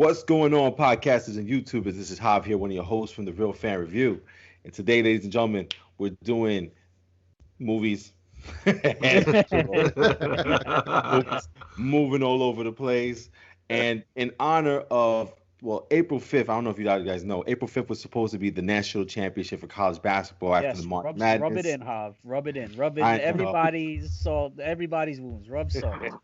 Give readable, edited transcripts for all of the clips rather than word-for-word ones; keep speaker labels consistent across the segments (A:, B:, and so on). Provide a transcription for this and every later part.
A: What's going on, podcasters and YouTubers? This is Hav here, one of your hosts from the Real Fan Review. And today, ladies and gentlemen, we're doing movies. Moving all over the place. And in honor of, April 5th, I don't know if you guys know, April 5th was supposed to be the national championship for college basketball after the March Madness.
B: Rub it in, Hav. Rub it in. Rub it in. Everybody's salt, everybody's wounds. Rub salt.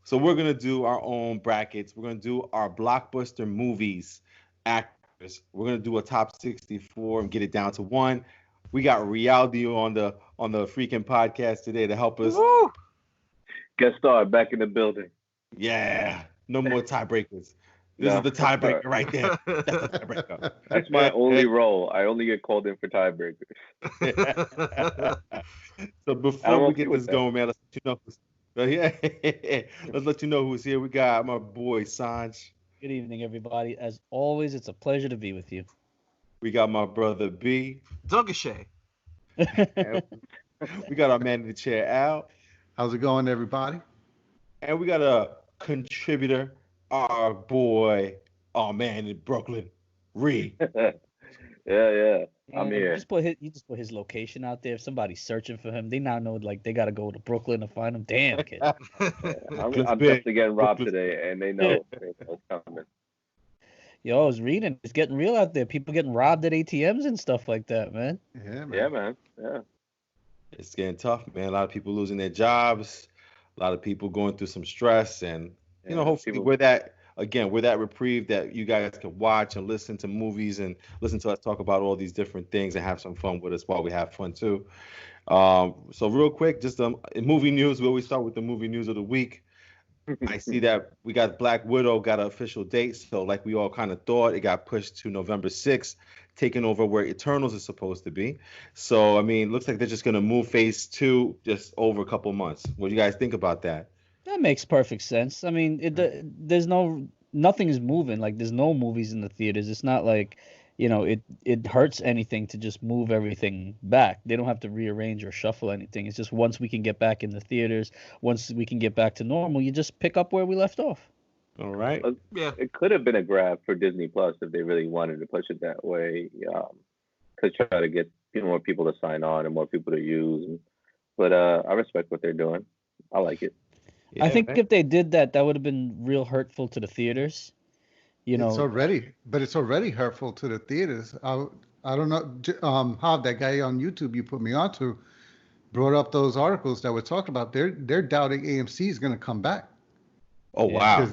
A: So we're going to do our own brackets. We're going to do our blockbuster movies actors. We're going to do a top 64 and get it down to one. We got Rialdi on the freaking podcast today to help us.
C: Woo! Guest star back in the building.
A: Yeah. No more tiebreakers. This is the tiebreaker right there. That's the tiebreaker.
C: That's my only role. I only get called in for tiebreakers.
A: So before we get this going, man, let's let you know. Let's let you know who's here. We got my boy Sanj.
B: Good evening, everybody. As always, it's a pleasure to be with you.
A: We got my brother B.
D: Dogashay.
A: We got our man in the chair, Al.
E: How's it going, everybody?
A: And we got a contributor, our boy, man in Brooklyn, Ree.
C: Yeah. I'm here.
B: You just put his location out there. If somebody's searching for him, they now know they got to go to Brooklyn to find him. Damn, kid.
C: I'm definitely getting robbed today, and they know it's coming.
B: Yo, I was reading. It's getting real out there. People getting robbed at ATMs and stuff like that, man.
C: Yeah, man. Yeah.
A: It's getting tough, man. A lot of people losing their jobs. A lot of people going through some stress, and hopefully we're that reprieve that you guys can watch and listen to movies and listen to us talk about all these different things and have some fun with us while we have fun too. So real quick, just movie news. We always start with the movie news of the week. I see that we got Black Widow got an official date. So like we all kind of thought, it got pushed to November 6th, taking over where Eternals is supposed to be. So, I mean, looks like they're just going to move phase 2 just over a couple months. What do you guys think about that?
B: That makes perfect sense. I mean, nothing is moving. Like, there's no movies in the theaters. It's not like, it hurts anything to just move everything back. They don't have to rearrange or shuffle anything. It's just once we can get back in the theaters, once we can get back to normal, you just pick up where we left off.
A: All right.
C: Yeah. It could have been a grab for Disney Plus if they really wanted to push it that way, to try to get more people to sign on and more people to use. But I respect what they're doing. I like it.
B: Yeah, I think if they did that, that would have been real hurtful to the theaters.
E: It's already hurtful to the theaters. I don't know how that guy on YouTube you put me onto brought up those articles that were talking about. They're doubting AMC is going to come back.
A: Oh wow!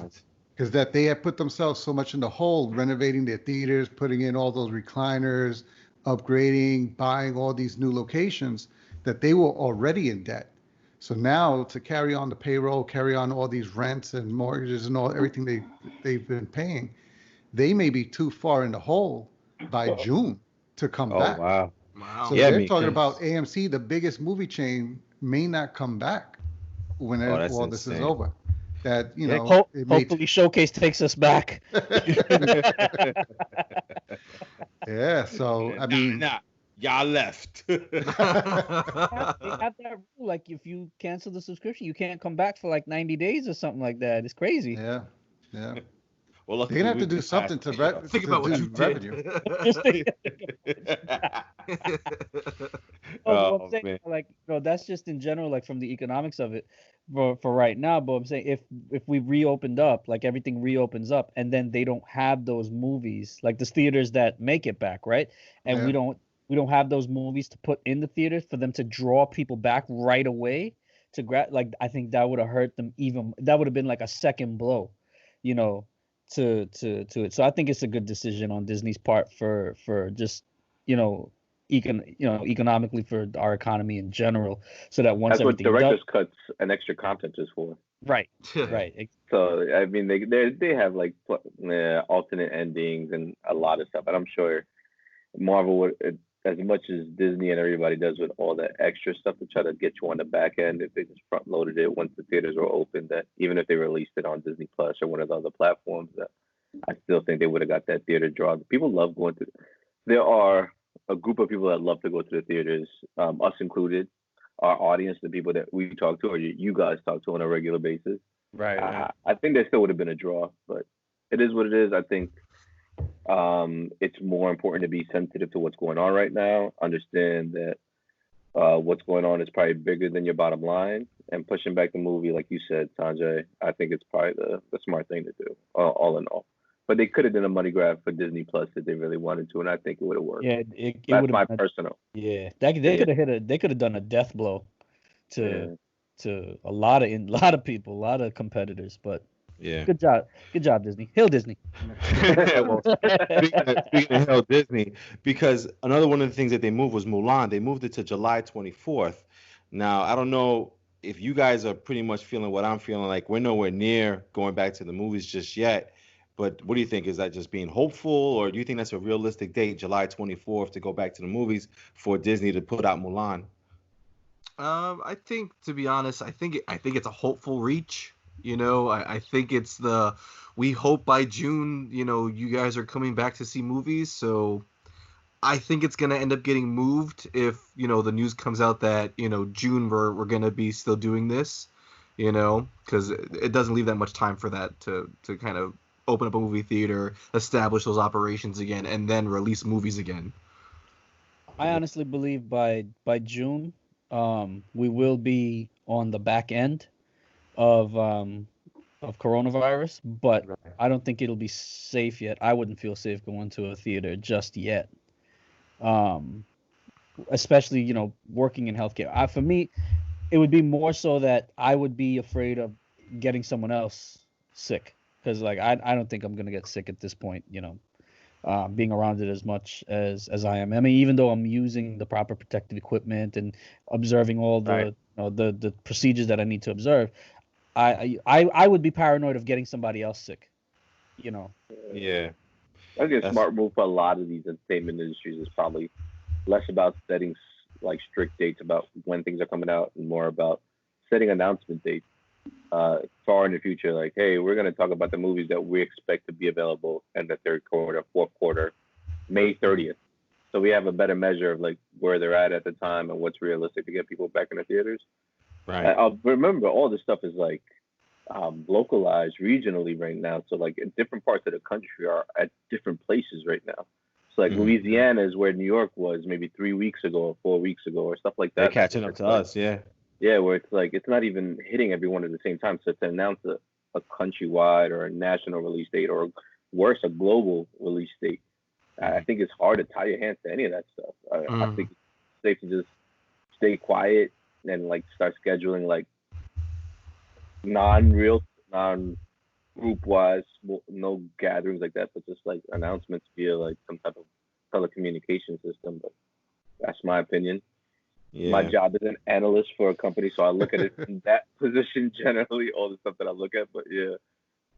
E: Because that they have put themselves so much in the hole, renovating their theaters, putting in all those recliners, upgrading, buying all these new locations, that they were already in debt. So now to carry on the payroll, carry on all these rents and mortgages and everything they've been paying, they may be too far in the hole by June to come back.
A: Wow.
E: So they're talking about AMC, the biggest movie chain, may not come back when all this is over. That
B: hopefully Showcase takes us back.
E: Yeah. So I mean,
A: y'all left.
B: They have that rule, like if you cancel the subscription, you can't come back for like 90 days or something like that. It's crazy.
E: Yeah.
A: Well,
E: they're gonna have to do something to
D: think about what you
E: revenue.
B: That's just in general, like from the economics of it for right now. But I'm saying if we reopened up, like everything reopens up, and then they don't have those movies, like the theaters that make it back, right? And we don't have those movies to put in the theaters for them to draw people back right away to I think that would have hurt them even. That would have been like a second blow, to it. So I think it's a good decision on Disney's part for just economically for our economy in general, so that once
C: that's what director's cuts and extra content is for.
B: Right.
C: So I mean they have like alternate endings and a lot of stuff, and I'm sure Marvel would, as much as Disney and everybody does with all that extra stuff to try to get you on the back end, if they just front loaded it once the theaters were open, that even if they released it on Disney Plus or one of the other platforms, that I still think they would have got that theater draw. People love going to. There are a group of people that love to go to the theaters, us included. Our audience, the people that we talk to or you guys talk to on a regular basis,
B: Right.
C: I think there still would have been a draw, but it is what it is. I think it's more important to be sensitive to what's going on right now. Understand that what's going on is probably bigger than your bottom line, and pushing back the movie, like you said, Sanjay. I think it's probably the smart thing to do, all in all. But they could have done a money grab for Disney Plus if they really wanted to, and I think it would have worked.
B: Yeah, it
C: That's
B: would
C: my
B: have.
C: personal.
B: Yeah, they could have they could have done a death blow
C: Yeah.
B: to a lot of people, a lot of competitors. But
A: Yeah.
B: good job, Disney. Hail Disney.
A: Well, speaking of Hell Disney, because another one of the things that they moved was Mulan. They moved it to July 24th. Now, I don't know if you guys are pretty much feeling what I'm feeling. Like we're nowhere near going back to the movies just yet. But what do you think? Is that just being hopeful, or do you think that's a realistic date, July 24th, to go back to the movies for Disney to put out Mulan?
D: I think, to be honest, I think it's a hopeful reach. I think it's we hope by June, you guys are coming back to see movies. So I think it's gonna end up getting moved if the news comes out that June we're gonna be still doing this, because it doesn't leave that much time for that to kind of open up a movie theater, establish those operations again, and then release movies again.
B: I honestly believe by June, we will be on the back end of coronavirus, but I don't think it'll be safe yet. I wouldn't feel safe going to a theater just yet. Especially, working in healthcare. For me, it would be more so that I would be afraid of getting someone else sick. Because I don't think I'm gonna get sick at this point, being around it as much as I am. I mean, even though I'm using the proper protective equipment and observing all the the procedures that I need to observe, I would be paranoid of getting somebody else sick.
A: Yeah.
C: I think a smart move for a lot of these entertainment industries is probably less about setting like strict dates about when things are coming out, and more about setting announcement dates far in the future. Like, hey, we're going to talk about the movies that we expect to be available in the third quarter, fourth quarter, May 30th. So we have a better measure of like where they're at the time and what's realistic to get people back in the theaters.
A: Right.
C: Remember, all this stuff is like localized regionally right now. So like different parts of the country are at different places right now. So like Louisiana is where New York was maybe 3 weeks ago or 4 weeks ago or stuff like that.
A: They're catching up to us, yeah.
C: Yeah, where it's like it's not even hitting everyone at the same time. So to announce a countrywide or a national release date, or worse, a global release date, I think it's hard to tie your hands to any of that stuff. I think it's safe to just stay quiet and like start scheduling like non-group wise, no gatherings like that, but just like announcements via like some type of telecommunication system. But that's my opinion. Yeah. My job is an analyst for a company, so I look at it in that position generally, all the stuff that I look at. But yeah,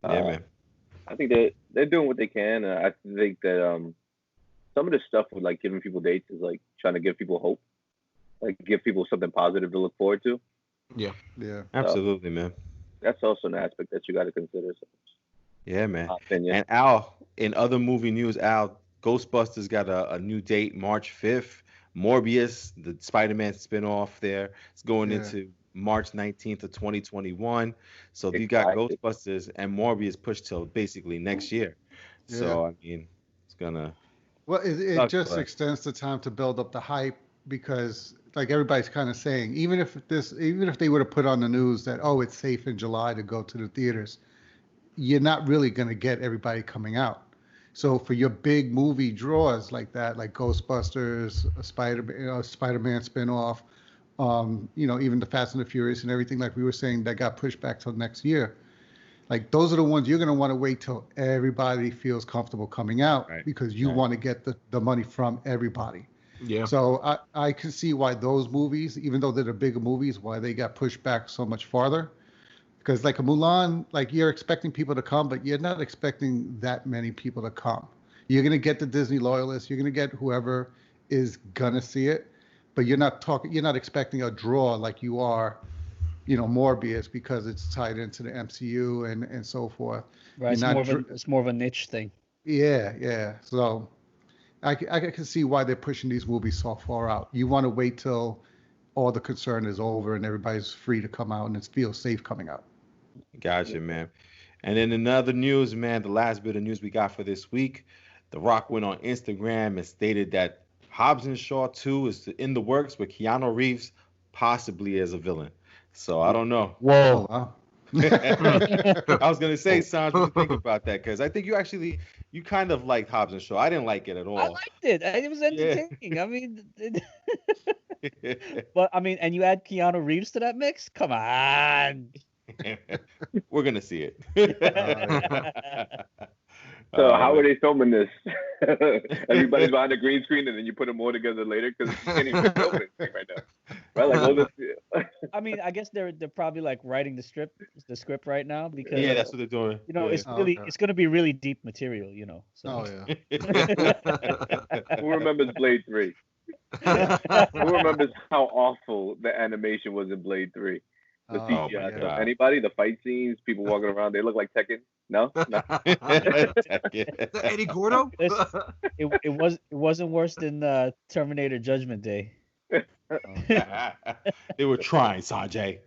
A: man.
C: I think they're doing what they can. I think that some of the stuff with like giving people dates is like trying to give people hope, like give people something positive to look forward to.
D: Yeah,
A: absolutely, man.
C: That's also an aspect that you got to consider. So.
A: Yeah, man. And Al, in other movie news, Al, Ghostbusters got a new date, March 5th. Morbius, the Spider-Man spinoff there, it's going into March 19th of 2021. So you got Ghostbusters and Morbius pushed till basically next year. Yeah. So, I mean, it's gonna...
E: Well, it just extends the time to build up the hype, because like everybody's kind of saying, even if they would have put on the news that, oh, it's safe in July to go to the theaters, you're not really going to get everybody coming out. So for your big movie draws like that, like Ghostbusters, Spider-Man spinoff, even the Fast and the Furious and everything, like we were saying, that got pushed back till next year. Like those are the ones you're going to want to wait till everybody feels comfortable coming out, because you want to get the money from everybody.
D: Yeah.
E: So I can see why those movies, even though they're the bigger movies, why they got pushed back so much farther. Because like a Mulan, like you're expecting people to come, but you're not expecting that many people to come. You're going to get the Disney loyalists. You're going to get whoever is going to see it, but you're not expecting a draw like you are, Morbius, because it's tied into the MCU and so forth.
B: Right. It's more of a niche thing.
E: Yeah. So I can see why they're pushing these movies so far out. You want to wait till all the concern is over and everybody's free to come out and it feels safe coming out.
A: Gotcha, man. And then another news, man, the last bit of news we got for this week, The Rock went on Instagram and stated that Hobbs and Shaw 2 is in the works with Keanu Reeves possibly as a villain. So I don't know.
E: Whoa. Oh, wow.
A: I was gonna say, Sanj, what do you think about that? Because I think you kind of liked Hobbs and Shaw. I didn't like it at all.
B: I liked it. It was entertaining. Yeah. I mean, but I mean, and you add Keanu Reeves to that mix? Come on.
A: We're gonna see it.
C: So how are they filming this? Everybody's behind a green screen, and then you put them all together later because you can't even film anything right now. Right? Like, all this.
B: I mean, I guess they're probably like writing the script right now because
A: that's what they're doing.
B: You know, it's it's going to be really deep material. You know. So.
E: Oh yeah.
C: Who remembers Blade 3? Who remembers how awful the animation was in Blade 3? The CGI.
A: Yeah.
C: Anybody? The fight scenes, people walking around, they look like Tekken. No.
D: Eddie Gordo.
B: It wasn't worse than Terminator Judgment Day.
A: They were trying, Sanjay.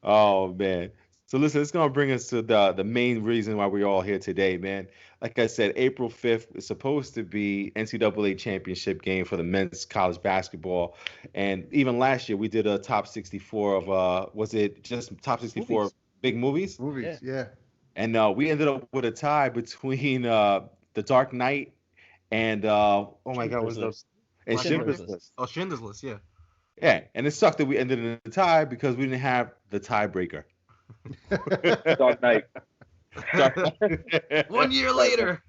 A: Oh man. So listen, it's gonna bring us to the main reason why we're all here today, man. Like I said, April 5th is supposed to be NCAA championship game for the men's college basketball. And even last year we did a top 64 of was it just top 64
B: movies.
A: Big movies?
E: Movies, yeah.
A: And we ended up with a tie between The Dark Knight and oh my God, what's those? And Schindler's List.
D: Oh, Schindler's List, yeah.
A: Yeah, and it sucked that we ended in a tie because we didn't have the tiebreaker.
C: Dark Knight.
D: 1 year later.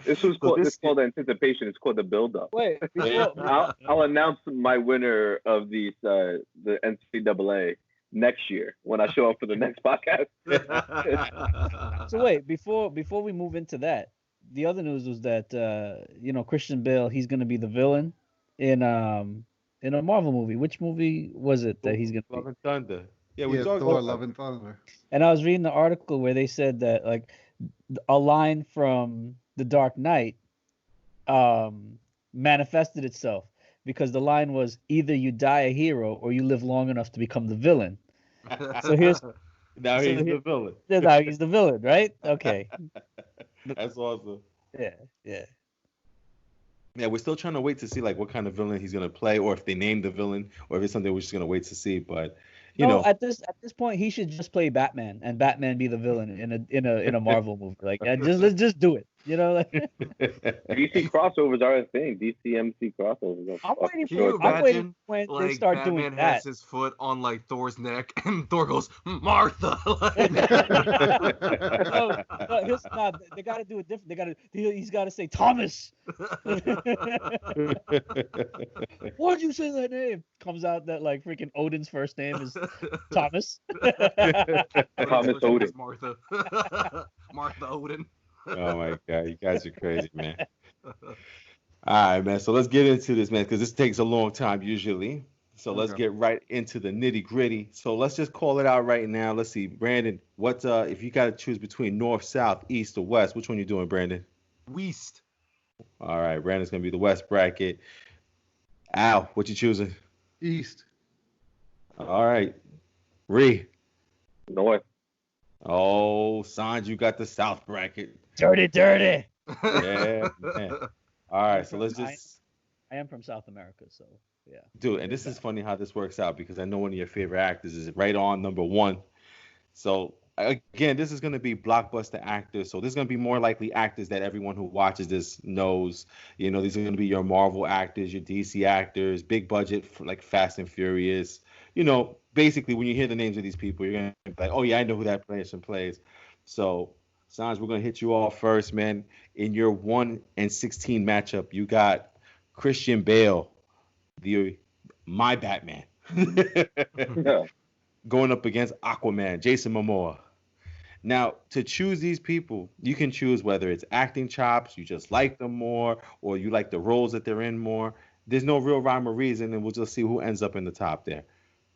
C: This was called. It's called anticipation. It's called the build-up.
B: Wait,
C: I'll announce my winner of the NCAA next year when I show up for the next podcast.
B: So wait, before we move into that, the other news was that Christian Bale, he's going to be the villain in a Marvel movie. Which movie was it that he's going to be?
A: Love and Thunder. Yeah,
E: we talked about Love and Thunder.
B: And I was reading the article where they said that like a line from The Dark Knight manifested itself because the line was either you die a hero or you live long enough to become the villain. So he's the villain. Now he's the villain, right? Okay.
A: That's awesome.
B: Yeah.
A: Yeah, we're still trying to wait to see like what kind of villain he's gonna play, or if they name the villain, or if it's something we're just gonna wait to see. But you know,
B: at this point, he should just play Batman and Batman be the villain in a Marvel movie. Like, let's just do it. You know, like
C: DC crossovers are a thing. DC crossovers.
B: I'm waiting when
D: like,
B: they start
D: Batman
B: doing that.
D: has his foot on like Thor's neck, and Thor goes, Martha.
B: No, they got to do it different. He's got to say Thomas. Why'd you say that name? Comes out that like freaking Odin's first name is Thomas.
C: Thomas Odin.
D: Martha. Martha Odin.
A: Oh my God, you guys are crazy, man. All right, man. So let's get into this, man, because this takes a long time usually. So let's get right into the nitty gritty. So let's just call it out right now. Let's see, Brandon. What if you got to choose between north, south, east, or west? Which one you doing, Brandon?
D: West.
A: All right, Brandon's gonna be the west bracket. Al, what you choosing?
E: East.
A: All right, Ree.
C: North.
A: Oh, Sanj, you got the south bracket.
B: Dirty.
A: Yeah, man. All right, so let's just.
B: I am from South America, so yeah.
A: Dude, and this is funny how this works out because I know one of your favorite actors is right on number one. So again, this is going to be Blockbuster Actors. So this is going to be more likely actors that everyone who watches this knows. You know, these are going to be your Marvel actors, your DC actors, big budget for like Fast and Furious. You know, basically when you hear the names of these people, you're going to be like, oh yeah, I know who that person plays. So Sanj, we're going to hit you all first, man. In your 1-16 matchup, you got Christian Bale, my Batman, going up against Aquaman, Jason Momoa. Now, to choose these people, you can choose whether it's acting chops, you just like them more, or you like the roles that they're in more. There's no real rhyme or reason, and we'll just see who ends up in the top there.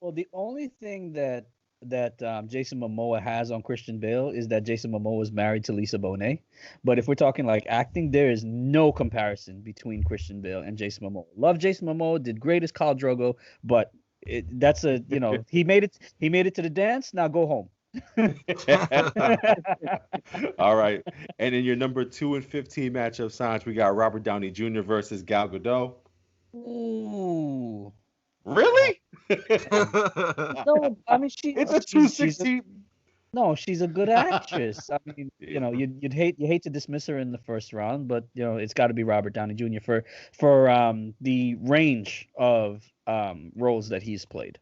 B: Well, the only thing that Jason Momoa has on Christian Bale is that Jason Momoa is married to Lisa Bonet. But if we're talking like acting, there is no comparison between Christian Bale and Jason Momoa. Love Jason Momoa, did great as Khal Drogo, but That's a he made it to the dance. Now go home.
A: All right. And in your number 2 and 15 matchup, Sanj, we got Robert Downey Jr. versus Gal Gadot.
B: Ooh.
A: Really?
B: No, I mean
A: it's a 260.
B: No, she's a good actress. I mean,
A: Yeah.
B: you'd hate to dismiss her in the first round, but it's got to be Robert Downey Jr. for the range of roles that he's played.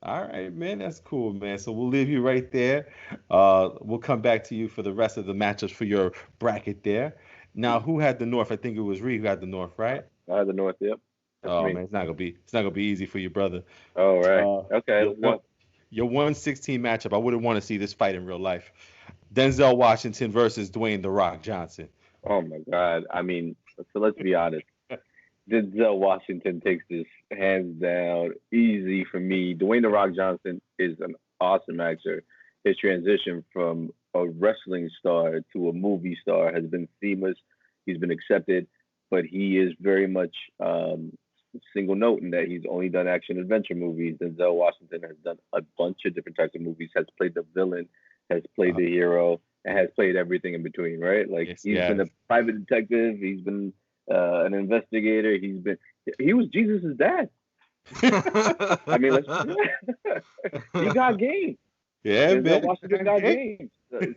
A: All right, man, that's cool, man. So we'll leave you right there. We'll come back to you for the rest of the matchups for your bracket there. Now, who had the North? I think it was Reed who had the North, right?
C: I had the North. Yep. That's
A: Oh
C: me.
A: man, it's not gonna be easy for you, brother.
C: Oh right. Okay.
A: Your 116 matchup. I wouldn't want to see this fight in real life. Denzel Washington versus Dwayne The Rock Johnson.
C: Oh my God. I mean, so let's be honest. Denzel Washington takes this hands down, easy for me. Dwayne The Rock Johnson is an awesome actor. His transition from a wrestling star to a movie star has been seamless. He's been accepted, but he is very much single note in that he's only done action adventure movies. Denzel Washington has done a bunch of different types of movies, has played the villain, has played the hero, and has played everything in between, right? Like he's been a private detective, he's been an investigator, he was Jesus' dad. I mean, he got game.
A: Yeah,
C: Denzel
A: man.
C: Washington got game.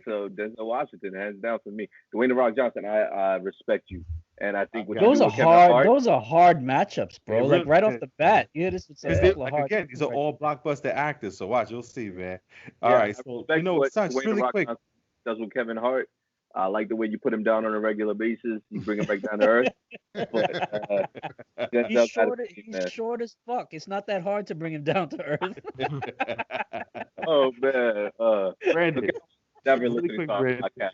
C: So Denzel Washington, hands down for me. Dwayne The Rock Johnson, I respect you. And I think
B: those are hard matchups, bro.
A: Really,
B: like right off the bat, you hit us with some hard.
A: Again, these are all blockbuster actors, so watch, you'll see, man. All
C: Yeah,
A: right, so it's really quick.
C: Does with Kevin Hart. I like the way you put him down on a regular basis. You bring him back down to earth. But,
B: he's short as fuck. It's not that hard to bring him down to earth.
C: Oh man,
A: Brandon,
C: definitely
A: really quick,
C: Brandon.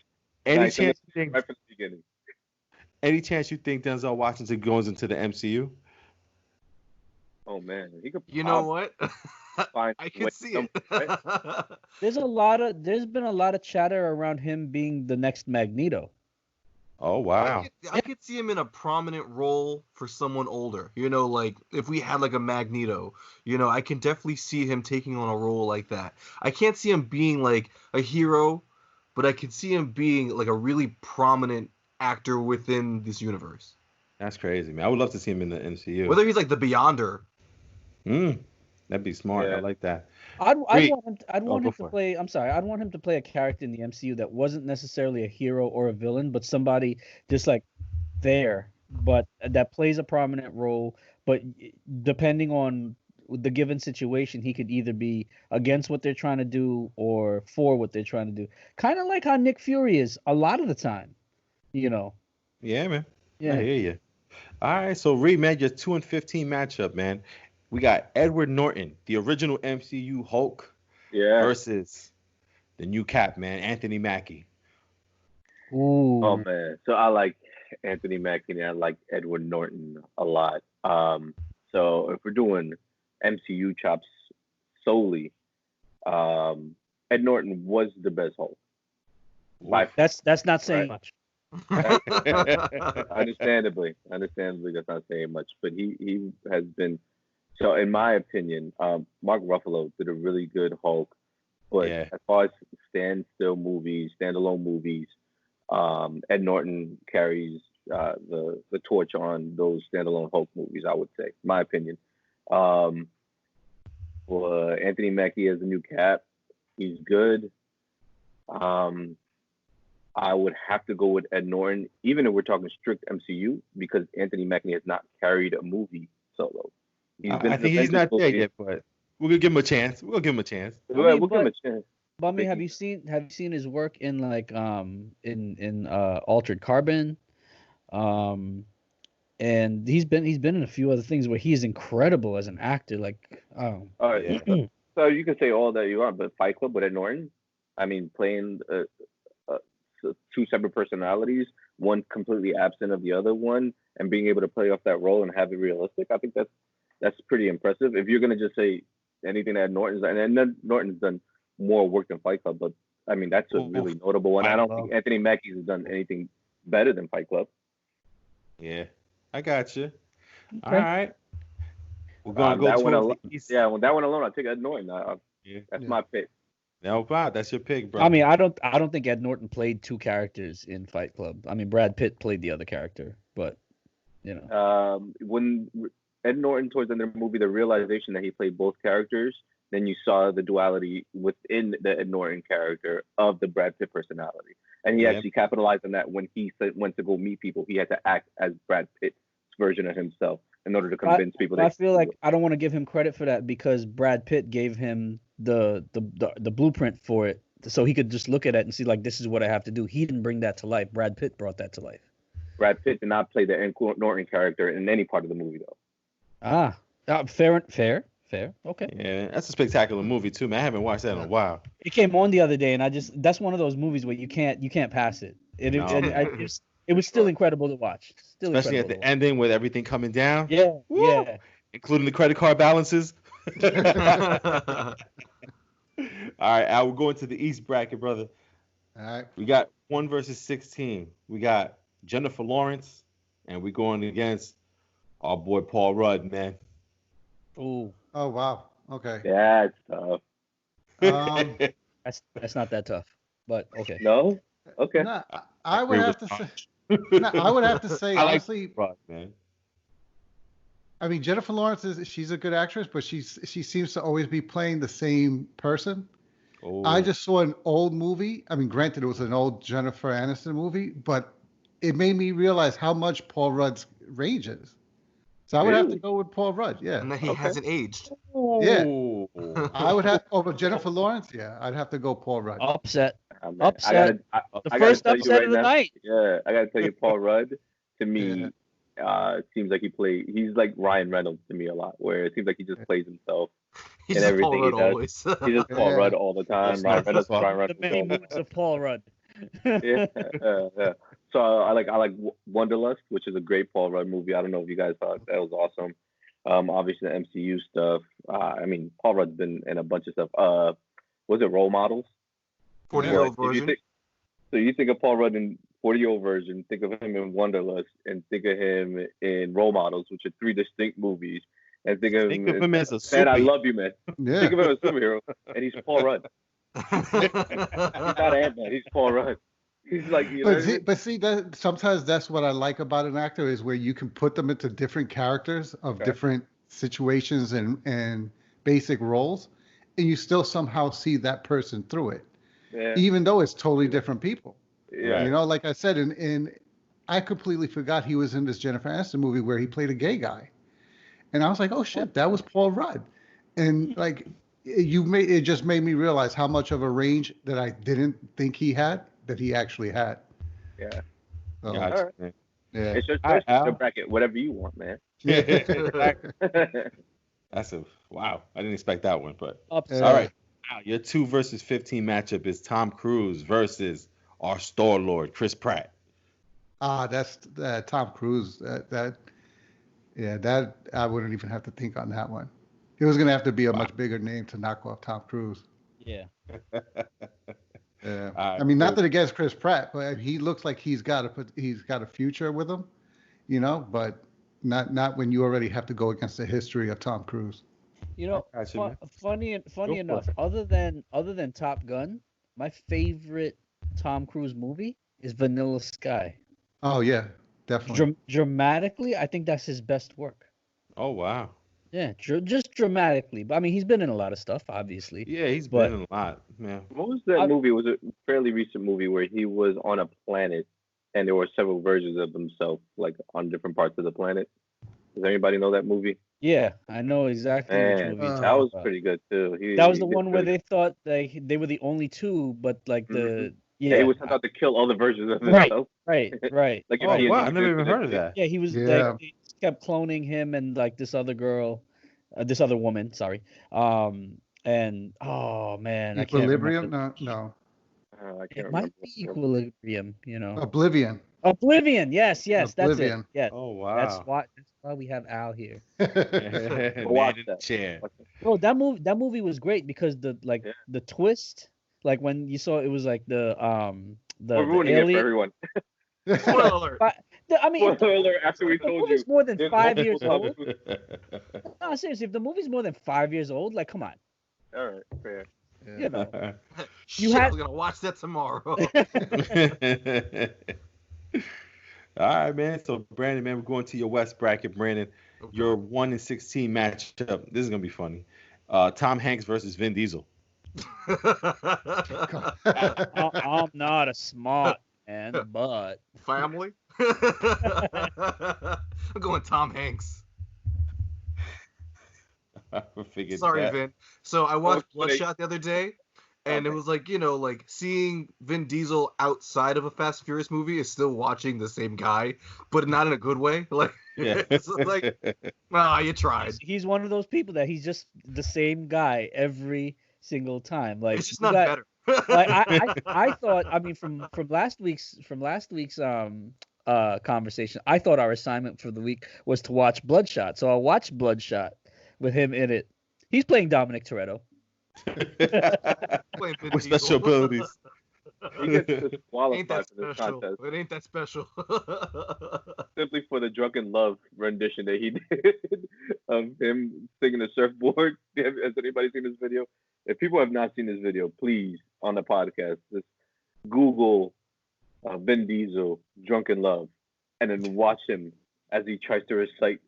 A: Any chance you think?
C: Right from the beginning.
A: Any chance you think Denzel Washington goes into the MCU?
C: Oh man, he could.
D: You know what?
C: I
D: can see it.
B: There's been a lot of chatter around him being the next Magneto.
A: Oh wow!
D: I could see him in a prominent role for someone older. Like if we had like a Magneto, I can definitely see him taking on a role like that. I can't see him being like a hero, but I can see him being like a really prominent actor within this universe.
A: That's crazy, man. I would love to see him in the MCU.
D: Whether he's like the Beyonder.
A: That'd be smart. Yeah. I like that.
B: I'd want him to play. I'm sorry. I'd want him to play a character in the MCU that wasn't necessarily a hero or a villain, but somebody just like there, but that plays a prominent role. But depending on the given situation, he could either be against what they're trying to do or for what they're trying to do. Kind of like how Nick Fury is a lot of the time. Yeah,
A: man.
B: Yeah.
A: I hear you. All right, so Reed, man, your 2 and 15 matchup, man. We got Edward Norton, the original MCU Hulk, versus the new Cap, man, Anthony Mackie.
B: Ooh.
C: Oh man, so I like Anthony Mackie and I like Edward Norton a lot. So if we're doing MCU chops solely, Ed Norton was the best Hulk.
B: That's not saying much.
C: Understandably, that's not saying much. But he has been. So in my opinion, Mark Ruffalo did a really good Hulk. But as far as standalone movies, Ed Norton carries the torch on those standalone Hulk movies. I would say, my opinion. Anthony Mackie as the new Cap, he's good. I would have to go with Ed Norton, even if we're talking strict MCU, because Anthony Mackie has not carried a movie solo.
A: I think he's not there yet, but we're gonna give him a chance. We'll give him a chance.
C: We'll give him a chance.
B: But I mean, have you seen his work in like in Altered Carbon? And he's been in a few other things where he's incredible as an actor. Like,
C: all right. So you can say all that you want, but Fight Club with Ed Norton, I mean, playing two separate personalities, one completely absent of the other one, and being able to play off that role and have it realistic, I think that's pretty impressive. If you're gonna just say anything that Norton's done, and Norton's done more work than Fight Club, but I mean that's a really notable one. I don't think Anthony Mackie has done anything better than Fight Club.
A: Yeah, I got you.
B: Okay.
A: All right. We're gonna go towards the East.
C: Yeah, well, that one alone, I'll take Ed Norton. That's my pick.
A: No, wow, that's your pick, bro.
B: I mean, I don't think Ed Norton played two characters in Fight Club. I mean, Brad Pitt played the other character, but
C: when Ed Norton towards the end of the movie, the realization that he played both characters, then you saw the duality within the Ed Norton character of the Brad Pitt personality, and he actually capitalized on that when he went to go meet people. He had to act as Brad Pitt's version of himself in order to convince people.
B: I feel like I don't want to give him credit for that because Brad Pitt gave him the blueprint for it, so he could just look at it and see like this is what I have to do. He didn't bring that to life. Brad Pitt brought that to life.
C: Brad Pitt did not play the Ed Norton character in any part of the movie though.
B: Fair. Okay.
A: Yeah, that's a spectacular movie too, man. I haven't watched that in a while.
B: It came on the other day, and that's one of those movies where you can't pass it. It was still incredible to watch.
A: Especially at the ending with everything coming down.
B: Yeah,
A: Woo!
B: yeah.
A: Including the credit card balances. All right, Al, we're going to the East bracket, brother.
E: All right.
A: We got 1 versus 16. We got Jennifer Lawrence, and we're going against our boy Paul Rudd, man.
B: Ooh.
E: Oh wow. Okay.
C: Yeah, it's tough.
B: That's not that tough, but okay.
C: No. Okay.
E: No, I would have to say. I would have to say honestly,
A: Rudd, man.
E: I mean, Jennifer Lawrence she's a good actress, but she seems to always be playing the same person.
A: Oh.
E: I just saw an old movie. I mean, granted, it was an old Jennifer Aniston movie, but it made me realize how much Paul Rudd's range is. So I would have to go with Paul Rudd. Yeah.
D: And that he hasn't aged.
E: Yeah. I would have over Jennifer Lawrence. Yeah, I'd have to go Paul Rudd.
B: Upset.
C: Upset.
B: The first upset of the night.
C: Yeah, I gotta tell you, Paul Rudd to me seems like he's like Ryan Reynolds to me a lot, where it seems like he just plays himself.
D: He's
C: in everything
D: Paul Rudd
C: he does.
D: Always.
C: He's just Paul Rudd all the time. Ryan Reynolds.
B: The many moods of Paul Rudd.
C: Yeah. So I like Wonderlust, which is a great Paul Rudd movie. I don't know if you guys thought that was awesome. Obviously the MCU stuff. I mean, Paul Rudd's been in a bunch of stuff. Was it Role Models?
D: 40-year-old version.
C: So you think of Paul Rudd in 40-year-old version, think of him in Wonderlust, and think of him in Role Models, which are 3 distinct movies. And think of him as a superhero. Man, I love you, man.
E: Yeah.
C: Think of him as a superhero, and he's Paul Rudd. He's not Ant-Man. He's Paul Rudd. He's like,
E: but see, that sometimes that's what I like about an actor is where you can put them into different characters of different situations and basic roles, and you still somehow see that person through it, even though it's totally different people.
C: Yeah.
E: You know, like I said, I completely forgot he was in this Jennifer Aniston movie where he played a gay guy, and I was like, oh shit, that was Paul Rudd, and like it just made me realize how much of a range that I didn't think he had. That he actually had.
C: Yeah.
E: So,
A: Gotcha.
C: Right. Yeah. It's your choice. Your bracket, whatever you want, man.
A: That's wow. I didn't expect that one, but
B: all
A: right. Now, your 2 versus 15 matchup is Tom Cruise versus our Star Lord Chris Pratt.
E: That's Tom Cruise. That I wouldn't even have to think on that one. It was gonna have to be a much bigger name to knock off Tom Cruise.
B: Yeah.
E: Yeah, I mean, not that against Chris Pratt, but he looks like he's got a future with him, you know. But not when you already have to go against the history of Tom Cruise.
B: You know, funny enough, other than Top Gun, my favorite Tom Cruise movie is Vanilla Sky.
E: Oh yeah, definitely.
B: Dramatically, I think that's his best work.
A: Oh wow.
B: Yeah, just dramatically. But I mean, he's been in a lot of stuff, obviously.
A: Yeah, he's been in a lot, man.
C: What was that movie? It was a fairly recent movie where he was on a planet and there were several versions of himself, like on different parts of the planet. Does anybody know that movie?
B: Yeah, I know exactly which movie.
C: That was pretty good too.
B: That was the one where they thought they were the only two, but like
C: he was about to kill all the versions of himself.
B: Right.
C: Like,
A: wow, I never even heard of that.
B: Yeah, he was. Like, they kept cloning him and like this other girl, this other woman. Sorry. And oh man,
E: Equilibrium?
B: I can't remember.
E: No.
B: It might be Equilibrium. You know.
E: Oblivion.
B: Yes, that's it. Yeah.
A: Oh wow.
B: That's why we have Al here.
A: Man in the chair.
B: Bro, that movie was great because the twist, like when you saw it was like the
C: We're ruining
B: alien.
C: it for everyone.
D: Spoiler alert.
B: I mean,
C: Spoiler alert, after we
B: if the
C: told
B: movie's
C: you.
B: more than
C: there's
B: 5 years
C: multiple
B: old.
C: topics.
B: No, seriously, if the movie's more than 5 years old, like, come on.
C: All right, fair.
B: You know,
D: Shit,
B: had-
D: we're gonna watch that tomorrow.
A: All right, man. So, Brandon, man, we're going to your West bracket, Brandon.
D: Okay.
A: Your 1-16 matchup. This is gonna be funny. Tom Hanks versus Vin Diesel.
B: I'm not a smart man, but
D: Family. I'm going Tom Hanks.
A: I figured
D: Sorry,
A: that.
D: Vin. So I watched
C: Okay.
D: Bloodshot the other day, and it was like, like seeing Vin Diesel outside of a Fast and Furious movie is still watching the same guy, but not in a good way. Like,
A: Yeah.
D: it's like, you tried.
B: he's one of those people that he's just the same guy every single time. Like,
D: It's just
B: you
D: not
B: got-
D: better.
B: like I thought. I mean, from last week's conversation, I thought our assignment for the week was to watch Bloodshot. So I watched Bloodshot with him in it. He's playing Dominic Toretto.
D: Playing Vin
A: With
D: Diesel.
A: special abilities.
C: He gets
D: Ain't
C: disqualified
D: that
C: for this
D: special?
C: contest
D: It ain't that special.
C: simply for the drunken love rendition that he did of him singing the surfboard. Has anybody seen this video? If people have not seen this video, please, on the podcast, just Google Vin Diesel drunken love, and then watch him as he tries to recite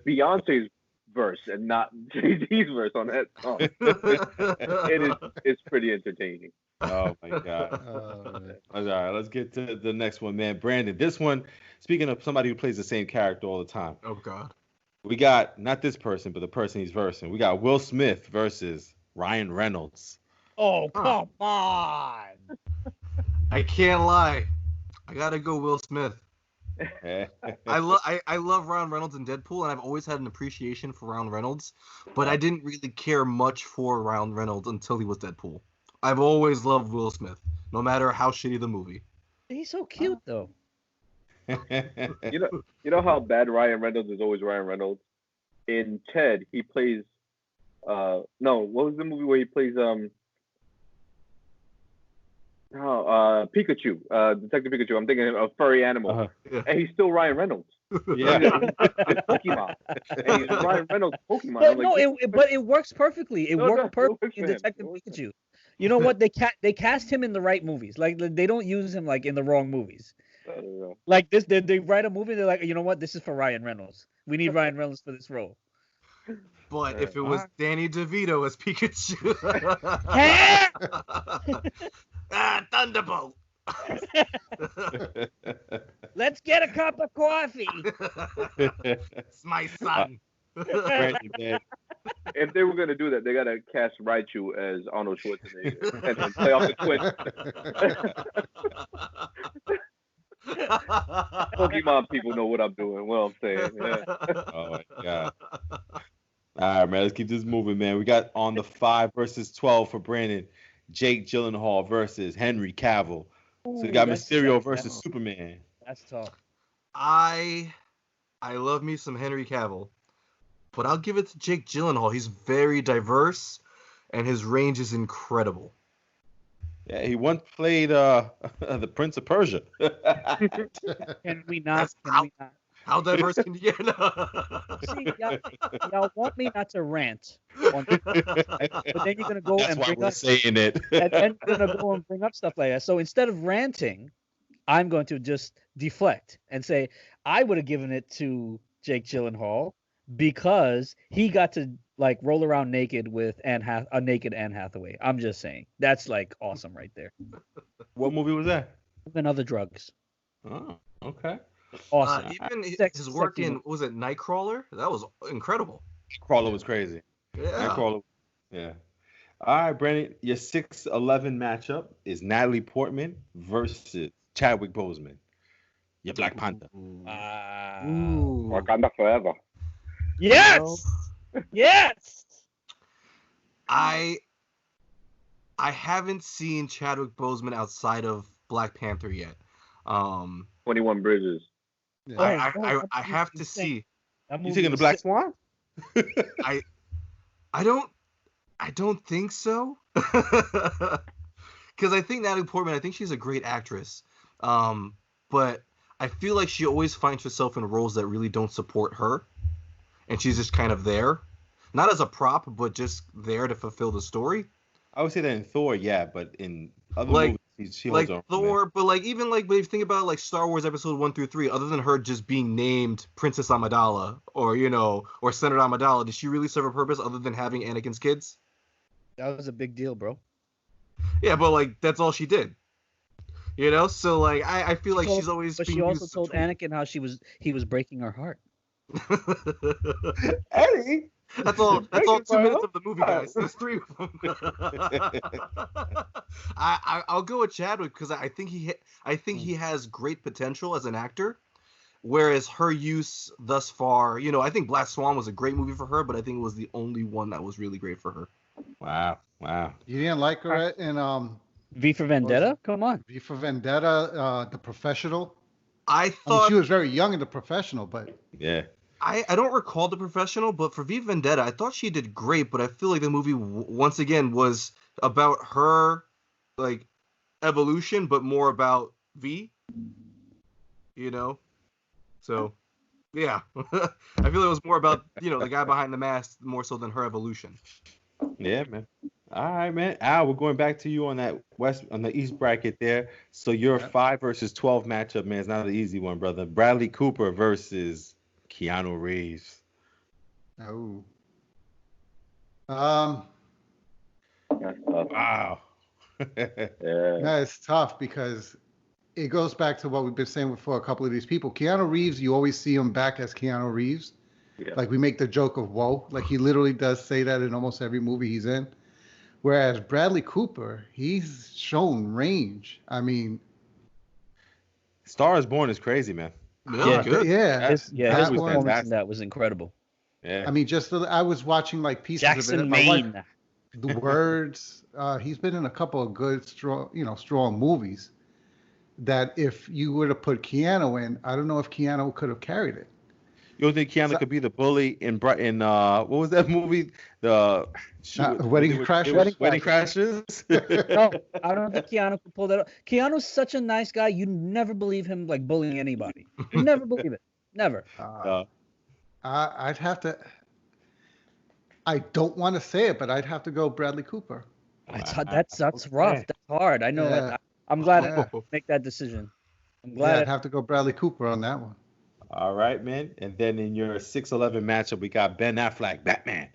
C: Beyonce's verse and not Jay-Z's verse on that song. It's pretty entertaining.
A: Oh my God. All right, let's get to the next one, man. Brandon, this one, speaking of somebody who plays the same character all the time,
D: Oh God.
A: we got not this person, but the person he's versing. We got Will Smith versus Ryan Reynolds.
B: Oh, come on.
D: I can't lie. I gotta go Will Smith. I love Ryan Reynolds in Deadpool, and I've always had an appreciation for Ryan Reynolds, but I didn't really care much for Ryan Reynolds until he was Deadpool. I've always loved Will Smith, no matter how shitty the movie.
B: He's so cute though.
C: You know how bad Ryan Reynolds is always Ryan Reynolds? In Ted, he plays no, what was the movie where he plays Pikachu, Detective Pikachu. I'm thinking of furry animal.
A: Uh-huh.
C: And he's still Ryan Reynolds.
A: Yeah.
C: He's Pokemon. And he's Ryan Reynolds Pokemon.
B: But
C: I'm
B: no,
C: like,
B: but it works perfectly. It
C: No,
B: worked
C: it
B: perfectly
C: works
B: in
C: for him.
B: Detective
C: It works for
B: Pikachu. You know what? They cast him in the right movies. Like, they don't use him like in the wrong movies.
C: I don't know.
B: Like this, they write a movie. They're like, you know what? This is for Ryan Reynolds. We need Ryan Reynolds for this role.
D: But if it was Danny DeVito as Pikachu, Thunderbolt.
B: Let's get a cup of coffee.
D: It's my son.
A: Brandon, man.
C: If they were gonna do that, they gotta cast Raichu as Arnold Schwarzenegger and then play off the twins. Pokemon people know what I'm doing. What I'm saying. Yeah.
A: Oh my God. All right, man. Let's keep this moving, man. We got on the 5 versus 12 for Brandon. Jake Gyllenhaal versus Henry Cavill. So we got Mysterio versus Superman.
B: That's tough.
D: I love me some Henry Cavill, but I'll give it to Jake Gyllenhaal. He's very diverse, and his range is incredible.
A: Yeah, he once played the Prince of Persia.
B: Can we not? Can we not?
D: How diverse can you get?
B: See, y'all want me not to rant, but then you're gonna go
A: That's
B: and
A: why
B: bring
A: we're
B: up,
A: saying it.
B: and then you're gonna go and bring up stuff like that. So instead of ranting, I'm going to just deflect and say I would have given it to Jake Gyllenhaal because he got to like roll around naked with a naked Anne Hathaway. I'm just saying that's like awesome right there.
A: What movie was that?
B: And other drugs.
A: Oh, okay.
B: Awesome.
D: Even
B: Sex-
D: his work
B: sexy
D: in, was it Nightcrawler? That was incredible.
A: Crawler was crazy.
D: Yeah.
A: Nightcrawler. Yeah. All right, Brandon. Your 6-11 matchup is Natalie Portman versus Chadwick Boseman. Your Black Panther.
D: Ooh.
C: Wakanda forever.
B: Yes. Yes.
D: I haven't seen Chadwick Boseman outside of Black Panther yet.
C: 21 Bridges.
E: Yeah.
D: I have to see.
A: You taking the Black Swan?
D: I don't think so. Because I think Natalie Portman, I think she's a great actress. But I feel like she always finds herself in roles that really don't support her, and she's just kind of there, not as a prop, but just there to fulfill the story.
A: I would say that in Thor, yeah, but in other
D: Like,
A: movies, she holds
D: like
A: her own, man.
D: Thor, but like even like when you think about like Star Wars Episode 1 through 3, other than her just being named Princess Amidala or or Senator Amidala, did she really serve a purpose other than having Anakin's kids?
B: That was a big deal, bro.
D: Yeah, but like that's all she did. So like I feel like she's always.
B: But
D: being
B: she also
D: used
B: told
D: to...
B: Anakin how he was breaking her heart.
A: Eddie,
D: that's all 2 minutes of the movie, guys. There's 3 of them. I'll go with Chadwick because I think he has great potential as an actor. Whereas her use thus far, I think Black Swan was a great movie for her, but I think it was the only one that was really great for her.
A: Wow.
E: You didn't like her in
B: V for Vendetta? Come on.
E: V for Vendetta, The Professional?
D: I
E: I
D: thought
E: mean, she was very young in The Professional, but
A: Yeah.
D: I don't recall The Professional, but for V Vendetta, I thought she did great, but I feel like the movie once again was about her like evolution, but more about V. So yeah. I feel it was more about, the guy behind the mask more so than her evolution.
A: Yeah, man. All right, man. Al, we're going back to you on the East bracket there. So your 5 versus 12 matchup, man, is not an easy one, brother. Bradley Cooper versus Keanu Reeves.
E: oh.
A: Wow.
C: Yeah.
E: No, it's tough because it goes back to what we've been saying for a couple of these people. Keanu Reeves, you always see him back as Keanu Reeves.
C: Yeah.
E: Like we make the joke of whoa. Like he literally does say that in almost every movie he's in. Whereas Bradley Cooper, he's shown range. I mean,
A: Star is Born is crazy, man.
D: Yeah, good.
E: yeah.
B: His
A: That was
B: performance
A: fantastic.
B: in that was incredible.
A: Yeah.
E: I mean, I was watching like pieces of
B: Jackson
E: it. My wife-
B: Maine.
E: The Words. He's been in a couple of good, strong movies. That if you were to put Keanu in, I don't know if Keanu could have carried it.
A: You don't think Keanu could be the bully in what was that movie? The
E: Wedding Crashers?
A: Wedding Crashers.
B: No, I don't think Keanu could pull that off. Keanu's such a nice guy. You never believe him like bullying anybody. You never believe it. Never.
E: I'd have to. I don't want to say it, but I'd have to go Bradley Cooper.
B: That's rough. That's hard. I know.
E: Yeah.
B: I'm glad I
E: Yeah.
B: make that decision. I'm
E: Yeah,
B: glad.
E: I'd have to go Bradley Cooper on that one.
A: All right, man. And then in your 6-11 matchup, we got Ben Affleck, Batman,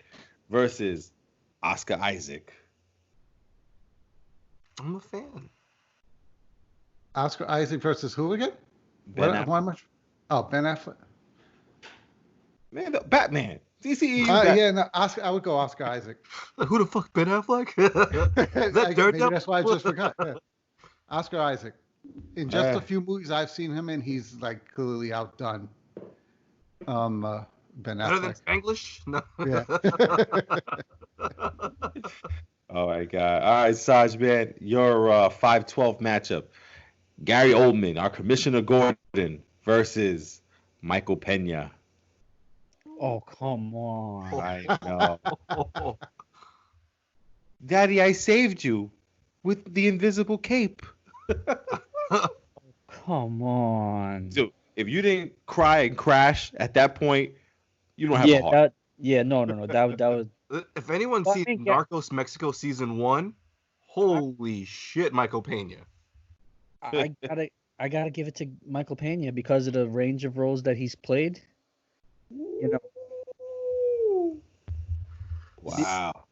A: versus Oscar Isaac.
D: I'm a fan.
E: Oscar Isaac versus who again?
A: Ben Affleck.
E: Why much? Oh, Ben Affleck.
A: Man, Batman. DCEU.
E: Yeah, no, Oscar. I would go Oscar Isaac.
D: Who the fuck, Ben Affleck? Is that
E: Maybe
D: Daredevil?
E: that's why I just forgot. Yeah. Oscar Isaac. In just
A: Yeah.
E: a few movies I've seen him in, he's like clearly outdone. Ben
D: Better than
E: Affleck.
D: Spanglish? No.
E: Yeah.
A: Oh my God. All right, Saj, man. Your 5-12 matchup. Gary Oldman, our Commissioner Gordon, versus Michael Pena.
B: Oh, come on.
A: I know. Daddy, I saved you with the invisible cape.
B: Come on.
A: So if you didn't cry and crash at that point, you don't have a heart.
B: No. That was.
D: If anyone's
B: Well, I
D: seen
B: think,
D: Narcos Mexico season 1, holy shit, Michael Pena.
B: I gotta give it to Michael Pena because of the range of roles that he's played.
A: Wow.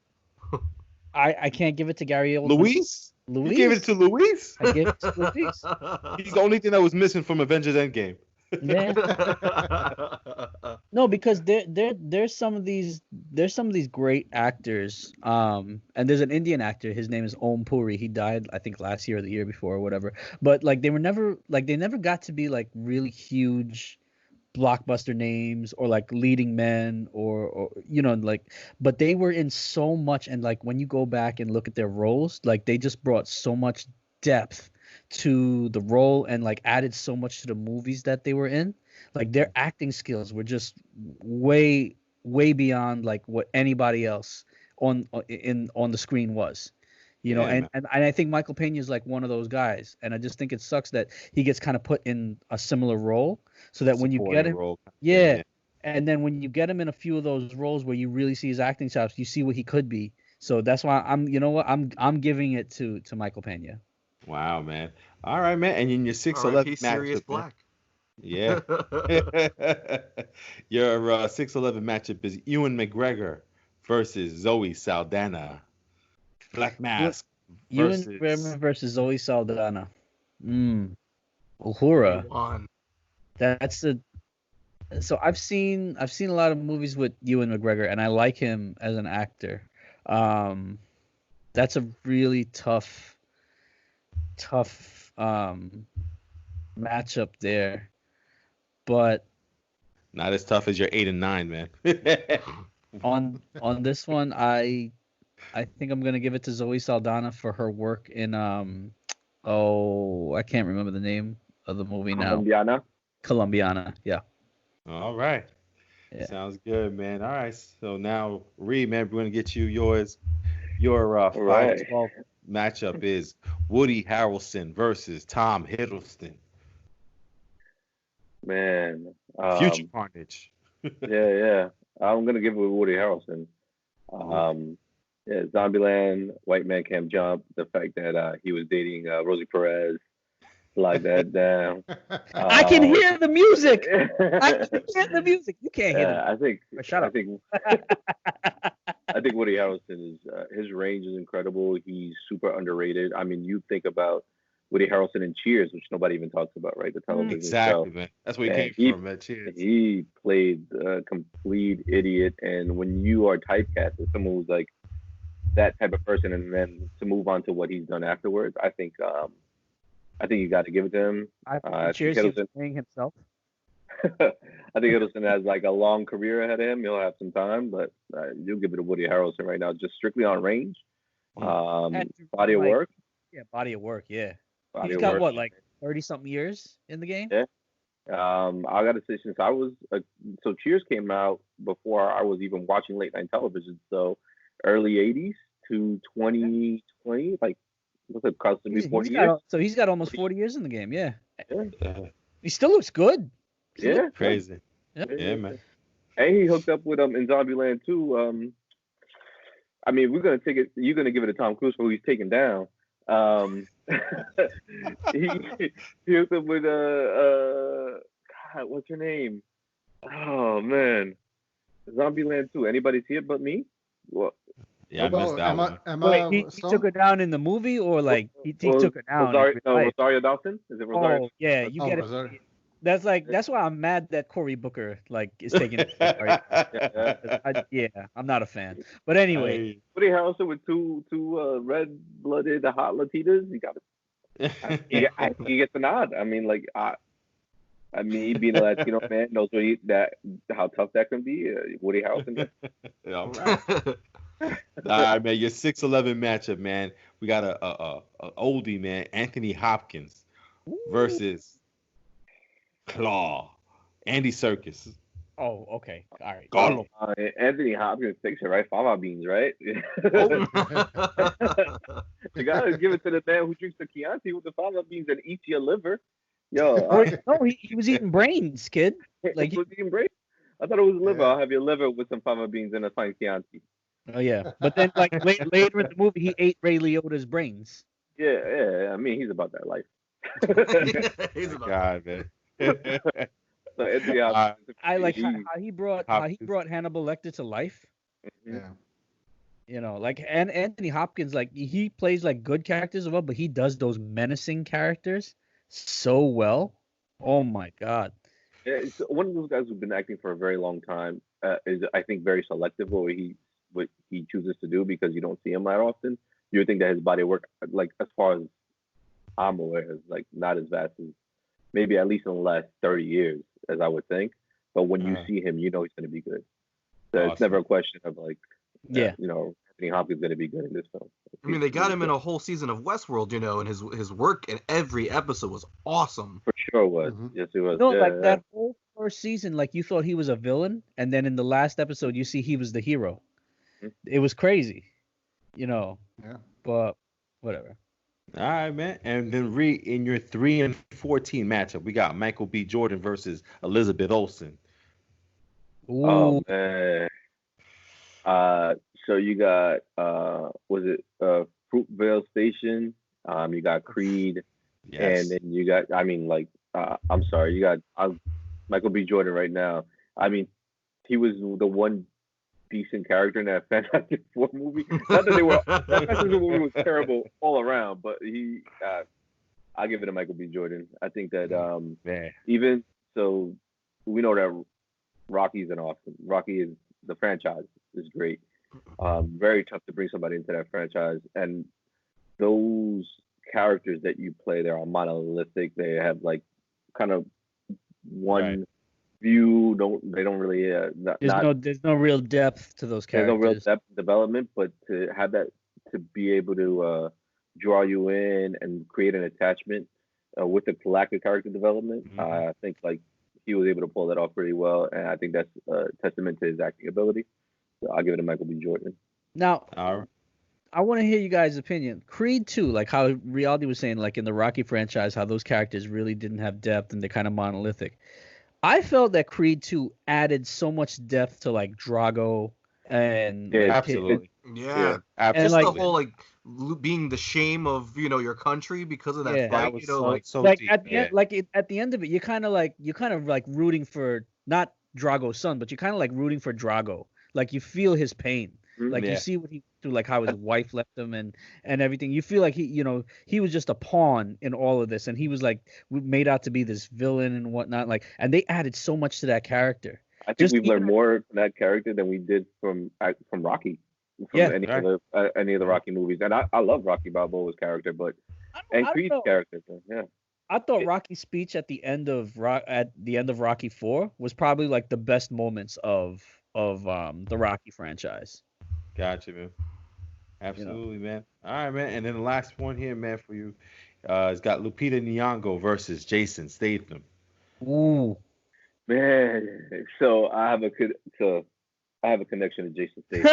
B: I can't give it to Gary Oldman.
A: Luis? You gave it to Luis?
B: I gave it to Luis.
A: He's the only thing that was missing from Avengers Endgame.
B: Yeah. No, because there's some of these great actors. And there's an Indian actor. His name is Om Puri. He died, I think, last year or the year before or whatever. But like they never got to be like really huge blockbuster names or like leading men or but they were in so much, and like when you go back and look at their roles, like they just brought so much depth to the role and like added so much to the movies that they were in. Like their acting skills were just way beyond like what anybody else on the screen was. You know, and I think Michael Pena is like one of those guys, and I just think it sucks that he gets kind of put in a similar role, so that when you get him, and then when you get him in a few of those roles where you really see his acting chops, you see what he could be. So that's why I'm giving it to Michael Pena.
A: Wow, man. All right, man. And in your 6'11"
D: Sirius
A: matchup,
D: Black.
A: Yeah. Your 6'11" matchup is Ewan McGregor versus Zoe Saldana. Black Mask
B: Ewan McGregor versus Zoe Saldana. Uhura. That's the. So I've seen a lot of movies with Ewan McGregor, and I like him as an actor. That's a really tough matchup there, but
A: not as tough as your 8 and 9, man.
B: on this one, I think I'm gonna give it to Zoe Saldana for her work in I can't remember the name of the movie now. Colombiana, yeah.
A: All right. Yeah. Sounds good, man. All right. So now, Reed, man, we're gonna get you yours. Your 5-12 matchup is Woody Harrelson versus Tom Hiddleston.
C: Man,
A: Future Carnage.
C: yeah. I'm gonna give it with Woody Harrelson. Zombieland, White Man Can't Jump. The fact that he was dating Rosie Perez, slide that down.
B: I can hear the music. I can hear the music. You can't hear it.
C: I think.
B: Shut up.
C: I think Woody Harrelson is his range is incredible. He's super underrated. I mean, you think about Woody Harrelson in Cheers, which nobody even talks about, right? The television show.
A: Man. That's where he came from, at Cheers.
C: He played a complete idiot, and when you are typecast as someone who's like that type of person, and then to move on to what he's done afterwards, I think you got to give it to him.
B: Cheers, he's playing himself.
C: I think Hiddleston has like a long career ahead of him. He'll have some time, but you'll give it to Woody Harrelson right now, just strictly on range. Body of work.
B: Yeah, body of work. Yeah. He's got what, like 30-something years in the game?
C: Yeah. I got to say, since I was so Cheers came out before I was even watching late night television, so early '80s to 2020, like what's it cost to be 40 years?
B: So he's got almost 40 years in the game. Yeah. He still looks good.
A: Crazy.
B: Yeah,
A: man.
C: And he hooked up with in Zombieland too. I mean, we're gonna take it. You're gonna give it to Tom Cruise for who he's taken down. He hooked up with God, what's her name? Oh man, Zombieland 2. Anybody see it but me? What?
A: Yeah, I missed that one.
B: Wait, he took her down in the movie, or like he took her down?
C: Rosario Dawson. Is it Rosario?
B: Oh yeah, you get it. That's why I'm mad that Cory Booker is taking it. I'm not a fan. But anyway,
C: Woody Harrelson with two red-blooded hot Latinas. You got it. He gets a nod. I mean, he being a Latino man knows how tough that can be. Woody Harrelson.
A: All right. All right, man. Your 6'11" matchup, man. We got a oldie, man. Anthony Hopkins versus Claw, Andy Serkis.
B: Oh, okay. All right.
C: Anthony Hopkins takes it, right? Fava beans, right? You gotta give it to the man who drinks the Chianti with the fava beans and eats your liver.
B: No, he was eating brains, kid.
C: Like he was eating brains. I thought it was liver. I'll have your liver with some fava beans and a fine Chianti.
B: Oh yeah, but then later in the movie, he ate Ray Liotta's brains.
C: Yeah. I mean, he's about that life.
A: He's about God, man.
C: So
B: I like how he brought Hannibal Lecter to life.
E: Yeah.
B: And Anthony Hopkins, he plays good characters as well, but he does those menacing characters so well. Oh my God.
C: Yeah, it's one of those guys who've been acting for a very long time. Is I think very selective what he chooses to do, because you don't see him that often. You would think that his body of work, as far as I'm aware, is not as vast as maybe at least in the last 30 years, as I would think. But when you see him, you know he's going to be good. So It's never a question of Anthony Hopkins going to be good in this film.
D: I mean, they got him in a whole season of Westworld, and his work in every episode was awesome.
C: For sure was. Mm-hmm. Yes, it was.
B: No, that whole first season, you thought he was a villain, and then in the last episode, you see he was the hero. Mm-hmm. It was crazy,
E: Yeah.
B: But whatever.
A: All right, man. And then in your 3 and 14 matchup, we got Michael B. Jordan versus Elizabeth Olsen.
C: Oh
B: Ooh,
C: man. Uh, so you got was it Fruitvale Station? You got Creed, and
A: Yes.
C: then you got I'm sorry, you got Michael B. Jordan right now. I mean, he was the one decent character in that Fantastic Four movie. Not that that Fantastic Four movie was terrible all around, but I give it to Michael B. Jordan. I think that
A: Man.
C: even so, we know that Rocky's an awesome. Rocky is the franchise is great. Very tough to bring somebody into that franchise, and those characters that you play there are monolithic. They have like kind of one
A: Right.
C: view. They don't really
B: there's no real depth to those
C: there's no real
B: characters.
C: depth development, but to have that to be able to draw you in and create an attachment with the lack of character development, I think like he was able to pull that off pretty well, and I think that's a testament to his acting ability. So I'll give it to Michael B. Jordan.
B: Now,
A: All right.
B: I want to hear you guys' opinion. Creed 2, like how Rialdi was saying, like in the Rocky franchise, how those characters really didn't have depth and they're kind of monolithic. I felt that Creed 2 added so much depth to like Drago and
C: Yeah,
B: like
A: Absolutely.
D: Yeah.
B: and
D: Just
B: like
D: the whole like being the shame of your country because of that
B: Yeah.
D: fight.
A: That was so
B: like
A: deep.
B: at the
A: Yeah.
B: end, at the end of it, you're kind of like rooting for not Drago's son, but you're kind of like rooting for Drago. Like you feel his pain.
C: Mhm.
B: Like you
A: Yeah.
B: see what he through, like how his wife left him and everything. You feel like he was just a pawn in all of this, and he was like made out to be this villain and whatnot. Like, and they added so much to that character.
C: I think
B: Just
C: we've learned
B: even
C: more from that character than we did from Rocky, from
B: yeah,
C: any
A: Right.
C: any of the Rocky movies. And I love Rocky Balboa's character, but and
B: I don't
C: Creed's
B: know.
C: character, so, yeah.
B: I thought Rocky's speech at the end of Rocky 4 was probably like the best moments of the Rocky franchise.
A: Gotcha, man.
B: You know.
A: Absolutely, man. All right, man. And then the last one here, man, for you, it's got Lupita Nyong'o versus Jason Statham.
B: Ooh.
C: Man, so I have a connection to Jason Statham.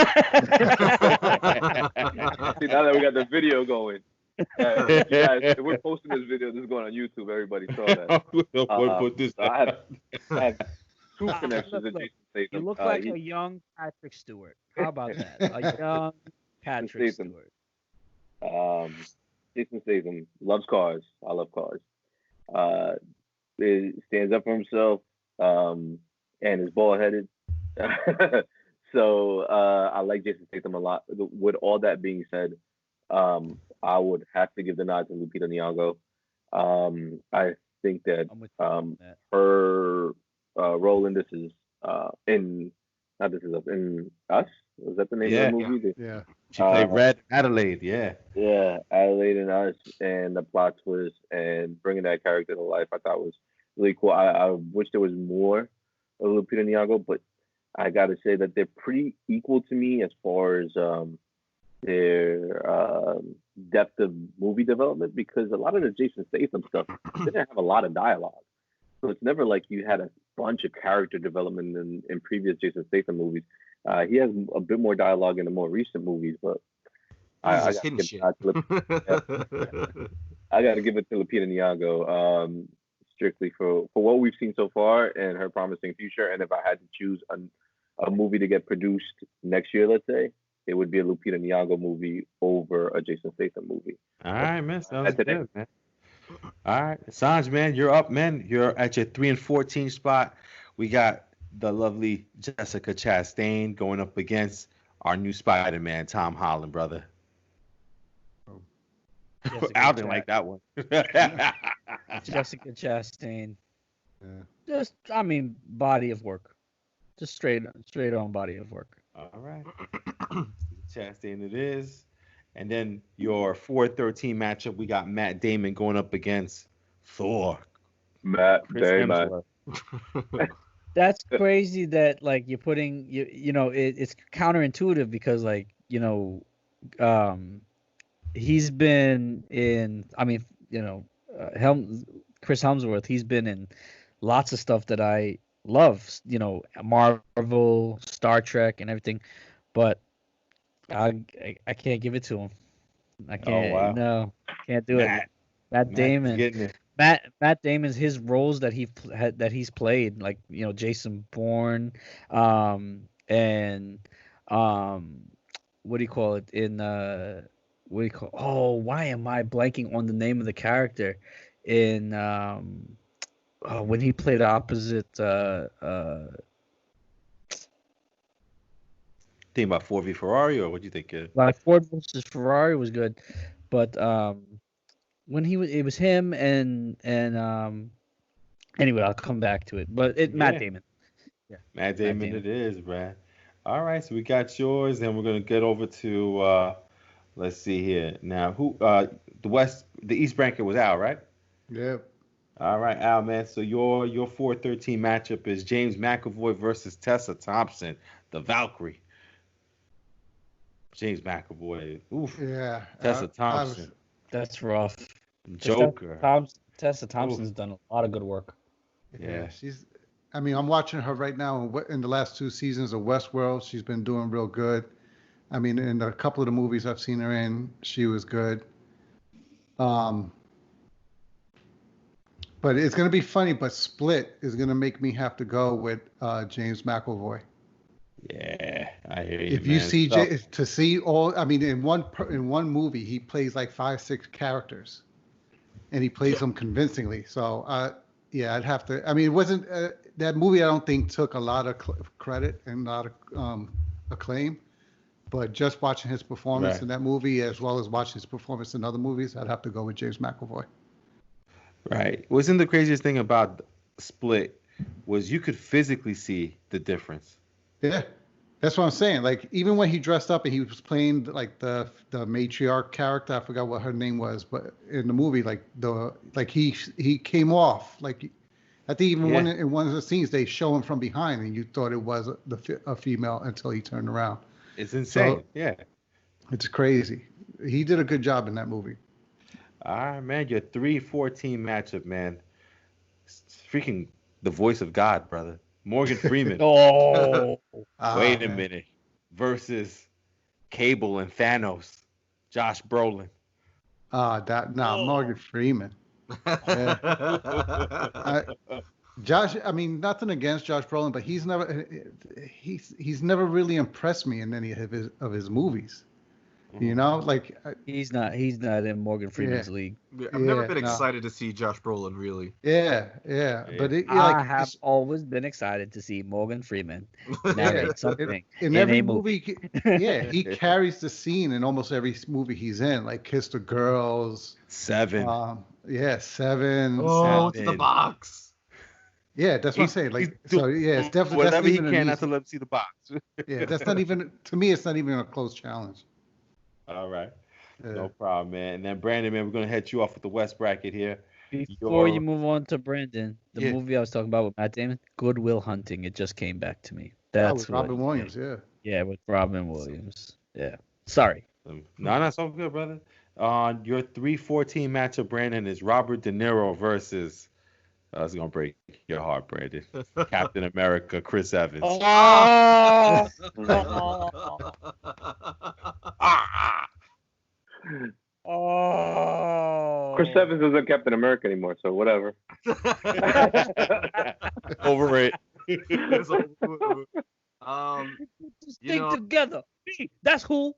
C: See, now that we got the video going, you guys, if we're posting this video, this is going on YouTube. Everybody saw that.
A: We'll put this.
C: So I have two
B: Look,
C: connections to
B: look,
C: Jason
B: you
C: Statham.
B: look like a young Patrick Stewart. How about that? A young Patrick
C: Statham.
B: Stewart.
C: Jason Statham loves cars. I love cars. He stands up for himself, and is bald headed. So I like Jason Statham a lot. With all that being said, I would have to give the nod to Lupita Nyong'o. I think that
B: I'm with you on that.
C: her role in this is in not this is in Us. Was that the name
A: Yeah.
C: of the movie?
E: Yeah.
A: She played Red Adelaide. Yeah.
C: Yeah, Adelaide and Us, and the plot twist and bringing that character to life, I thought was really cool. I wish there was more of Lupita Nyong'o, but I got to say that they're pretty equal to me as far as their depth of movie development, because a lot of the Jason Statham stuff didn't have a lot of dialogue. So it's never like you had a bunch of character development in previous Jason Statham movies. He has a bit more dialogue in the more recent movies, but I
D: He's just
C: gotta
D: hitting
C: give
D: shit.
C: I got to give it to Lupita Nyong'o, strictly for what we've seen so far and her promising future. And if I had to choose a movie to get produced next year, let's say, it would be a Lupita Nyong'o movie over a Jason Statham movie.
A: All right, man. Sounds
C: That's it.
A: good, man. All right, Sanj, man, you're up, man. You're at your 3 and 14 spot. We got the lovely Jessica Chastain going up against our new Spider-Man, Tom Holland, brother.
B: Jessica
A: I didn't like that one.
B: Jessica Chastain.
E: Yeah.
B: Just, I mean, body of work. Just straight on body of work.
A: All right. Chastain it is. And then your 4-13 matchup, we got Matt Damon going up against Thor.
C: Matt
A: Chris
C: Damon.
A: Hemsworth.
B: That's crazy that like you're putting it's counterintuitive because like he's been in Chris Hemsworth, he's been in lots of stuff that I love, Marvel, Star Trek and everything, but I can't give it to him. I can't.
A: wow.
B: No, can't do it. Matt
A: Matt's
B: Damon.
A: getting it.
B: Matt Damon's his roles that he's played, like Jason Bourne, and what do you call it in what do you call? Oh, why am I blanking on the name of the character in when he played opposite
A: Think about Ford v Ferrari, or what do you think, kid?
B: like Ford versus Ferrari was good, but when it was him and anyway, I'll come back to it. But Matt Damon. Yeah.
A: Matt Damon it is, Brad. All right, so we got yours, and we're gonna get over to let's see here. Now who the East bracket was Al, right?
E: Yep.
A: All right, Al, man. So your 4-13 matchup is James McAvoy versus Tessa Thompson, the Valkyrie. James McAvoy. Oof.
E: Yeah.
A: Tessa Thompson.
B: That's rough.
A: Joker.
B: Tessa Thompson's done a lot of good work.
A: Yeah.
E: I'm watching her right now in the last 2 seasons of Westworld. She's been doing real good. I mean, in a couple of the movies I've seen her in, she was good. But it's going to be funny, but Split is going to make me have to go with James McAvoy.
A: Yeah, I hear you.
E: If you see to see all, I mean, in one movie he plays like 5-6 characters, and he plays them convincingly. So yeah, I'd have to. I mean, it wasn't that movie. I don't think took a lot of credit and a lot of acclaim, but just watching his performance in that movie, as well as watching his performance in other movies, I'd have to go with James McAvoy.
A: Right. Wasn't the craziest thing about Split was you could physically see the difference.
E: Yeah, that's what I'm saying. Like, even when he dressed up and he was playing like the matriarch character, I forgot what her name was, but in the movie, he came off like, I think even in one of the scenes they show him from behind and you thought it was a female until he turned around.
A: It's insane.
E: So, it's crazy. He did a good job in that movie.
A: All right, man. Your 3-14 matchup, man. It's freaking the voice of God, brother. Morgan Freeman. Wait a minute. Versus Cable and Thanos. Josh Brolin.
E: Morgan Freeman. Josh, I mean, nothing against Josh Brolin, but he's never really impressed me in any of his movies. You know, like
B: he's not in Morgan Freeman's league.
D: I've never been excited to see Josh Brolin, really.
E: Yeah. But
B: I have always been excited to see Morgan Freeman narrate something
E: in every movie. He carries the scene in almost every movie he's in, like Kiss the Girls,
A: Seven.
E: Seven.
D: Oh, it's the box.
E: Yeah, that's what I'm saying. Like, it's definitely
A: whatever he can not to let him see the box.
E: That's not even, to me, it's not even a close challenge.
A: All right. No problem, man. And then Brandon, man, we're gonna head you off with the West bracket here.
B: Before you move on to Brandon, the movie I was talking about with Matt Damon, Good Will Hunting, it just came back to me. That's
E: with Robin Williams,
B: Yeah, with Robin Williams. Yeah. Sorry.
A: No, that's all good, brother. Your 3-14 matchup, Brandon, is Robert De Niro versus it's gonna break your heart, Brandon. Captain America, Chris Evans.
C: Chris Evans isn't Captain America anymore, so whatever.
A: Over it.
B: Just think together. That's who.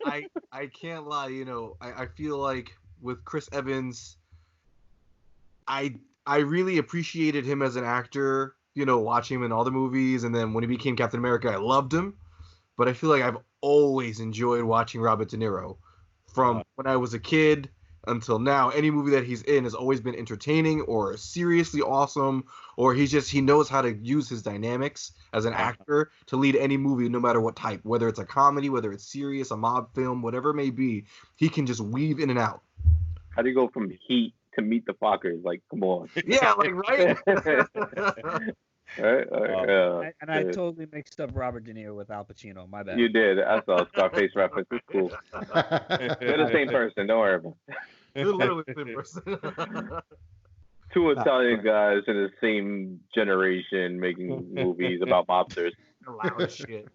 D: I can't lie. I feel like with Chris Evans, I really appreciated him as an actor, watching him in all the movies. And then when he became Captain America, I loved him. But I feel like I've always enjoyed watching Robert De Niro from when I was a kid until now. Any movie that he's in has always been entertaining or seriously awesome, or he knows how to use his dynamics as an actor to lead any movie, no matter what type, whether it's a comedy, whether it's serious, a mob film, whatever it may be, he can just weave in and out.
C: How do you go from Heat to Meet the Fockers? Like, come on.
D: Yeah, like, right?
C: Right?
B: And I totally mixed up Robert De Niro with Al Pacino. My bad.
C: You did. I saw Scarface reference. It's cool. They're the same person. Don't worry about it.
D: They're literally the same person.
C: Two Italian guys in the same generation making movies about mobsters.
D: Loud shit.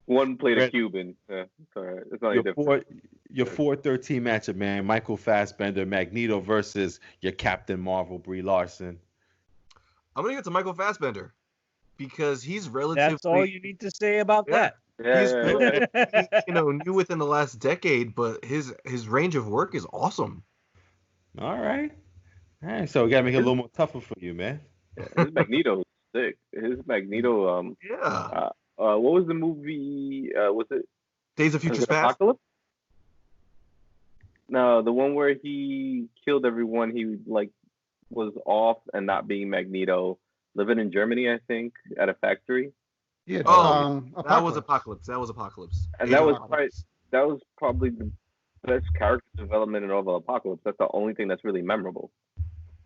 C: One played a
A: Brent,
C: Cuban. Sorry, it's not
A: your
C: different.
A: your 413 matchup, man. Michael Fassbender, Magneto versus your Captain Marvel, Brie Larson.
D: I'm gonna get to Michael Fassbender because he's
B: That's all you need to say about that.
D: He's new within the last decade, but his range of work is awesome.
A: All right. So we gotta make it a little more tougher for you, man.
C: His Magneto's sick. His Magneto. What was the movie? Was it
D: Days of Future Past?
C: Apocalypse? No, the one where he killed everyone. He was off and not being Magneto, living in Germany, I think, at a factory.
E: Yeah.
D: That was Apocalypse.
C: And that was probably the best character development in all of Apocalypse. That's the only thing that's really memorable.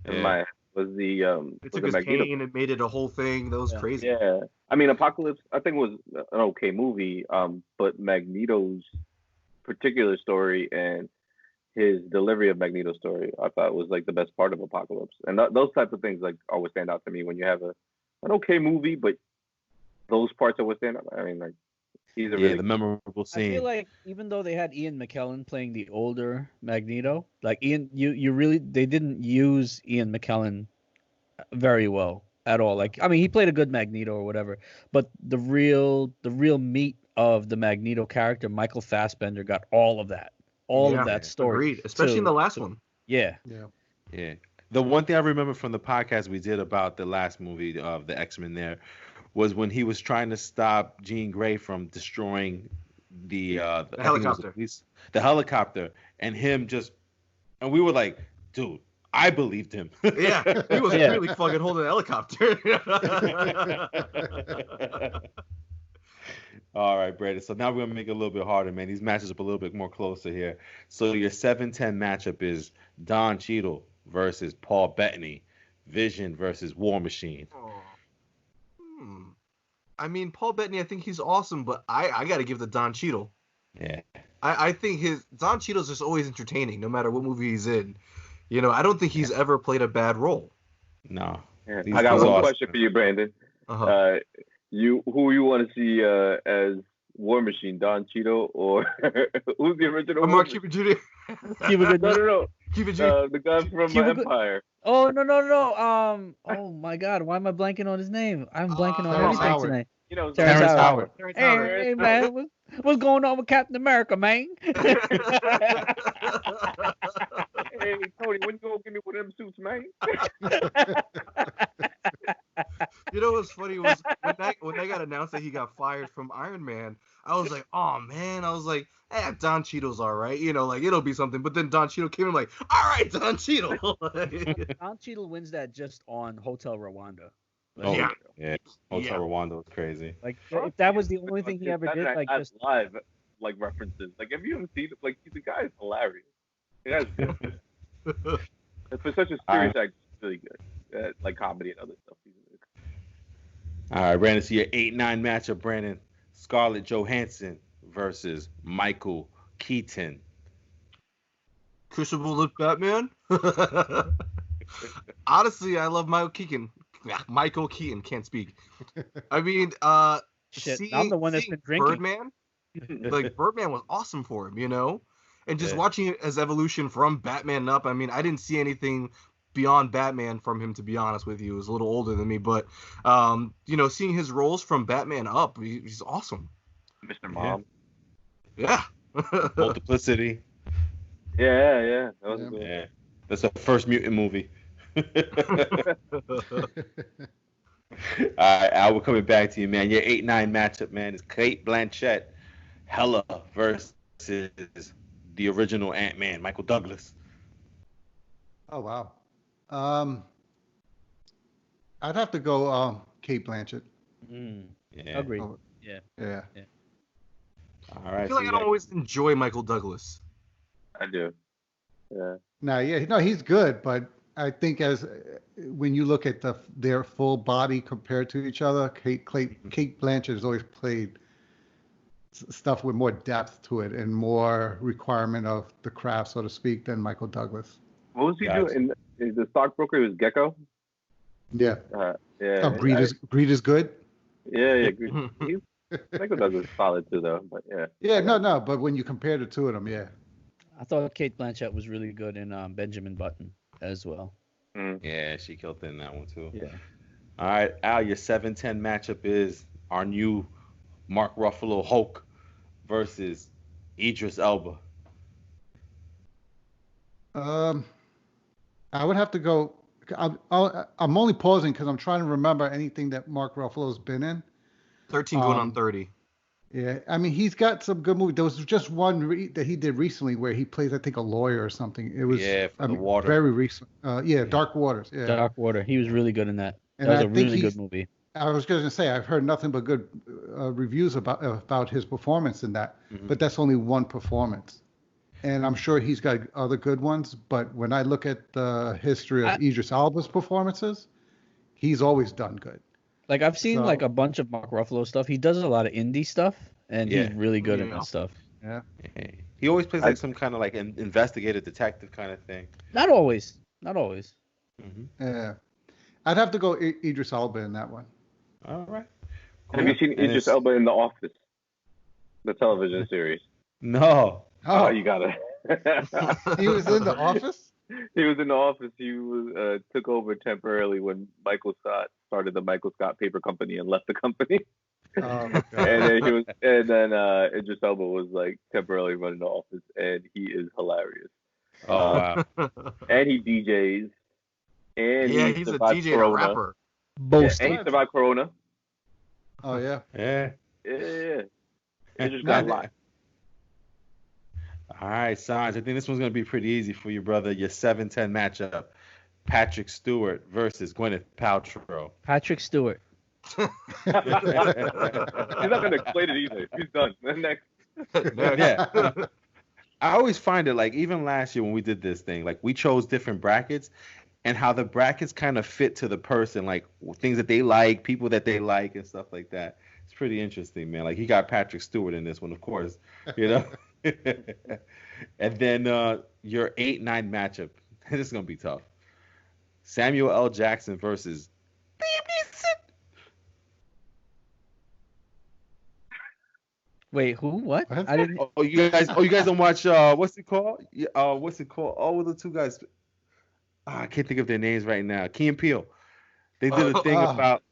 C: In my was the
D: It took his cane and made it a whole thing. That was crazy.
C: Yeah, I mean Apocalypse, I think was an okay movie. But Magneto's particular story and his delivery of Magneto's story, I thought was the best part of Apocalypse. And those types of things always stand out to me when you have an okay movie, but those parts always stand out. I mean, he's a really
A: the memorable scene.
B: I feel like even though they had Ian McKellen playing the older Magneto, Ian, they didn't use Ian McKellen very well at all. He played a good Magneto or whatever, but the real meat of the Magneto character, Michael Fassbender, got all of that. Of that story.
D: Agreed. Especially in the last one.
B: Yeah.
A: The one thing I remember from the podcast we did about the last movie of the X-Men there was when he was trying to stop Jean Grey from destroying the
D: helicopter.
A: The helicopter, and we were like, dude, I believed him.
D: Yeah, he was really fucking holding the helicopter.
A: All right, Brandon. So now we're going to make it a little bit harder, man. These matches up a little bit more closer here. So your 7-10 matchup is Don Cheadle versus Paul Bettany, Vision versus War Machine.
D: I mean, Paul Bettany, I think he's awesome, but I got to give the Don Cheadle.
A: Yeah.
D: I think Don Cheadle's just always entertaining, no matter what movie he's in. I don't think he's ever played a bad role.
A: No.
C: Yeah. I got one question for you, Brandon.
D: Uh-huh.
C: Who you want to see as War Machine, Don Cheadle, or who's the original?
D: Mark Cuban Jr.
C: No.
D: Cuban Jr.
C: The guy from Empire.
B: Oh no! Oh my God! Why am I blanking on his name? I'm blanking on everything tonight.
A: Terrence Howard.
B: Hey man, what's going on with Captain America, man?
C: Hey Tony, when you gonna give me one of them suits, man?
D: You know what's funny was when they got announced that he got fired from Iron Man, I was like, oh man, Don Cheadle's all right, it'll be something. But then Don Cheadle came in all right, Don Cheadle.
B: Don Cheadle wins that just on Hotel Rwanda.
A: Hotel Rwanda was crazy.
B: If that was the only thing he ever did, just
C: live references. Have you ever seen it? The guy is hilarious. Yeah, for such a serious actor, it's really good. Comedy and other stuff.
A: All right, Brandon. So your 8-9 matchup, Brandon. Scarlett Johansson versus Michael Keaton.
D: Crucible Lip Batman. Honestly, I love Michael Keaton. Michael Keaton, can't speak. I mean,
B: shit, I'm the one that's been drinking.
D: Birdman, Birdman was awesome for him, and just watching his evolution from Batman up. I mean, I didn't see anything beyond Batman from him, to be honest with you. He was a little older than me, but seeing his roles from Batman up, he's awesome.
C: Mr. Mom.
D: Yeah.
A: Multiplicity.
C: Yeah. That was good.
A: Yeah. That's the first mutant movie. All right, Al, we're coming back to you, man. Your 8-9 matchup, man, is Cate Blanchett, Hela versus the original Ant-Man, Michael Douglas.
E: Oh, wow. I'd have to go Cate Blanchett.
A: Yeah.
B: Agreed.
E: Oh,
B: yeah.
A: All right.
D: I feel like I don't always enjoy Michael Douglas.
C: I do. Yeah.
E: No, he's good, but I think when you look at their full body compared to each other, Cate Blanchett has always played stuff with more depth to it and more requirement of the craft, so to speak, than Michael Douglas.
C: What was he doing? In the stockbroker, it was Gecko.
E: Yeah.
C: Yeah.
E: Greed is good.
C: Yeah. Michael Douglas is solid too, though. But yeah.
E: Yeah, no. But when you compare the two of them, yeah.
B: I thought Kate Blanchett was really good in Benjamin Button as well.
A: Yeah, she killed it in that one too.
B: Yeah.
A: All right, Al, your 7-10 matchup is our new Mark Ruffalo Hulk versus Idris Elba.
E: I would have to go. I'm only pausing because I'm trying to remember anything that Mark Ruffalo's been in.
D: 13 going on 30.
E: Yeah, I mean he's got some good movies. There was just one that he did recently where he plays, I think, a lawyer or something. It was
A: The Water.
E: Very recent. Dark Waters. Yeah,
B: Dark Water. He was really good in that.
E: And
B: That was
E: I
B: a
E: think
B: really good movie.
E: I was going to say I've heard nothing but good reviews about his performance in that, but that's only one performance. And I'm sure he's got other good ones, but when I look at the history of Idris Elba's performances, he's always done good.
B: Like I've seen like a bunch of Mark Ruffalo stuff. He does a lot of indie stuff, and he's really good in that stuff.
E: Yeah.
A: He always plays like some kind of like an investigative detective kind of thing.
B: Not always.
E: Yeah. I'd have to go Idris Elba in that one.
A: All right.
C: Cool. Have you seen Idris Elba in The Office, the television series?
A: No.
C: Oh, you gotta.
E: He was in The Office?
C: He was in The Office. He was took over temporarily when Michael Scott started the Michael Scott Paper Company and left the company.
E: Oh, my God.
C: and then Idris Elba was like temporarily running The Office, and he is hilarious.
A: Oh wow.
C: And he DJs. And
D: he's a DJ and a rapper.
B: Both.
C: And he survived Corona.
E: Oh yeah.
A: Yeah.
C: Yeah. He just got locked.
A: All right, Sanj. I think this one's gonna be pretty easy for you, brother. Your 7-10 matchup: Patrick Stewart versus Gwyneth Paltrow.
B: Patrick Stewart.
C: He's not gonna explain it either. He's done. Next.
A: Yeah. I always find it like even last year when we did this thing, like we chose different brackets, and how the brackets kind of fit to the person, like things that they like, people that they like, and stuff like that. It's pretty interesting, man. Like he got Patrick Stewart in this one, of course, you know. And then your 8-9 matchup. This is gonna be tough. Samuel L. Jackson versus Liam Neeson.
B: Wait, who? What? I didn't.
A: Oh, you guys don't watch what's it called? What's it called? Oh, the two guys. I can't think of their names right now. Key and Peele. They did a thing about,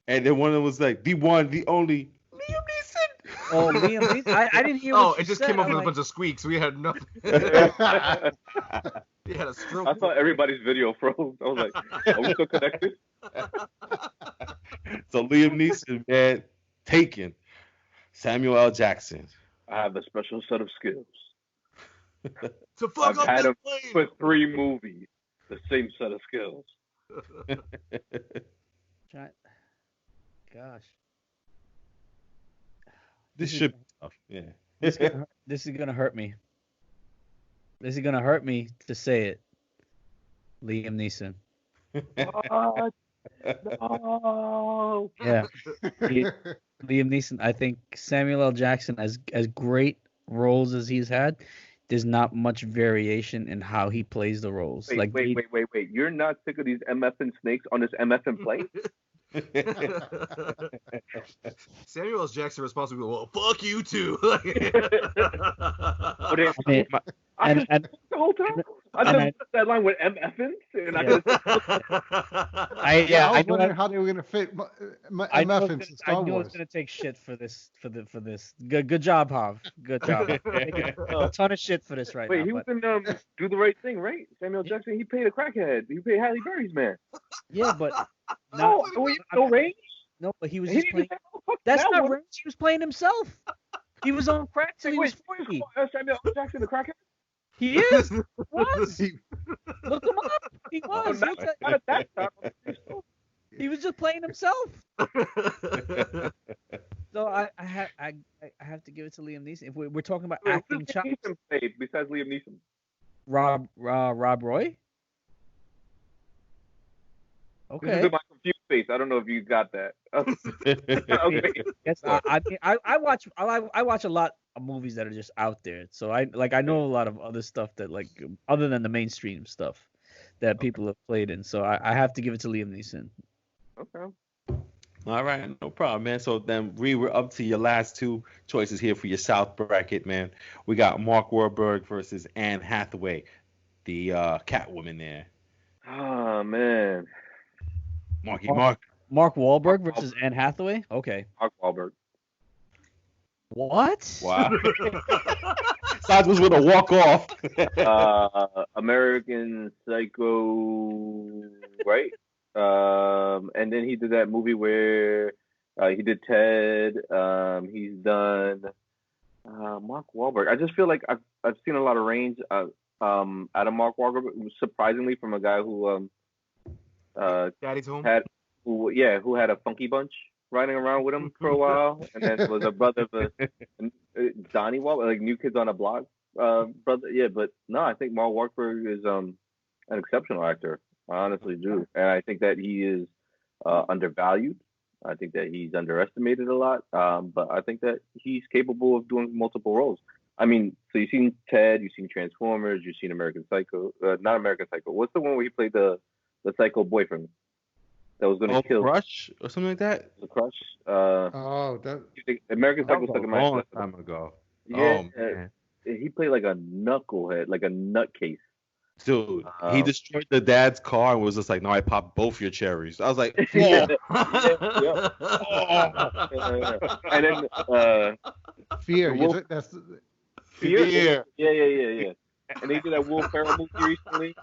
A: and then one of them was like the one, the only Liam Neeson.
B: Oh, Liam Neeson. I didn't hear.
D: It just came up with a bunch of squeaks. We had nothing. He had a stroke.
C: I saw everybody's video froze. I was like, are we still connected?
A: So Liam Neeson, man, Taken. Samuel L. Jackson.
C: I have a special set of skills.
D: To fuck
C: I've
D: up
C: had
D: that
C: him
D: plane.
C: for 3 movies. The same set of skills.
B: Gosh.
A: This should be tough. Yeah.
B: This is gonna hurt me. This is gonna hurt me to say it. Liam Neeson.
C: What? No.
B: Yeah. Liam Neeson. I think Samuel L. Jackson, as great roles as he's had, there's not much variation in how he plays the roles.
C: Wait. You're not sick of these MFing snakes on this MFing plane?
D: Samuel L. Jackson responsible. Well, fuck you too.
C: The whole time. I just put that line with MFing, and
E: I was wondering how they were gonna fit MFing in Star Wars.
B: I knew it was gonna take shit for this. Good job, Hav. Good job. A ton of shit for this right now.
C: Wait, he was in Do the Right Thing, right? Samuel Jackson. He paid a crackhead. He paid Halle Berry's man.
B: Yeah, but
C: no range.
B: No, but he was just playing. That's not range. He was playing himself. He was on crack till he was 40.
C: Samuel Jackson, the crackhead.
B: He is. Was. Look him up. He was. He was just playing himself. So I have to give it to Liam Neeson. If we're talking about acting chops.
C: Besides Liam Neeson.
B: Rob Roy. Okay.
C: This is my confused face. I don't know if you got that. Okay.
B: Yes, I watch a lot of movies that are just out there. So I know a lot of other stuff that like other than the mainstream stuff that people have played in. So I have to give it to Liam Neeson.
C: Okay.
A: All right, no problem, man. So then we're up to your last two choices here for your South bracket, man. We got Mark Wahlberg versus Anne Hathaway, the Catwoman there.
C: Oh man,
A: Mark.
B: Mark Wahlberg versus Anne Hathaway. Okay.
C: Mark Wahlberg.
B: What?
A: Wow. Saj was gonna walk off.
C: American Psycho, right? And then he did that movie where he did Ted. He's done Mark Wahlberg. I just feel like I've seen a lot of range out of Mark Wahlberg, surprisingly from a guy who
D: Daddy's Home.
C: who had a funky bunch riding around with him for a while, and then was a brother of Donnie Wahlberg, like New Kids on the Block brother. Yeah, but no, I think Mark Wahlberg is an exceptional actor. I honestly do, and I think that he is undervalued. I think that he's underestimated a lot, but I think that he's capable of doing multiple roles. I mean, so you've seen Ted, you've seen Transformers, you've seen American Psycho, not American Psycho. What's the one where he played the psycho boyfriend that was going to kill?
A: Crush or something like that?
C: The Crush.
E: That.
C: American Psycho
A: was a long time ago.
C: Yeah, man. He played like a knucklehead, like a nutcase.
A: Dude, he destroyed the dad's car and was just like, "No, I popped both your cherries." I was like,
C: yeah. And then
E: Fear. That's
C: Fear. Yeah. And they did that Will Ferrell movie recently.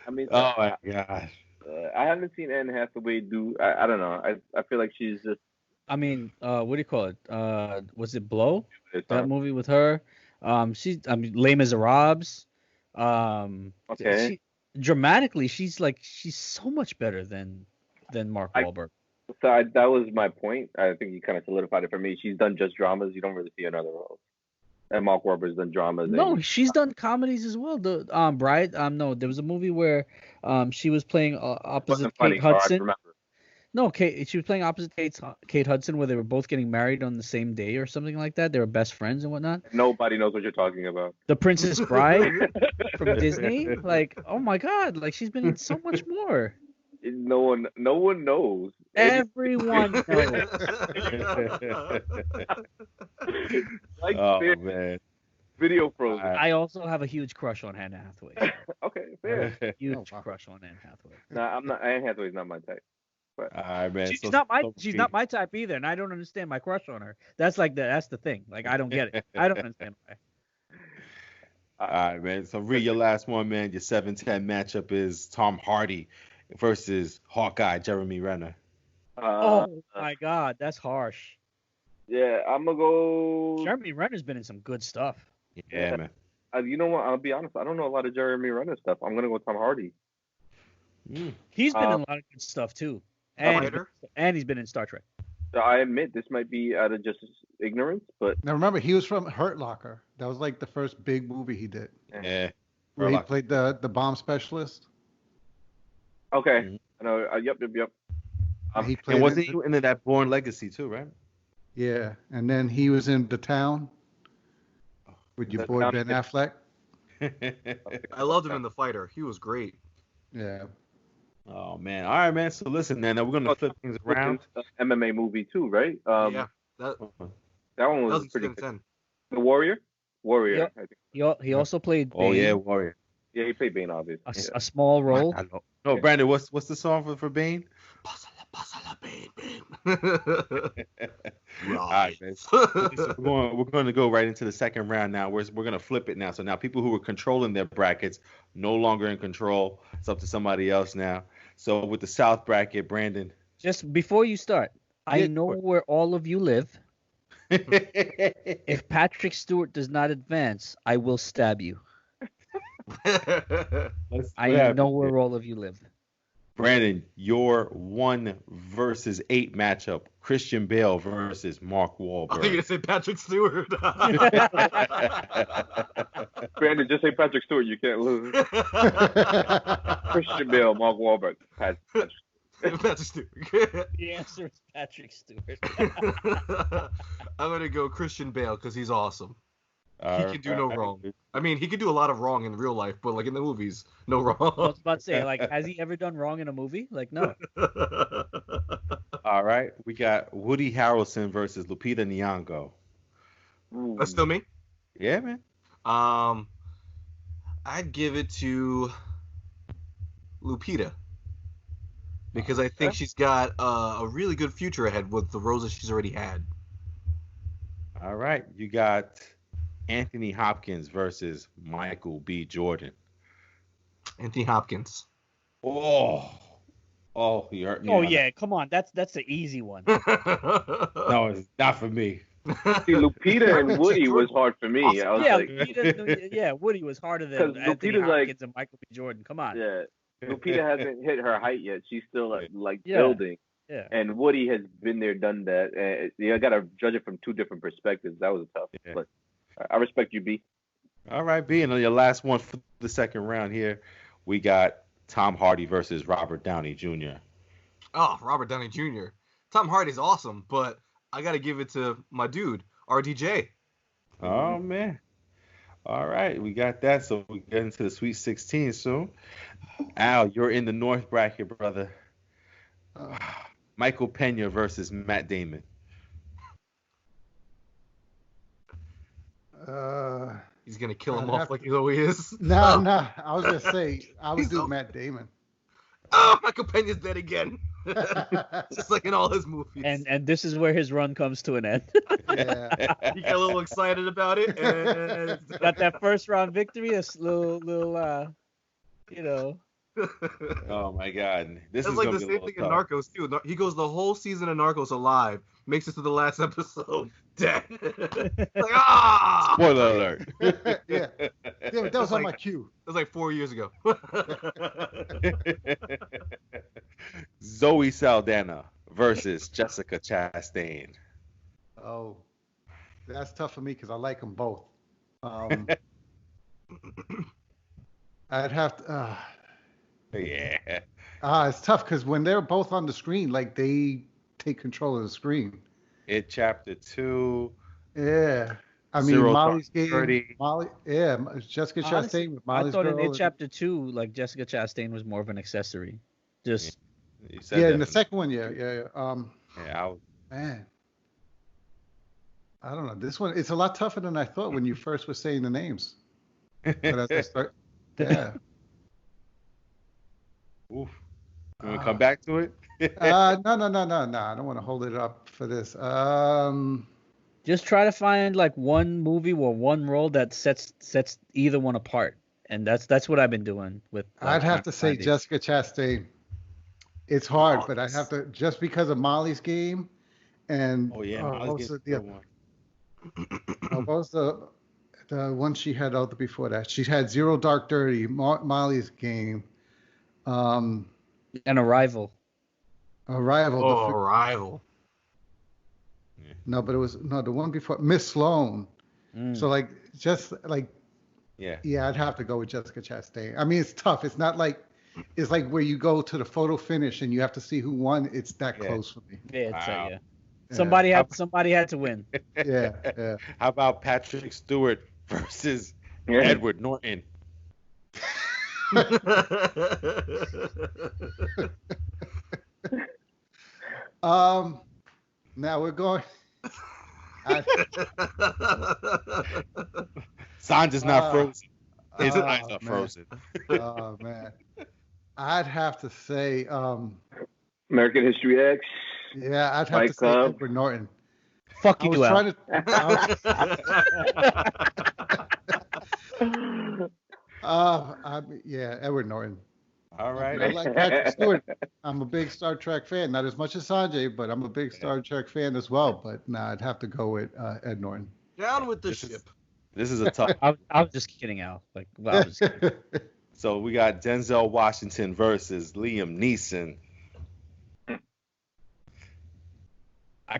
C: I mean,
A: oh my gosh.
C: I haven't seen Anne Hathaway do. I don't know. I feel like she's just.
B: I mean, what do you call it? Was it Blow? That movie with her. Les Miserables.
C: Okay.
B: Dramatically, she's so much better than Mark Wahlberg.
C: So that was my point. I think you kind of solidified it for me. She's done just dramas. You don't really see another role. And Mark Wahlberg's done dramas.
B: No, she's done comedies as well. The Bride. No, there was a movie where she was playing opposite Kate Hudson. No, she was playing opposite Kate Hudson, where they were both getting married on the same day or something like that. They were best friends and whatnot.
C: Nobody knows what you're talking about.
B: The Princess Bride from Disney. Like, oh my God! Like, she's been in so much more.
C: No one knows.
B: Everyone knows.
C: Like,
A: oh man.
C: Video frozen.
B: I also have a huge crush on Anne Hathaway.
C: Okay, fair.
B: Huge crush on Anne Hathaway.
C: Nah, I'm not. Anne Hathaway's not my type. But
A: all right, man.
B: She's not my type either, and I don't understand my crush on her. That's the thing. Like, I don't get it. I don't understand why.
A: All right, man. So read your last one, man. Your 7-10 matchup is Tom Hardy versus Hawkeye Jeremy Renner.
B: Oh my God, that's harsh.
C: Yeah, I'm gonna go.
B: Jeremy Renner's been in some good stuff.
A: Yeah, man.
C: You know what? I'll be honest. I don't know a lot of Jeremy Renner stuff. I'm gonna go with Tom Hardy.
B: He's been in a lot of good stuff too. And he's been in Star Trek.
C: So I admit this might be out of just ignorance, but
E: now remember he was from Hurt Locker. That was like the first big movie he did.
A: Yeah.
E: Where he played the bomb specialist.
C: Okay. I know. Yep.
E: He played.
A: And wasn't he into that Bourne Legacy too, right?
E: Yeah, and then he was in The Town with your boy Ben Affleck.
D: I loved him in The Fighter. He was great.
E: Yeah.
A: Oh man! All right, man. So listen, man. Now we're gonna flip things around.
C: MMA movie too, right?
D: Yeah. That
C: one was pretty good.
D: 10.
C: The Warrior.
B: Yep. I think. He also played Bane.
A: Oh yeah, Warrior.
C: Yeah, he played Bane, obviously.
B: A small role.
A: No, Brandon. What's the song for Bane?
D: Bane.
A: All right, man. So we're going to go right into the second round now. We're going to flip it now. So now people who were controlling their brackets no longer in control. It's up to somebody else now. So with the South bracket, Brandon.
B: Just before you start, I know where all of you live. If Patrick Stewart does not advance, I will stab you. I know where all of you live.
A: Brandon, your 1 versus 8 matchup: Christian Bale versus Mark Wahlberg.
D: I think you say Patrick Stewart.
C: Brandon, just say Patrick Stewart. You can't lose. Christian Bale, Mark Wahlberg, Patrick
D: Stewart.
B: The answer is Patrick Stewart.
D: I'm gonna go Christian Bale because he's awesome. He can do no wrong. I mean, he can do a lot of wrong in real life, but like in the movies, no wrong.
B: I was about to say, like, has he ever done wrong in a movie? Like, no.
A: All right, we got Woody Harrelson versus Lupita Nyong'o.
D: That's still me.
A: Yeah, man.
D: I'd give it to Lupita because I think she's got a really good future ahead with the roles that she's already had.
A: All right, you got Anthony Hopkins versus Michael B. Jordan.
D: Anthony Hopkins.
A: Oh, you hurt me.
B: Oh yeah, come on, that's the easy one.
A: No, it's not for me.
C: See, Lupita and Woody was hard for me. I was
B: yeah,
C: like,
B: Woody was harder than Anthony Hopkins and Michael B. Jordan. Come on.
C: Yeah, Lupita hasn't hit her height yet. She's still building.
B: Yeah.
C: And Woody has been there, done that. I gotta judge it from two different perspectives. That was tough, but I respect you, B.
A: All right, B. And your last one for the second round here, we got Tom Hardy versus Robert Downey Jr.
D: Oh, Robert Downey Jr. Tom Hardy's awesome, but I got to give it to my dude, RDJ.
A: Oh, man. All right, we got that. So we get into the Sweet 16 soon. Al, you're in the North bracket, brother. Michael Pena versus Matt Damon.
D: He's going to kill him off like he always is.
E: No. I was going to say, I would do Matt Damon.
D: Oh, Michael Pena's dead again. Just like in all his movies.
B: And this is where his run comes to an end.
E: Yeah.
D: You get a little excited about it. And...
B: Got that first round victory, a little
A: Oh my God, this is
D: like
A: gonna
D: the
A: be
D: same thing in Narcos too. He goes the whole season of Narcos alive, makes it to the last episode dead. Like
A: Spoiler alert.
E: Yeah, that was on my cue.
D: That was like 4 years ago.
A: Zoe Saldana versus Jessica Chastain.
E: Oh, that's tough for me because I like them both. I'd have to.
A: Yeah.
E: It's tough because when they're both on the screen, like they take control of the screen.
A: It Chapter 2.
E: Yeah. I mean, Molly's game.
A: 30.
E: Jessica Chastain with Molly's
B: I thought
E: girl.
B: in Chapter 2, like Jessica Chastain was more of an accessory. Just.
E: Yeah, in the second one, yeah. Man. I don't know. This one, it's a lot tougher than I thought when you first were saying the names. But as I start, yeah.
A: Oof. You want to come back to it?
E: No. I don't want to hold it up for this.
B: Just try to find like one movie or one role that sets either one apart, and that's what I've been doing with.
E: I'd have to say Jessica Chastain. It's hard, but I have to just because of Molly's game, and
A: Molly's game.
E: What was the one she had out before that? She had Zero Dark 30, Molly's game.
B: An Arrival.
D: Arrival.
E: No, but it was the one before Miss Sloane. So like just like I'd have to go with Jessica Chastain. I mean, it's tough. It's not like it's like where you go to the photo finish and you have to see who won. It's that close for me.
B: Yeah, Somebody had to win.
E: Yeah.
A: How about Patrick Stewart versus Edward Norton?
E: Now we're going.
A: Sandra's not frozen. His eyes are frozen.
E: Oh man, I'd have to say
C: American History X.
E: Yeah, I'd have to say Edward Norton.
B: Fuck you, Al.
E: Edward Norton.
A: All right.
E: I like Patrick Stewart. I'm a big Star Trek fan. Not as much as Sanjay, but I'm a big Star Trek fan as well. But I'd have to go with Ed Norton.
D: Down with the ship.
A: This is a tough.
B: I was just kidding, Al. Like, well, I was just kidding.
A: So we got Denzel Washington versus Liam Neeson.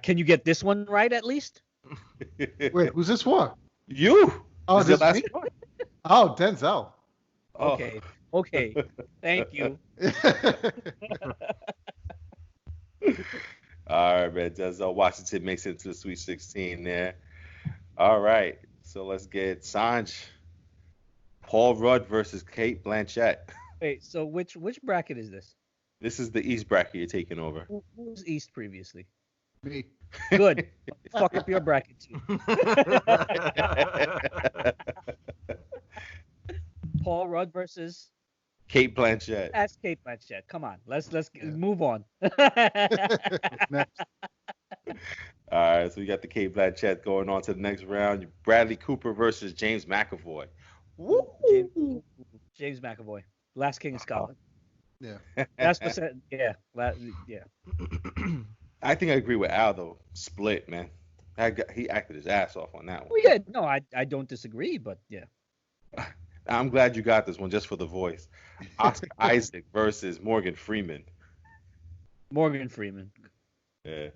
B: Can you get this one right at least?
E: Wait, who's this for?
A: You.
E: Oh,
A: this
E: is me? Oh, Denzel.
B: Okay. Thank you.
A: All right, man. Denzel Washington makes it to the Sweet 16 there. All right. So let's get Sanj. Paul Rudd versus Kate Blanchett.
B: Wait, so which bracket is this?
A: This is the East bracket you're taking over.
B: Who was East previously?
E: Me.
B: Good. Fuck up your bracket too. Paul Rudd versus
A: Kate Blanchett.
B: That's Kate Blanchett. Come on, let's move on.
E: Next.
A: All right, so we got the Kate Blanchett going on to the next round. Bradley Cooper versus James McAvoy. Woo!
B: James McAvoy, Last King of Scotland.
E: Yeah.
B: That's what said. Yeah, yeah.
A: I think I agree with Al though. Split, man. He acted his ass off on that one.
B: Well, yeah, no, I don't disagree, but yeah.
A: I'm glad you got this one just for the voice. Oscar Isaac versus Morgan Freeman.
B: Morgan Freeman.
A: Yeah.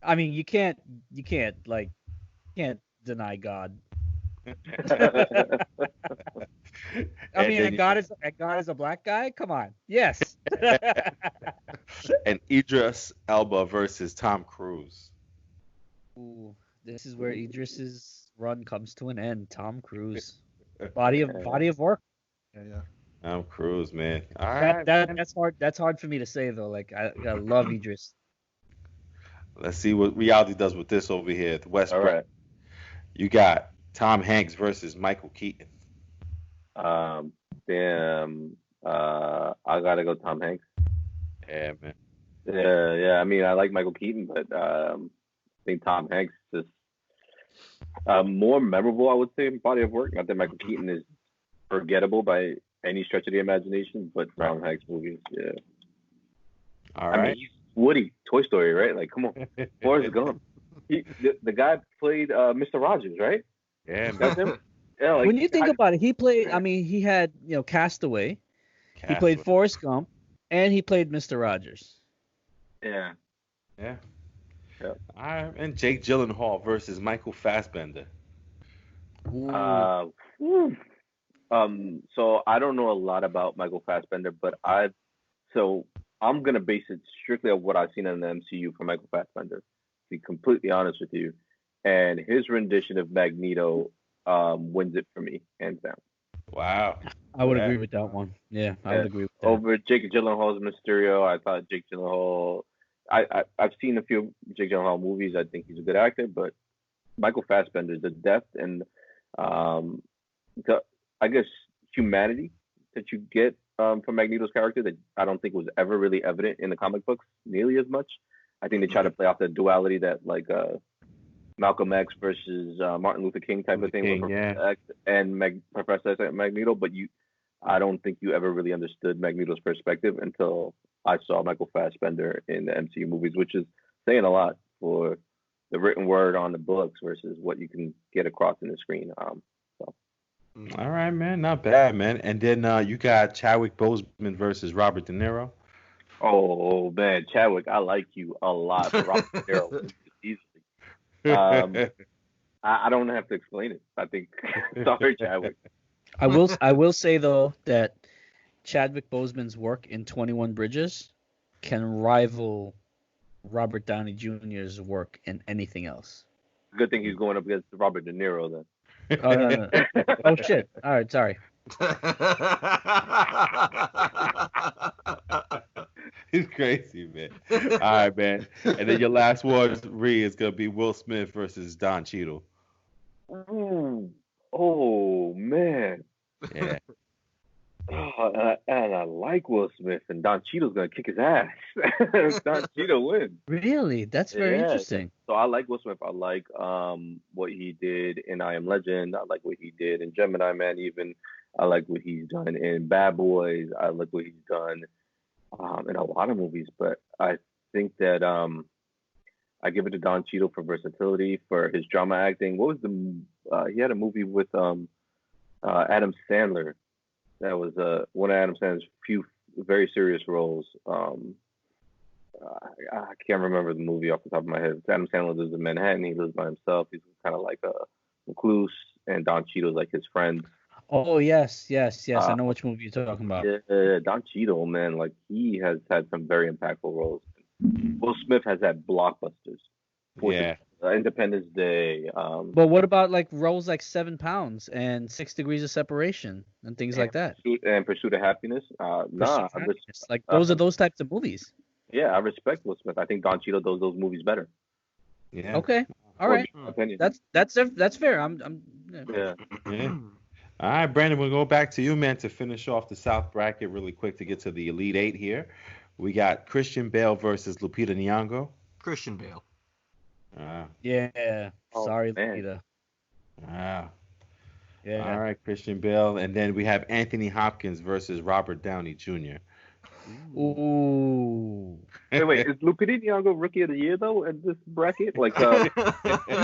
B: I mean, you can't deny God. I mean, God is a black guy. Come on, yes.
A: And Idris Elba versus Tom Cruise.
B: Ooh, this is where Idris's run comes to an end. Tom Cruise, body of work.
E: Yeah.
A: Tom Cruise, man. All right.
B: That's hard. That's hard for me to say though. Like I love Idris.
A: Let's see what reality does with this over here at the West.
C: All right.
A: You got Tom Hanks versus Michael Keaton.
C: I gotta go Tom Hanks.
A: Yeah, man.
C: Yeah. I mean, I like Michael Keaton, but I think Tom Hanks is more memorable. I would say in body of work. Not that Michael Keaton is forgettable by any stretch of the imagination, but Tom Hanks movies, yeah.
A: All right.
C: I mean, he's Woody, Toy Story, right? Like, come on, Forrest Gump. The guy played Mr. Rogers, right?
A: Yeah,
C: That's him. Yeah, like,
B: When you think about it, he played. I mean, he had Castaway. He played Forrest Gump, and he played Mr. Rogers.
C: Yeah.
A: Yeah. All right. And Jake Gyllenhaal versus Michael Fassbender.
C: So I don't know a lot about Michael Fassbender, but I'm gonna base it strictly on what I've seen in the MCU for Michael Fassbender. To be completely honest with you, and his rendition of Magneto wins it for me, hands down.
A: Wow.
B: I would agree with that one. Yeah, I would agree with that.
C: Over Jake Gyllenhaal's Mysterio, I thought Jake Gyllenhaal. I've seen a few Jake Gyllenhaal movies. I think he's a good actor, but Michael Fassbender, the depth and the, I guess, humanity that you get from Magneto's character that I don't think was ever really evident in the comic books nearly as much. I think they try to play off the duality that like Malcolm X versus Martin Luther King type of thing with X and Professor X and Magneto, but I don't think you ever really understood Magneto's perspective until I saw Michael Fassbender in the MCU movies, which is saying a lot for the written word on the books versus what you can get across in the screen.
A: All right, man. Not bad, man. And then you got Chadwick Boseman versus Robert De Niro.
C: Oh, man. Chadwick, I like you a lot. Robert De Niro easily. I don't have to explain it. I think. Sorry, Chadwick.
B: I will say, though, that Chadwick Boseman's work in 21 Bridges can rival Robert Downey Jr.'s work in anything else.
C: Good thing he's going up against Robert De Niro, then.
B: Oh, no. Oh, shit. All right, sorry.
A: He's crazy, man. All right, man. And then your last one, Ree, is going to be Will Smith versus Don Cheadle.
C: Ooh. Oh, man.
A: Yeah.
C: Oh, and I like Will Smith, and Don Cheadle's going to kick his ass. Don Cheadle wins.
B: Really? That's very interesting.
C: So I like Will Smith. I like what he did in I Am Legend. I like what he did in Gemini Man even. I like what he's done in Bad Boys. I like what he's done in a lot of movies. But I think that I give it to Don Cheadle for versatility, for his drama acting. What was he had a movie with Adam Sandler. That was one of Adam Sandler's few very serious roles. I can't remember the movie off the top of my head. Adam Sandler lives in Manhattan. He lives by himself. He's kind of like a recluse, and Don Cheadle's like his friend.
B: Oh, yes. I know which movie you're talking about.
C: Yeah, Don Cheadle, man, like he has had some very impactful roles. Will Smith has had blockbusters.
A: Yeah.
C: Independence Day.
B: But what about like roles like 7 Pounds and 6 Degrees of Separation and things like that?
C: Pursuit of Happiness.
B: Like those are those types of movies.
C: Yeah, I respect Will Smith. I think Don Cheadle does those movies better.
A: Yeah.
B: Okay. All right. That's fair.
C: Yeah.
A: All right, Brandon, we'll go back to you, man, to finish off the South bracket really quick to get to the Elite Eight here. We got Christian Bale versus Lupita Nyong'o.
D: Christian Bale.
B: Yeah. Sorry,
C: man.
B: Lupita.
A: Wow.
B: Yeah.
A: All right, Christian Bale. And then we have Anthony Hopkins versus Robert Downey Jr.
B: Ooh.
C: Wait, is Lupita Nyong'o Rookie of the Year, though, at this bracket? Like, you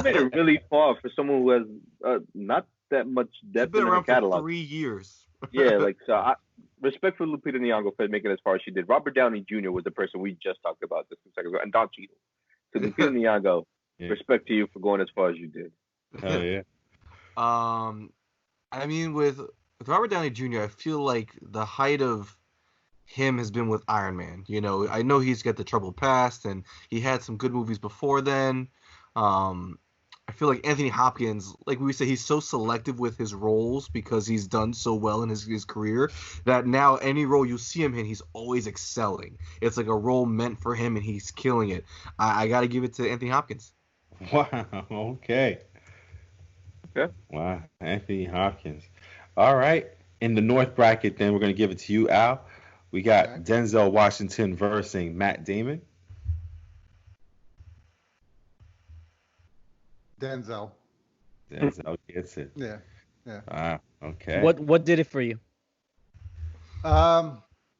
C: made it really far for someone who has not that much depth in her catalog.
D: For 3 years.
C: Yeah, like, so respect for Lupita Nyong'o for making it as far as she did. Robert Downey Jr. was the person we just talked about just 2 seconds ago, and Don Cheadle. So Lupita Nyong'o, respect to you for going as far as you did.
A: Hell yeah.
D: I mean, with Robert Downey Jr., I feel like the height of him has been with Iron Man. You know, I know he's got the troubled past, and he had some good movies before then. I feel like Anthony Hopkins, like we say, he's so selective with his roles because he's done so well in his career that now any role you see him in, he's always excelling. It's like a role meant for him, and he's killing it. I got to give it to Anthony Hopkins.
A: Wow. Okay.
C: Okay.
A: Wow. Anthony Hopkins. All right. In the North bracket, then we're going to give it to you, Al. We got Denzel Washington versus Matt Damon.
E: Denzel
A: gets it.
E: Yeah.
A: Okay.
B: What did it for you?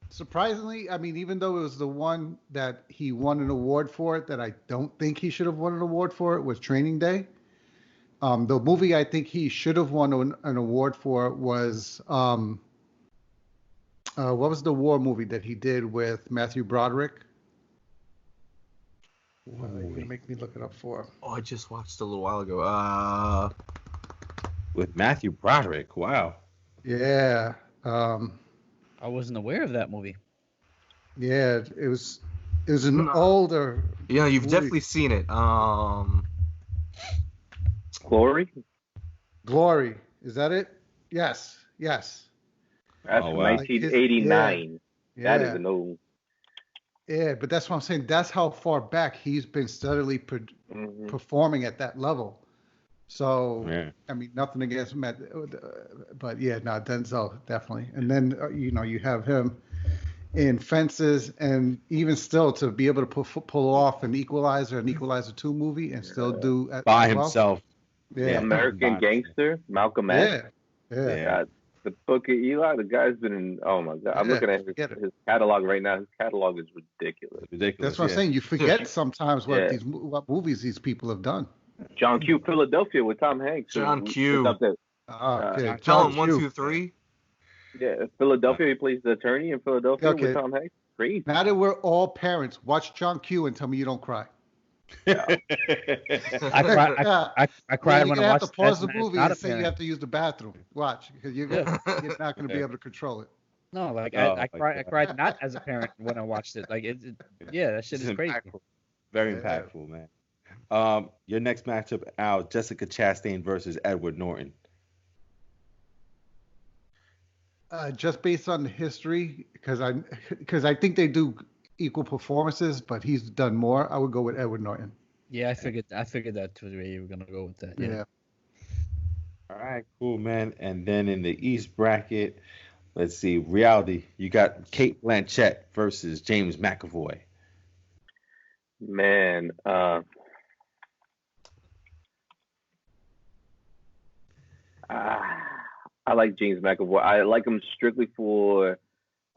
E: Surprisingly, I mean, even though it was the one that he won an award for it, that I don't think he should have won an award for it, was Training Day. The movie I think he should have won an award for was what was the war movie that he did with Matthew Broderick? You're gonna make me look it up for.
D: Oh, I just watched a little while ago.
A: With Matthew Broderick. Wow.
E: Yeah.
B: I wasn't aware of that movie.
E: Yeah, it was an older.
D: Yeah, you've definitely seen it.
C: Glory.
E: Is that it? Yes.
C: That's from 1989. That is an old.
E: Yeah, but that's what I'm saying. That's how far back he's been steadily performing at that level. So, I mean, nothing against Matt, but yeah, no, Denzel, definitely. And then, you have him in Fences, and even still to be able to pull off an Equalizer 2 movie and still do
A: by himself.
E: Yeah.
C: American Gangster, Malcolm X.
E: Yeah.
C: The Book of Eli, the guy's been in. Oh my God, I'm looking at his catalog right now. His catalog is ridiculous.
E: That's what I'm saying. You forget sometimes what movies these people have done.
C: John Q. Philadelphia with Tom Hanks.
D: John Q.
E: John
D: 1, 2, 3.
C: Yeah, Philadelphia. He plays the attorney in Philadelphia with Tom Hanks. Crazy.
E: Now that we're all parents, watch John Q. and tell me you don't cry.
B: I cried when I watched.
E: You have to pause the movie and say you have to use the bathroom. Watch, because you're not going to be able to control it.
B: No, like I cried not as a parent when I watched it. Like that shit is crazy.
A: Very impactful, man. Your next matchup, Al, Jessica Chastain versus Edward Norton.
E: Just based on the history, because I think they do equal performances, but he's done more. I would go with Edward Norton.
B: Yeah, I figured that was where you were gonna go with that. Yeah.
A: All right, cool, man. And then in the East bracket, let's see, reality. You got Cate Blanchett versus James McAvoy.
C: Man, I like James McAvoy. I like him strictly for.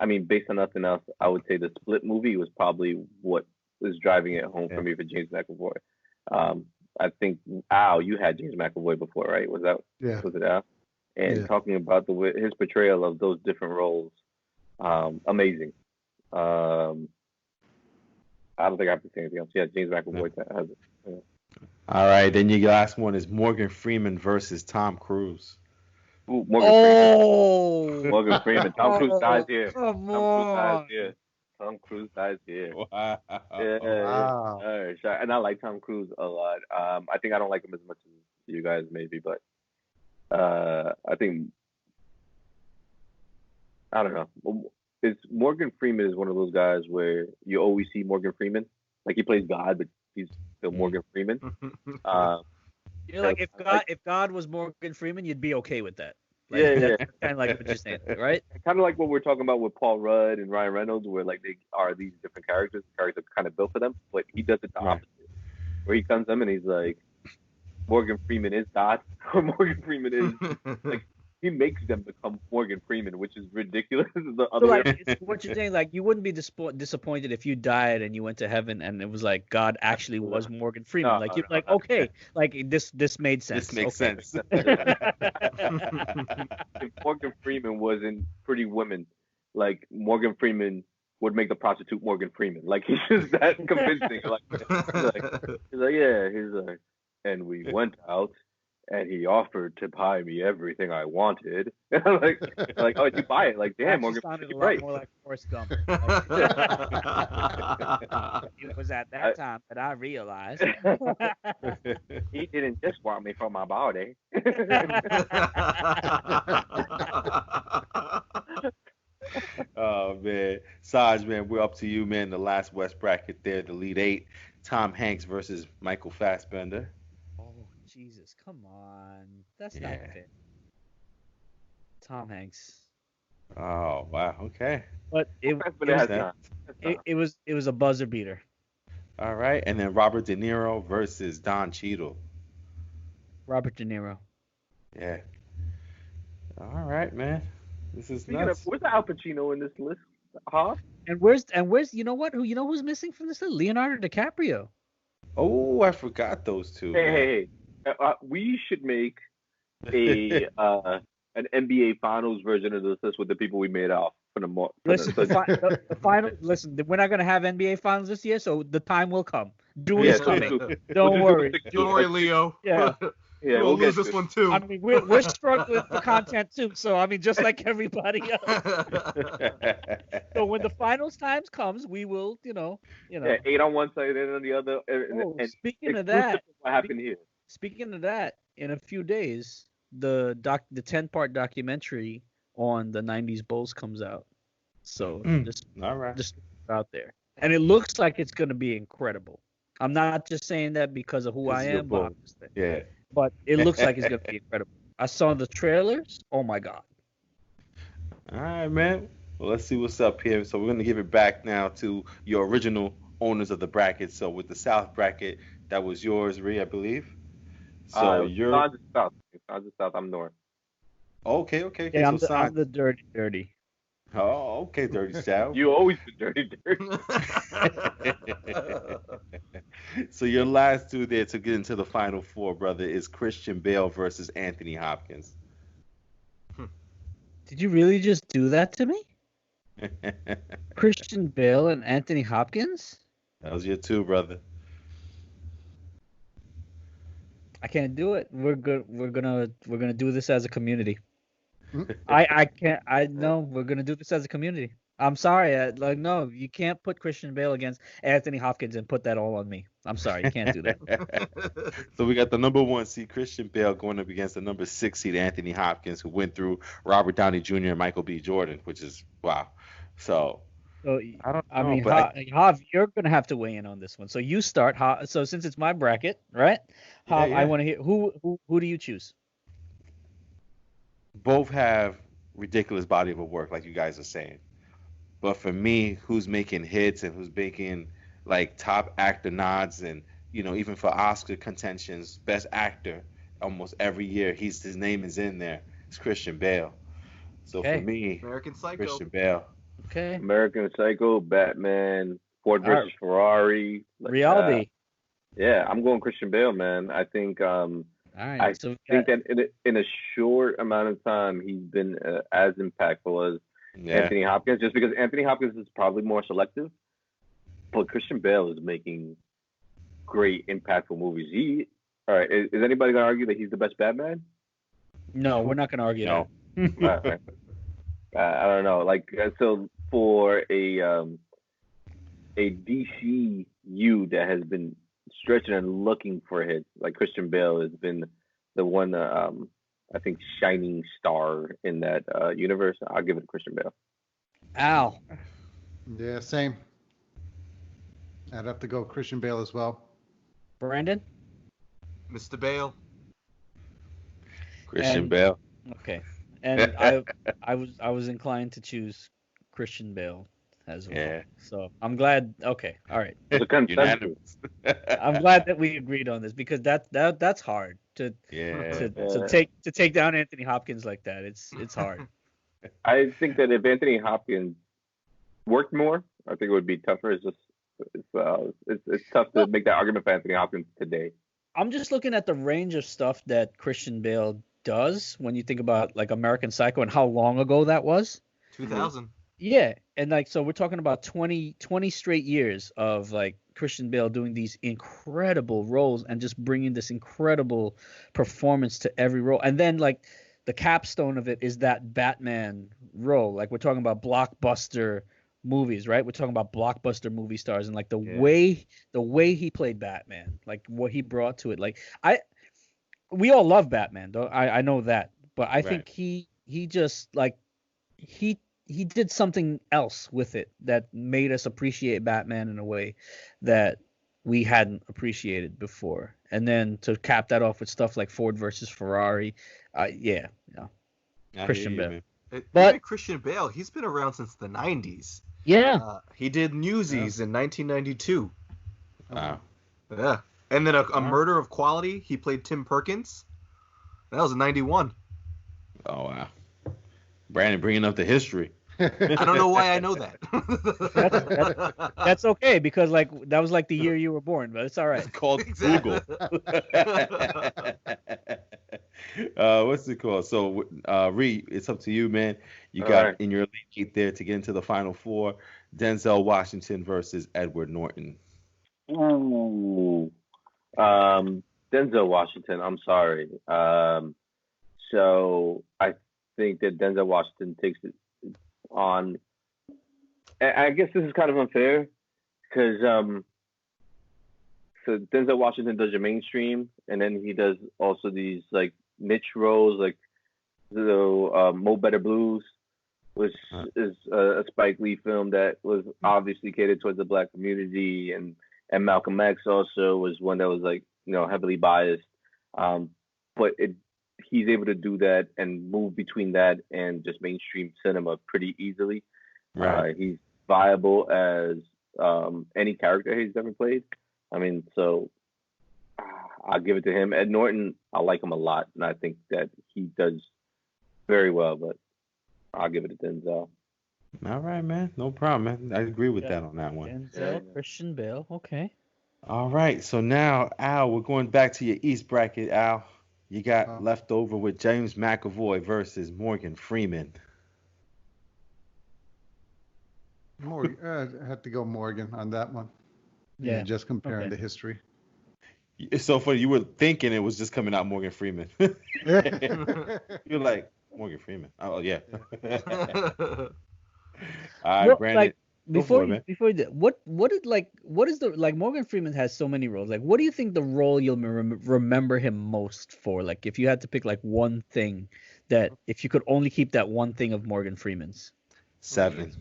C: I mean, based on nothing else, I would say the Split movie was probably what was driving it home for me for James McAvoy. I think, Al, you had James McAvoy before, right? Was it Al? And talking about his portrayal of those different roles, amazing. I don't think I have to say anything else. Yeah, James McAvoy has it. Yeah.
A: All right, then your last one is Morgan Freeman versus Tom Cruise.
C: Ooh, Morgan Freeman. Tom Cruise dies here.
B: Come on.
C: Tom Cruise dies here.
A: Wow.
C: Yeah,
E: Wow.
C: and I like Tom Cruise a lot. I think I don't like him as much as you guys maybe, but I think I don't know. It's Morgan Freeman is one of those guys where you always see Morgan Freeman, like he plays God, but he's still Morgan Freeman.
B: You're like, if God was Morgan Freeman, you'd be okay with that. Like,
C: Yeah.
B: that's kind of like what you're saying, right?
C: Kind of like what we're talking about with Paul Rudd and Ryan Reynolds, where like they are these different characters. The characters are kind of built for them, but he does it the opposite. Where he comes to them and he's like, Morgan Freeman is God, or Morgan Freeman is like he makes them become Morgan Freeman, which is ridiculous. The other way.
B: It's what you're saying, like you wouldn't be disappointed if you died and you went to heaven and it was like God actually was Morgan Freeman. Like you're like, okay, like this made sense.
A: This makes sense.
C: If Morgan Freeman wasn't Pretty Women, like Morgan Freeman would make the prostitute Morgan Freeman. Like he's just that convincing. He's like, and we went out. And he offered to buy me everything I wanted. And I'm like, oh, you buy it? Like, damn, Morgan,
B: sounded a lot
C: right.
B: more like Forrest Gump. It was at that time that I realized
C: he didn't just want me for my body.
A: Oh man, Saj, man, we're up to you, man. The last West bracket there, the lead 8, Tom Hanks versus Michael Fassbender.
B: Jesus, come on. That's not fair. Tom Hanks.
A: Oh, wow. Okay.
B: But it was a buzzer beater.
A: All right. And then Robert De Niro versus Don Cheadle.
B: Robert De Niro.
A: Yeah. All right, man. This is nuts.
C: Where's Al Pacino in this list? Huh?
B: And where's you know who's missing from this list? Leonardo DiCaprio.
A: Oh, I forgot those two.
C: Hey. We should make an NBA Finals version of this list with the people we made off for the more.
B: The final. Listen, we're not gonna have NBA Finals this year, so the time will come. June is coming. Don't worry.
D: Don't worry, Leo.
B: Yeah.
D: Yeah, we'll lose this one too.
B: I mean, we're struggling for content too. So I mean, just like everybody else. So when the finals times comes, we will, Yeah,
C: 8 on one side and on the other. And
B: speaking of that,
C: what happened here?
B: Speaking of that, in a few days, the 10-part documentary on the '90s Bulls comes out. So just out there, and it looks like it's going to be incredible. I'm not just saying that because of who I am, but it looks like it's going to be incredible. I saw the trailers. Oh my god!
A: All right, man. Well, let's see what's up here. So we're going to give it back now to your original owners of the bracket. So with the South bracket, that was yours, Ree, I believe. So you're
C: South. I'm North.
A: Okay.
B: Yeah, I'm the dirty.
A: Oh, okay, Dirty South.
C: You always been dirty.
A: So your last two there to get into the final four, brother, is Christian Bale versus Anthony Hopkins.
B: Did you really just do that to me? Christian Bale and Anthony Hopkins?
A: That was your two, brother.
B: I can't do it. We're good. We're gonna do this as a community. I can't. We're gonna do this as a community. I'm sorry. No, you can't put Christian Bale against Anthony Hopkins and put that all on me. I'm sorry. You can't do that.
A: So we got the number 1 seed Christian Bale going up against the number 6 seed Anthony Hopkins, who went through Robert Downey Jr. and Michael B. Jordan, which is wow. So I don't know.
B: Hav, you're gonna have to weigh in on this one. So you start. So since it's my bracket, right? Hav, I want to hear who do you choose?
A: Both have ridiculous body of work, like you guys are saying. But for me, who's making hits and who's making like top actor nods and even for Oscar contentions, best actor almost every year, his name is in there. It's Christian Bale. So for me,
D: American Psycho.
A: Christian Bale.
B: Okay.
C: American Psycho, Batman, Ford versus Ferrari.
B: Rialdi.
C: Yeah, I'm going Christian Bale, man. I think I think that in a short amount of time, he's been as impactful as Anthony Hopkins, just because Anthony Hopkins is probably more selective, but Christian Bale is making great, impactful movies. All right, is anybody going to argue that he's the best Batman?
B: No, we're not going to argue that.
C: I don't know. Like, so for a a DCU that has been stretching and looking for hits, like Christian Bale has been the one, I think, shining star in that universe. I'll give it to Christian Bale.
B: Al.
E: Yeah, same. I'd have to go Christian Bale as well.
B: Brandon?
D: Mr. Bale.
A: Christian Bale.
B: Okay. And I was inclined to choose Christian Bale as well.
A: Yeah.
B: So I'm glad. Okay. All right.
C: It's a consensus.
B: I'm glad that we agreed on this because that's hard to take down Anthony Hopkins like that. It's hard.
C: I think that if Anthony Hopkins worked more, I think it would be tougher. It's tough to make that argument for Anthony Hopkins today.
B: I'm just looking at the range of stuff that Christian Bale does when you think about like American Psycho and how long ago that was.
D: 2000.
B: Yeah, and like so we're talking about 20 straight years of like Christian Bale doing these incredible roles and just bringing this incredible performance to every role. And then like the capstone of it is that Batman role. Like we're talking about blockbuster movies, right? We're talking about blockbuster movie stars and like the way he played Batman, like what he brought to it. Like we all love Batman, though. I know that, but I think he just like he did something else with it that made us appreciate Batman in a way that we hadn't appreciated before. And then to cap that off with stuff like Ford versus Ferrari, Christian Bale.
D: But Christian Bale, he's been around since the 90s.
B: Yeah.
D: He did Newsies in 1992.
A: Wow.
D: Yeah. And then a Murder of Quality, he played Tim Perkins. That was in 91.
A: Oh, wow. Brandon bringing up the history.
D: I don't know why I know that.
B: That's okay because like that was like the year you were born, but it's all right.
A: It's called Google. What's it called? So, Reed, it's up to you, man. You got in your league there to get into the final four. Denzel Washington versus Edward Norton.
C: Ooh. Denzel Washington. I'm sorry. So I think that Denzel Washington takes it on. I guess this is kind of unfair because so Denzel Washington does your mainstream, and then he does also these like niche roles, like the Mo Better Blues, which is a Spike Lee film that was obviously catered towards the Black community, and Malcolm X also was one that was like heavily biased, but he's able to do that and move between that and just mainstream cinema pretty easily.
A: Right.
C: He's viable as any character he's ever played. I mean, so I'll give it to him. Ed Norton, I like him a lot, and I think that he does very well, but I'll give it to Denzel.
A: All right, man. No problem, man. I agree with that on that one.
B: Denzel, Christian Bale. Okay.
A: All right. So now, Al, we're going back to your East bracket, Al. You got left over with James McAvoy versus Morgan Freeman.
E: Morgan, I have to go Morgan on that one. Yeah, just comparing the history.
A: It's so funny. You were thinking it was just coming out Morgan Freeman. You're like, Morgan Freeman. Oh, yeah. All right, Brandon.
B: Like, before you did, what is the like Morgan Freeman has so many roles. Like, what do you think the role you'll remember him most for? Like, if you had to pick like one thing that if you could only keep that one thing of Morgan Freeman's.
A: Seven.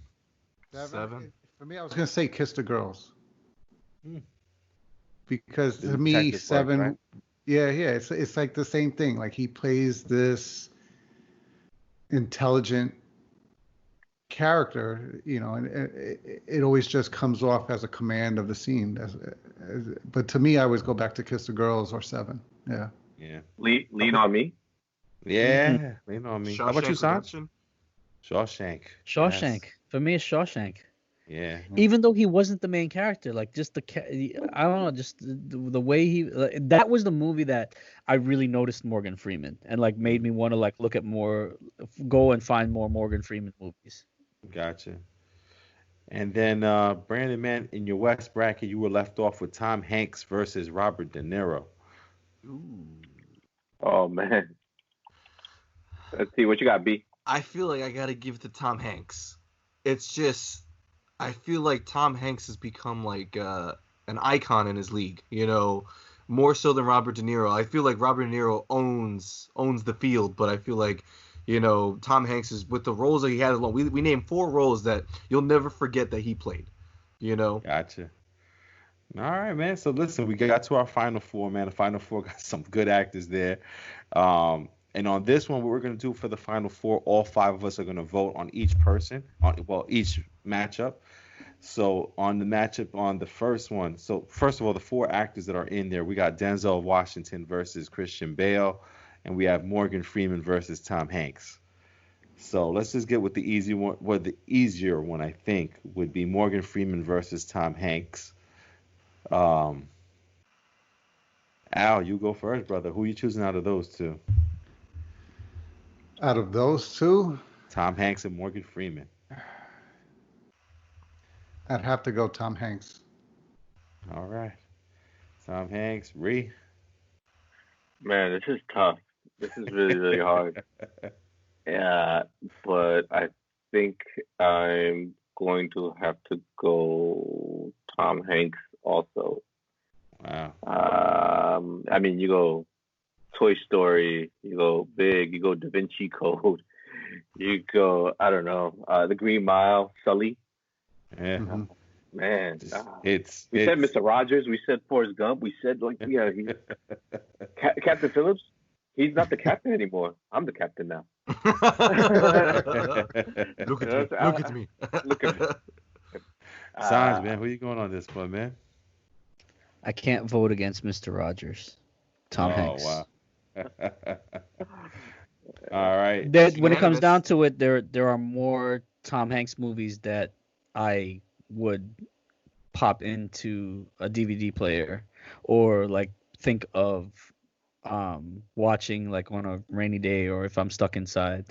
E: For me, I was gonna say Kiss the Girls. Because to me, Seven, right? It's like the same thing. Like he plays this intelligent character, and it always just comes off as a command of the scene. But to me, I always go back to Kiss the Girls or Seven. Yeah.
C: Lean on Me.
A: Yeah, Lean on Me. How about you, Sanj? Shawshank.
B: Yes. For me, it's Shawshank.
A: Yeah.
B: Even though he wasn't the main character, like just I don't know, just the way he that was the movie that I really noticed Morgan Freeman and like made me want to like look at go and find more Morgan Freeman movies.
A: Gotcha. And then Brandon, man, in your West bracket, you were left off with Tom Hanks versus Robert De Niro.
D: Ooh.
C: Oh man. Let's see what you got, B.
D: I feel like I gotta give it to Tom Hanks. It's just I feel like Tom Hanks has become like an icon in his league, more so than Robert De Niro. I feel like Robert De Niro owns the field, but I feel like, Tom Hanks is, with the roles that he had alone. We named 4 roles that you'll never forget that he played,
A: Gotcha. All right, man. So listen, we got to our final 4, man. The final 4 got some good actors there. And on this one, what we're going to do for the final 4, all 5 of us are going to vote on each person, each matchup. So on the matchup on the first one, so first of all, the 4 actors that are in there, we got Denzel Washington versus Christian Bale, and we have Morgan Freeman versus Tom Hanks. So let's just get with the easy one. Well, the easier one, I think, would be Morgan Freeman versus Tom Hanks. Al, you go first, brother. Who are you choosing out of those 2?
E: Out of those 2?
A: Tom Hanks and Morgan Freeman.
E: I'd have to go Tom Hanks.
A: All right. Tom Hanks, Ree.
C: Man, this is tough. This is really, really hard. Yeah, but I think I'm going to have to go Tom Hanks also.
A: Wow.
C: I mean, you go Toy Story, you go Big, you go Da Vinci Code, you go, I don't know, The Green Mile, Sully.
A: Yeah.
E: Mm-hmm.
C: Man,
A: we
C: said Mr. Rogers, we said Forrest Gump, we said Captain Phillips. He's not the captain anymore. I'm the captain now.
D: Look at me.
C: Look at me.
A: Sanj, man, who you going on this one, man?
B: I can't vote against Mr. Rogers. Tom Hanks.
A: Oh, wow. All right.
B: When it comes down to it, there are more Tom Hanks movies that I would pop into a DVD player or like think of watching like on a rainy day or if I'm stuck inside.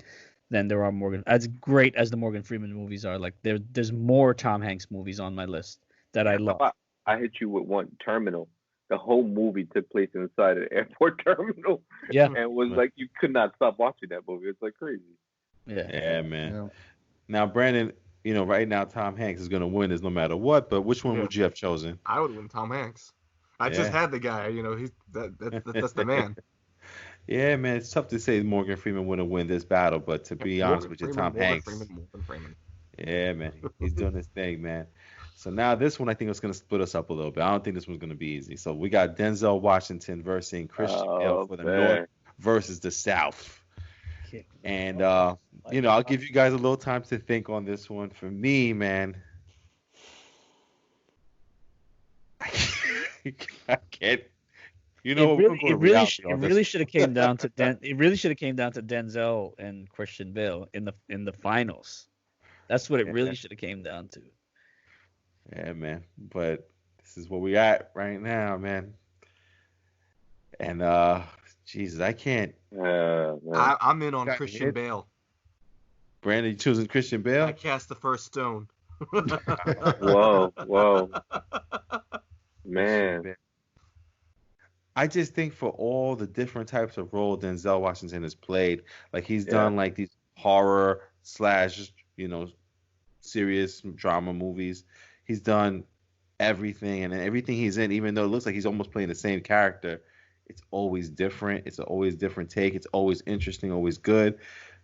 B: Then there are as great as the Morgan Freeman movies are, like there's more Tom Hanks movies on my list that I love.
C: I hit you with one, Terminal. The whole movie took place inside an airport terminal.
B: Yeah.
C: And was like, you could not stop watching that movie. It's like crazy.
A: Yeah, man.
E: Yeah.
A: Now, Brandon, right now Tom Hanks is going to win this no matter what, but which one would you have chosen?
D: I would win Tom Hanks. I just had the guy, he's that's the man.
A: Yeah, man, it's tough to say Morgan Freeman wouldn't win this battle, but to be honest with you, Tom Hanks.
D: Freeman.
A: Yeah, man, he's doing his thing, man. So now this one, I think it's going to split us up a little bit. I don't think this one's going to be easy. So we got Denzel Washington versus Christian Bale for the North versus the South. And, I'll give you guys a little time to think on this one. For me, man, I can't.
B: It really should have came down to Denzel and Christian Bale in the finals. That's what it really should have came down to.
A: Yeah, man. But this is where we at right now, man. And Jesus, I can't.
D: I'm in on Christian Bale.
A: Brandon, you choosing Christian Bale?
D: I cast the first stone.
C: Whoa. Man.
A: I just think for all the different types of roles Denzel Washington has played, like he's done like these horror / serious drama movies. He's done everything, and everything he's in, even though it looks like he's almost playing the same character, it's always different. It's always different take. It's always interesting, always good.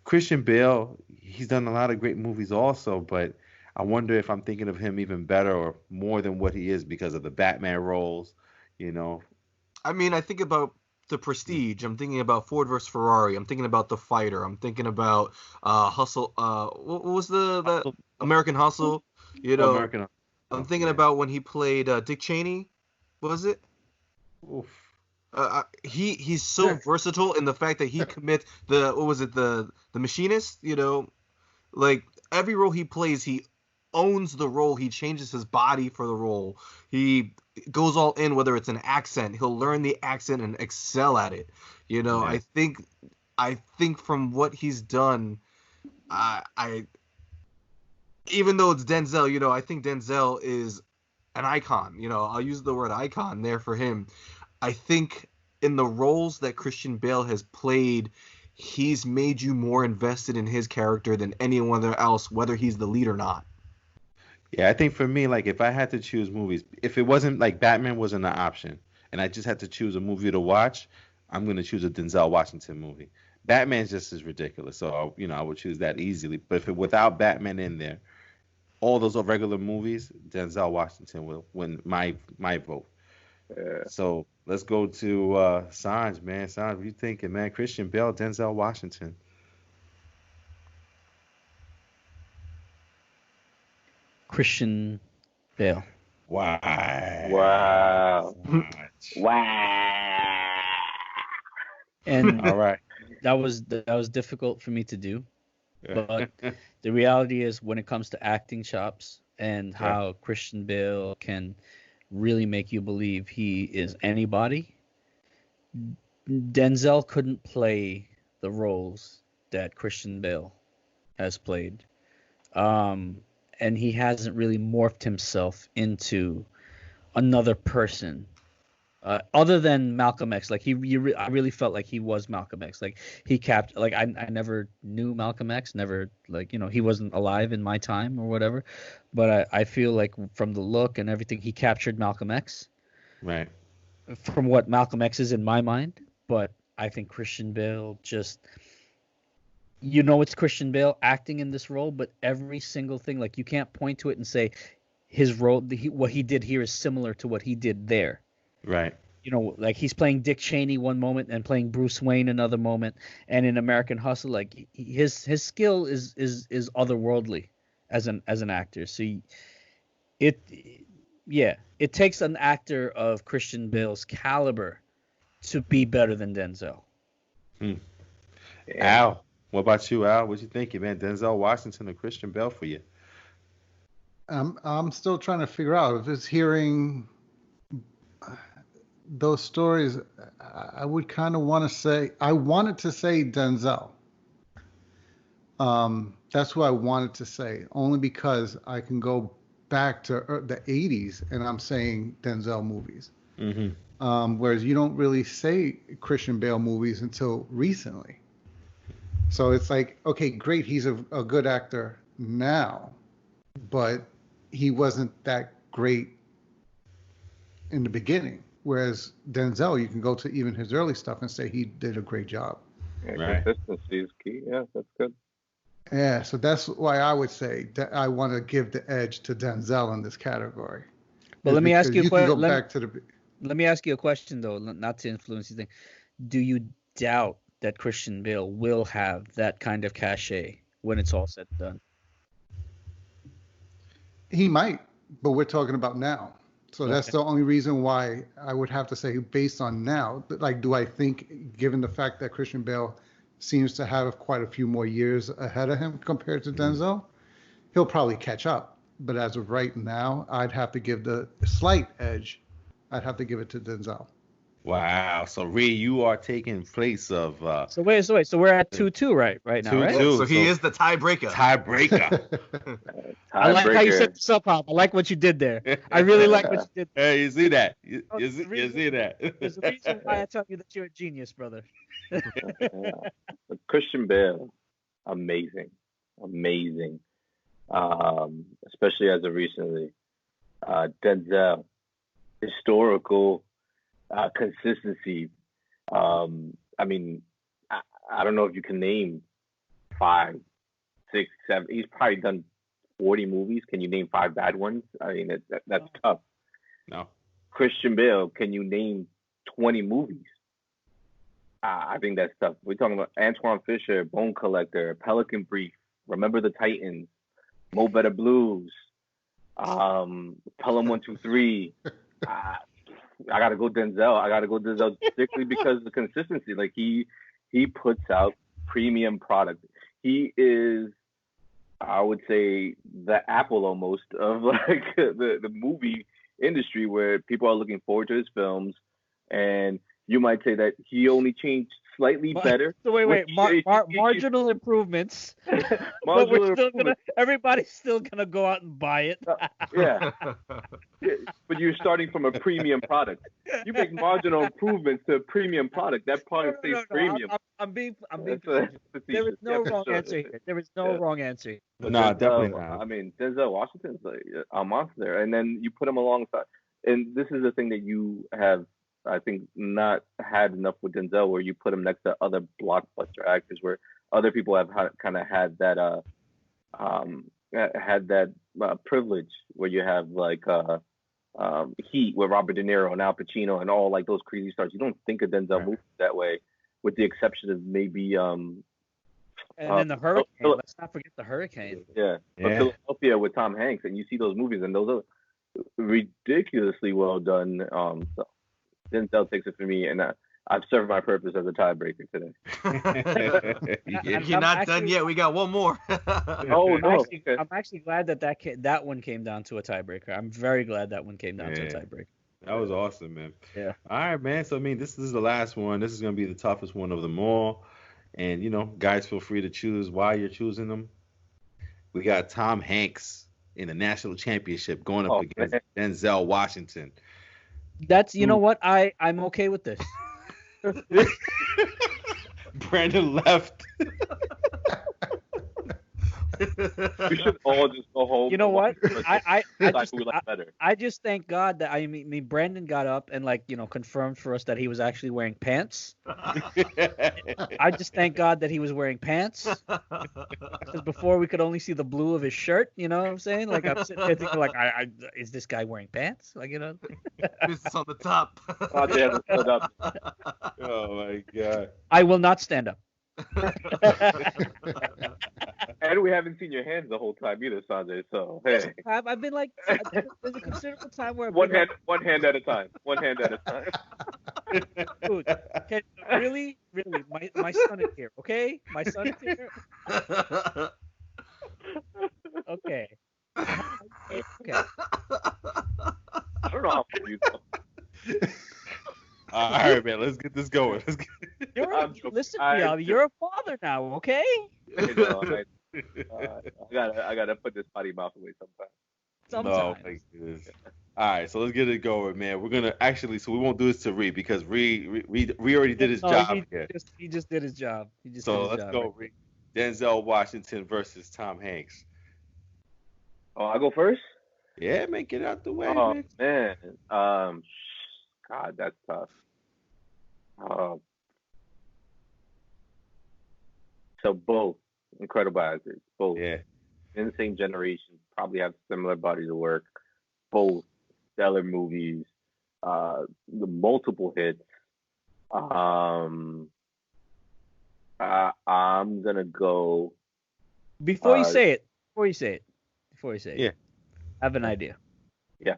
A: Christian Bale, he's done a lot of great movies also, but I wonder if I'm thinking of him even better or more than what he is because of the Batman roles,
D: I mean, I think about The Prestige. I'm thinking about Ford vs. Ferrari. I'm thinking about The Fighter. I'm thinking about Hustle. What was the American Hustle?
A: American Hustle.
D: I'm thinking about when he played Dick Cheney. What was it?
A: Oof.
D: He's so versatile in the fact that he commits the machinist, like every role he plays, he owns the role. He changes his body for the role. He goes all in, whether it's an accent, he'll learn the accent and excel at it. I think from what he's done, I even though it's Denzel, I think Denzel is an icon. I'll use the word icon there for him. I think in the roles that Christian Bale has played, he's made you more invested in his character than anyone else, whether he's the lead or not.
A: Yeah, I think for me, like if I had to choose movies, if it wasn't like Batman wasn't an option, and I just had to choose a movie to watch, I'm gonna choose a Denzel Washington movie. Batman's just as ridiculous, so I would choose that easily. But if it, without Batman in there, all those regular movies, Denzel Washington will win my vote.
C: Yeah.
A: So let's go to Sanj, man. Sanj, what you thinking, man? Christian Bale, Denzel Washington.
B: Christian Bale.
A: Why?
C: Wow.
A: Sanj.
C: Wow.
B: And
A: All right.
B: that was difficult for me to do. But the reality is, when it comes to acting chops and how Christian Bale can really make you believe he is anybody, Denzel couldn't play the roles that Christian Bale has played. And he hasn't really morphed himself into another person. Other than Malcolm X, like I really felt like he was Malcolm X. Like he capped, like I never knew Malcolm X, never like he wasn't alive in my time or whatever, but I feel like from the look and everything, he captured Malcolm X.
A: Right.
B: From what Malcolm X is in my mind, but I think Christian Bale just, it's Christian Bale acting in this role, but every single thing, like you can't point to it and say his role, what he did here is similar to what he did there.
A: Right.
B: Like he's playing Dick Cheney one moment and playing Bruce Wayne another moment, and in American Hustle, like his skill is otherworldly as an actor. So it takes an actor of Christian Bale's caliber to be better than Denzel.
A: Al, what about you, Al? What you thinking, man? Denzel Washington or Christian Bale for you?
E: I'm still trying to figure out if it's hearing those stories. I would kind of want to say, I wanted to say Denzel. That's who I wanted to say, only because I can go back to the 80s and I'm saying Denzel movies.
A: Mm-hmm.
E: Whereas you don't really say Christian Bale movies until recently. So it's like, okay, great, he's a good actor now, but he wasn't that great in the beginning. Whereas Denzel, you can go to even his early stuff and say he did a great job.
C: Yeah,
A: right.
C: Consistency is key. Yeah, that's good.
E: Yeah, so that's why I would say that I want to give the edge to Denzel in this category.
B: But let me ask you a question.
E: Let
B: me ask you a question though, not to influence you. Do you doubt that Christian Bale will have that kind of cachet when it's all said and done?
E: He might, but we're talking about now. So that's the only reason why I would have to say based on now. Like, do I think, given the fact that Christian Bale seems to have quite a few more years ahead of him compared to Denzel, he'll probably catch up. But as of right now, I'd have to give the slight edge. I'd have to give it to Denzel.
A: Wow. So Ree, you are taking place of.
B: So wait. So we're at 2-2 right now, right?
A: 2-2.
D: So he is the tiebreaker.
B: I like how you set this up, Hop. I like what you did there. I really like what you did there.
A: Hey, you see that? You see that?
B: There's a reason why I tell you that you're a genius, brother.
C: Christian Bale, amazing. Especially as of recently. Denzel, historical consistency. I mean, I don't know if you can name 5, 6, 7. He's probably done 40 movies. Can you name 5 bad ones? I mean, that's tough.
A: No.
C: Christian Bale, can you name 20 movies? I think that's tough. We're talking about Antoine Fisher, Bone Collector, Pelican Brief, Remember the Titans, Mo Better Blues, Pelham 123. I gotta go Denzel. Strictly because of the consistency. Like he puts out premium product. He is, I would say, the Apple almost of like the movie industry, where people are looking forward to his films, and you might say that he only changed slightly better.
B: So wait, marginal improvements. But everybody's still gonna go out and buy it.
C: Yeah. But you're starting from a premium product. You make marginal improvements to a premium product. That product stays premium.
B: I'm being there is no wrong answer here. There is no wrong answer here.
A: No, definitely not.
C: I mean, Denzel Washington's like a monster, and then you put him alongside. And this is the thing that you have, I think, not had enough with Denzel, where you put him next to other blockbuster actors, where other people have kind of had that privilege, where you have like Heat with Robert De Niro and Al Pacino and all like those crazy stars. You don't think of Denzel movies that way, with the exception of maybe
B: and then the Hurricane. Let's not forget the Hurricane.
C: Yeah. Philadelphia with Tom Hanks, and you see those movies, and those are ridiculously well done. So Denzel takes it for me, and I've served my purpose as a tiebreaker today.
D: You're not done yet. We got one more.
C: Oh no!
B: I'm actually glad that one came down to a tiebreaker. I'm very glad that one came down to a tiebreaker.
A: That was awesome, man.
B: Yeah.
A: All right, man. So I mean, this is the last one. This is gonna be the toughest one of them all. And you know, guys, feel free to choose why you're choosing them. We got Tom Hanks in the national championship going up against Denzel Washington.
B: That's know what, I'm okay with this.
A: Brandon left.
C: We should all just go home.
B: You know what? I just thank God that I mean Brandon got up and confirmed for us that he was actually wearing pants. I just thank God that he was wearing pants. Because before we could only see the blue of his shirt. You know what I'm saying? Like I'm sitting there thinking, is this guy wearing pants?
D: This is on the top.
C: Oh, they haven't stood up.
A: Oh my God.
B: I will not stand up.
C: And we haven't seen your hands the whole time either, Sanjay. So hey,
B: I've been there's a considerable time where
C: one hand at a time. One hand at a time.
B: Dude, really, my son is here. Okay, my son is here. Okay. Okay.
C: I don't know how far you go.
A: All right, man. Let's get this going.
B: Listen to me, you're a father now, okay?
C: I gotta put this potty mouth away sometime.
A: No, my goodness. All right, so let's get it going, man. We're gonna so we won't do this to Reed because Reed already did his job here.
B: He just did his job.
A: Let's go, Reed. Denzel Washington versus Tom Hanks.
C: Oh, I go first?
A: Yeah, man, get out the way.
C: Oh man. God, that's tough. So both incredible actors, both in the same generation, probably have similar bodies of work, both stellar movies, multiple hits. I'm gonna go.
B: Before you say it.
A: Yeah.
B: I have an idea.
C: Yeah.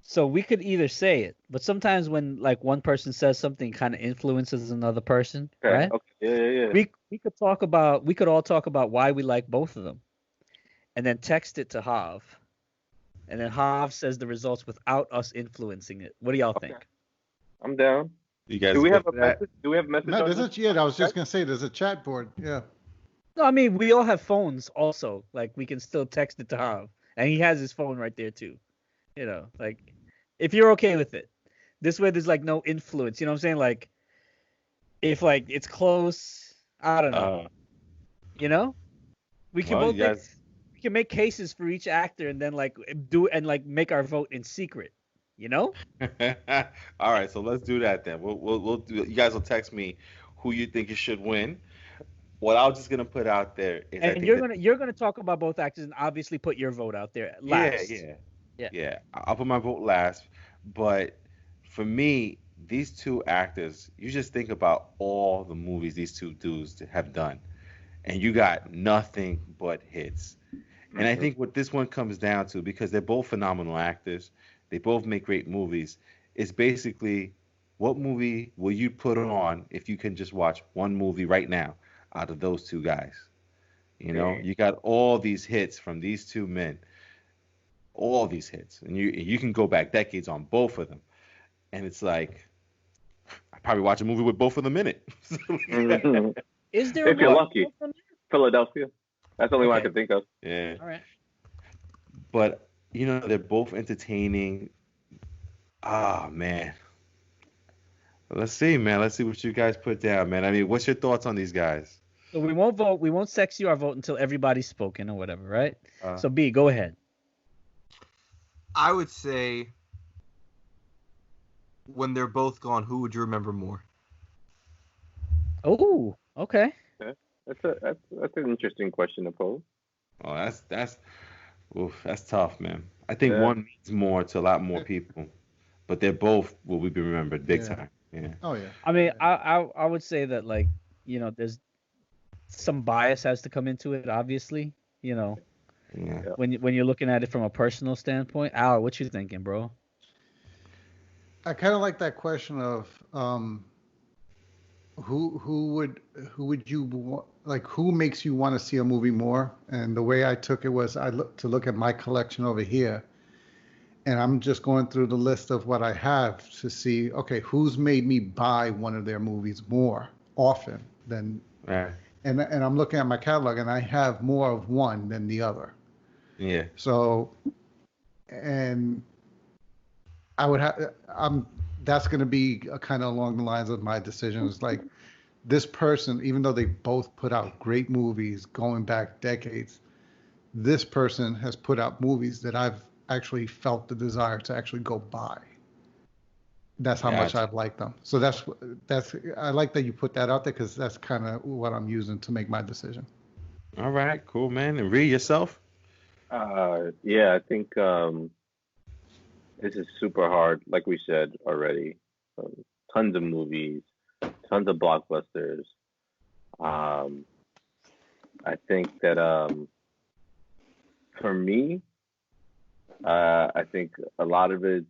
B: So we could either say it, but sometimes when one person says something, kind of influences another person, right?
C: Okay. Yeah.
B: We could all talk about why we like both of them, and then text it to Hav, and then Hav says the results without us influencing it. What do y'all think?
C: I'm down.
A: You guys
C: do we have a message? Do we have a message?
E: No, there's I was just gonna say there's a chat board. Yeah.
B: No, I mean we all have phones also. We can still text it to Hav, and he has his phone right there too. If you're okay with it, this way there's no influence. You know what I'm saying? If it's close, I don't know. We can we can make cases for each actor and then make our vote in secret. All
A: right, so let's do that then. We'll do. You guys will text me who you think you should win. What I was just gonna put out there is,
B: and you're gonna talk about both actors and obviously put your vote out there last.
A: Yeah. I'll put my vote last, but for me, these two actors, you just think about all the movies these two dudes have done, and you got nothing but hits. And I think what this one comes down to, because they're both phenomenal actors, they both make great movies, is basically what movie will you put on if you can just watch one movie right now out of those two guys? You got all these hits from these two men. All these hits, and you can go back decades on both of them, and it's I probably watch a movie with both of them in it.
B: Is there?
C: If you're lucky, Philadelphia. That's the only one I can think of.
A: Yeah.
B: All right.
A: But they're both entertaining. Ah, man. Let's see, man. Let's see what you guys put down, man. I mean, what's your thoughts on these guys?
B: So we won't vote. We won't sex you our vote until everybody's spoken or whatever, right? So B, go ahead.
D: I would say when they're both gone, who would you remember more?
B: Oh, okay.
C: Yeah, that's an interesting question to pose.
A: Oh, that's tough, man. I think one means more to a lot more people, but they're both will be remembered big time. Yeah.
E: Oh yeah.
B: I mean, I would say that, like, there's some bias has to come into it, obviously.
A: Yeah.
B: When you're looking at it from a personal standpoint. Al, what you thinking, bro?
E: I kind of like that question of who would you like, who makes you want to see a movie more? And the way I took it was I look at my collection over here, and I'm just going through the list of what I have to see, okay, who's made me buy one of their movies more often than
A: Right.
E: And I'm looking at my catalog, and I have more of one than the other.
A: Yeah.
E: So, and I would have, that's going to be kind of along the lines of my decisions. Like, this person, even though they both put out great movies going back decades, this person has put out movies that I've actually felt the desire to actually go buy. That's how much I've liked them. So that's I like that you put that out there, because that's kind of what I'm using to make my decision.
A: All right, cool, man. And Ree, yourself?
C: Yeah, I think this is super hard. Like we said already, tons of movies, tons of blockbusters. I think that for me, I think a lot of it's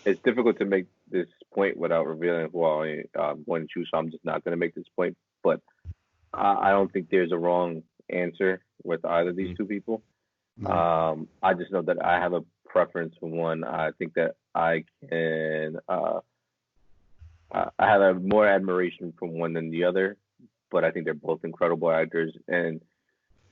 C: it's difficult to make this point without revealing who I'm going to choose, so I'm just not going to make this point. But I don't think there's a wrong answer with either of these two people. I just know that I have a preference for one. I think that I can I have more admiration for one than the other, but I think they're both incredible actors. And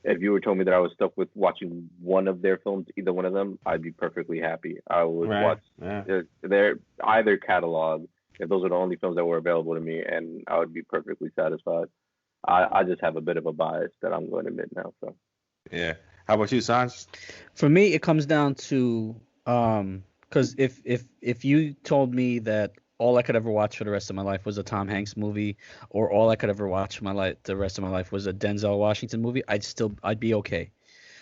C: if you were told me that I was stuck with watching one of their films, either one of them, I'd be perfectly happy. I would watch their either catalog if those were the only films that were available to me, and I would be perfectly satisfied. I just have a bit of a bias that I'm going to admit now. So
A: yeah. How about you, Sanj?
B: For me, it comes down to because if you told me that all I could ever watch for the rest of my life was a Tom Hanks movie, or all I could ever watch the rest of my life was a Denzel Washington movie, I'd be okay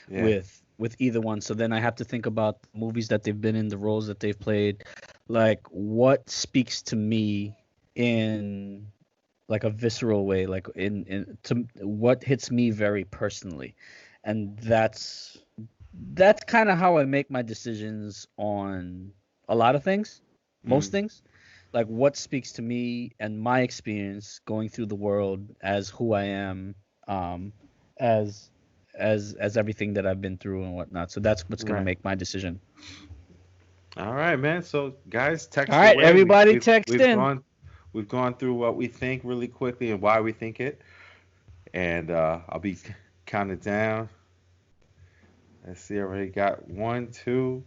B: with either one. So then I have to think about the movies that they've been in, the roles that they've played, like what speaks to me in like a visceral way, like in to what hits me very personally, and that's kind of how I make my decisions on a lot of things, most things. Like what speaks to me and my experience going through the world as who I am, as everything that I've been through and whatnot. So that's what's gonna make my decision.
A: All right, man. So guys, text.
B: All right,
A: away.
B: everybody, text in.
A: We've gone through what we think really quickly and why we think it, and I'll be counting down. Let's see. I already got 1, 2.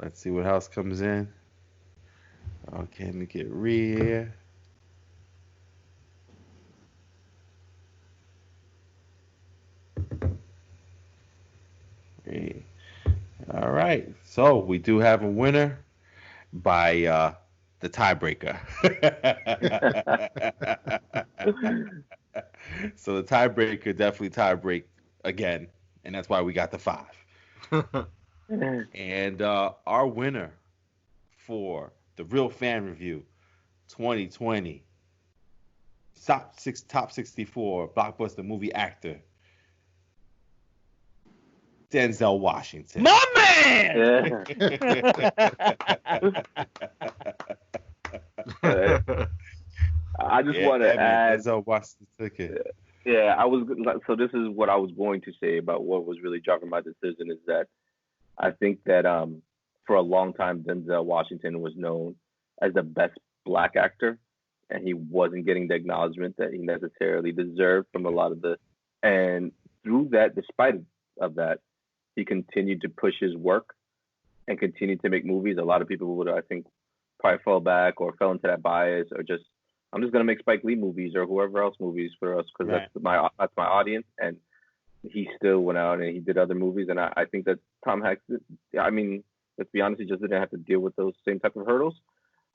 A: Let's see what else comes in. Okay, let me get Ree here. Ree. All right. So we do have a winner by the tiebreaker. So the tiebreaker definitely tiebreak again, and that's why we got the 5. And our winner for the Real Fan Review 2020 top 64 Blockbuster Movie Actor, Denzel Washington.
B: My man!
C: I just want to add.
A: Denzel Washington took it.
C: Yeah, so this is what I was going to say about what was really driving my decision is that I think that for a long time Denzel Washington was known as the best black actor, and he wasn't getting the acknowledgement that he necessarily deserved from a lot of the. And through that, despite of that, he continued to push his work and continued to make movies. A lot of people would, I think, probably fell back or fell into that bias or just I'm just gonna make Spike Lee movies or whoever else movies for us because
A: Right.
C: that's my audience. And he still went out and he did other movies. And I think that Tom Hanks, I mean, let's be honest, he just didn't have to deal with those same type of hurdles.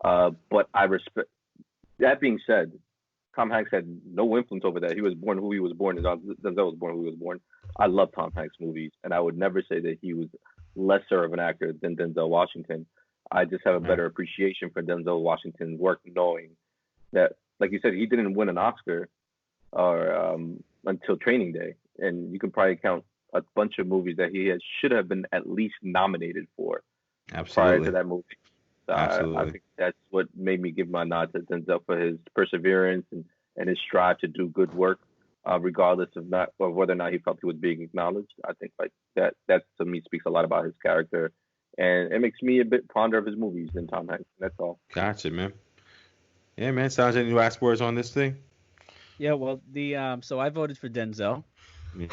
C: But I respect. That being said, Tom Hanks had no influence over that. He was born who he was born, and Denzel was born who he was born. I love Tom Hanks movies, and I would never say that he was lesser of an actor than Denzel Washington. I just have a better appreciation for Denzel Washington's work, knowing that, like you said, he didn't win an Oscar or until Training Day, and you can probably count a bunch of movies that should have been at least nominated for prior to that movie. I think that's what made me give my nod to Denzel for his perseverance and his strive to do good work, regardless of whether or not he felt he was being acknowledged. I think like that to me speaks a lot about his character, and it makes me a bit fonder of his movies than Tom Hanks. That's all.
A: Gotcha, man. Yeah, man. Sounds any last words on this thing?
B: Yeah, well, so I voted for Denzel.
A: Yeah.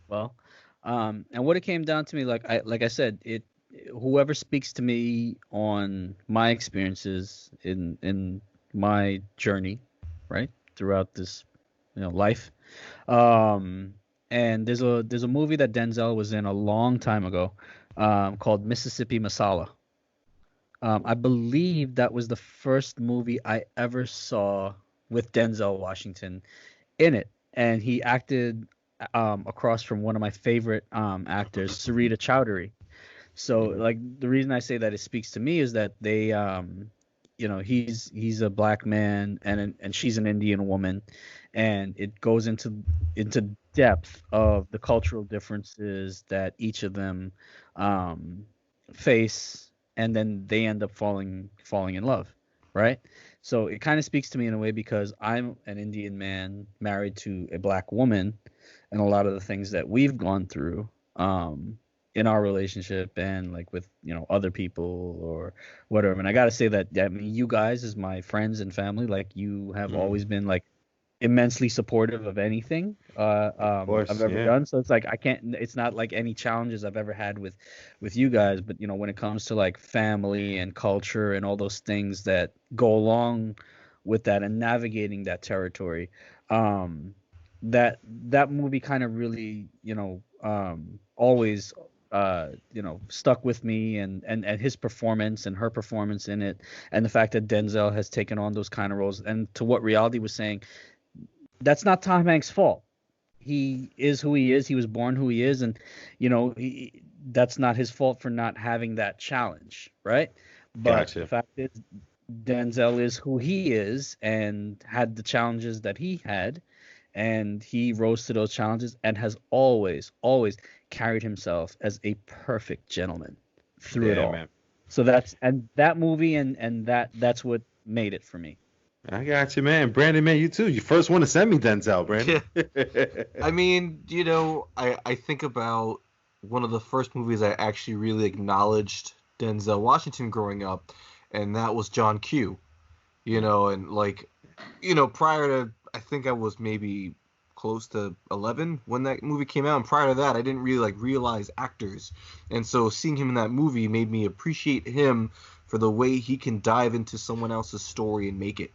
B: Well, and what it came down to me, like I said, whoever speaks to me on my experiences in my journey, right, throughout this, life. And there's a movie that Denzel was in a long time ago, called Mississippi Masala. I believe that was the first movie I ever saw with Denzel Washington in it, and he acted across from one of my favorite actors, Sarita Chowdhury. So like the reason I say that it speaks to me is that they he's a black man and she's an Indian woman, and it goes into depth of the cultural differences that each of them face, and then they end up falling in love, right? So it kind of speaks to me in a way because I'm an Indian man married to a black woman, and a lot of the things that we've gone through in our relationship and like with other people or whatever. And I gotta say that, I mean, you guys as my friends and family, like you have always been like immensely supportive of anything I've ever done. So it's like it's not like any challenges I've ever had with you guys, but when it comes to like family and culture and all those things that go along with that and navigating that territory, that movie kind of really always stuck with me, and his performance and her performance in it, and the fact that Denzel has taken on those kind of roles, and to what Reality was saying, that's not Tom Hanks' fault. He is who he is. He was born who he is, and that's not his fault for not having that challenge, right? But the fact is, Denzel is who he is and had the challenges that he had, and he rose to those challenges and has always carried himself as a perfect gentleman through it all. Man. So that movie and that's what made it for me.
A: I got you, man. Brandon, man, you too. You first one to send me Denzel, Brandon.
D: Yeah. I mean, I think about one of the first movies I actually really acknowledged Denzel Washington growing up, and that was John Q. And like, prior to, I think I was maybe close to 11 when that movie came out, and prior to that I didn't really like realize actors, and so seeing him in that movie made me appreciate him for the way he can dive into someone else's story and make it,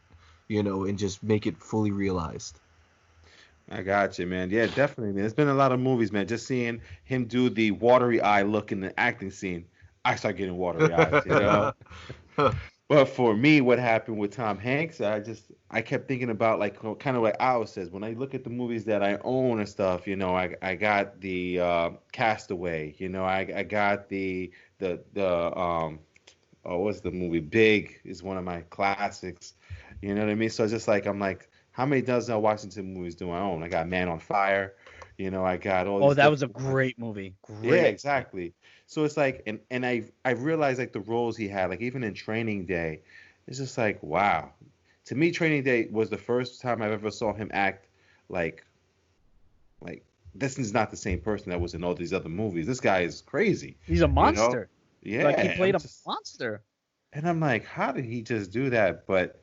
D: and just make it fully realized.
A: I got you, man. Yeah, definitely, man. There's been a lot of movies, man. Just seeing him do the watery eye look in the acting scene, I start getting watery eyes, But for me, what happened with Tom Hanks, I kept thinking about like kind of like Al says, when I look at the movies that I own and stuff, I got the Castaway, I got the what's the movie? Big is one of my classics. You know what I mean? So it's just like I'm like, how many Denzel Washington movies do I own? I got Man on Fire. I got all.
B: Oh, that was a great movie. Great.
A: Yeah, exactly. So it's like, and I realized like the roles he had, like even in Training Day, it's just like, wow. To me, Training Day was the first time I ever saw him act like like this is not the same person that was in all these other movies. This guy is crazy.
B: He's a monster.
A: Yeah,
B: like he played a monster.
A: And I'm like, how did he just do that? But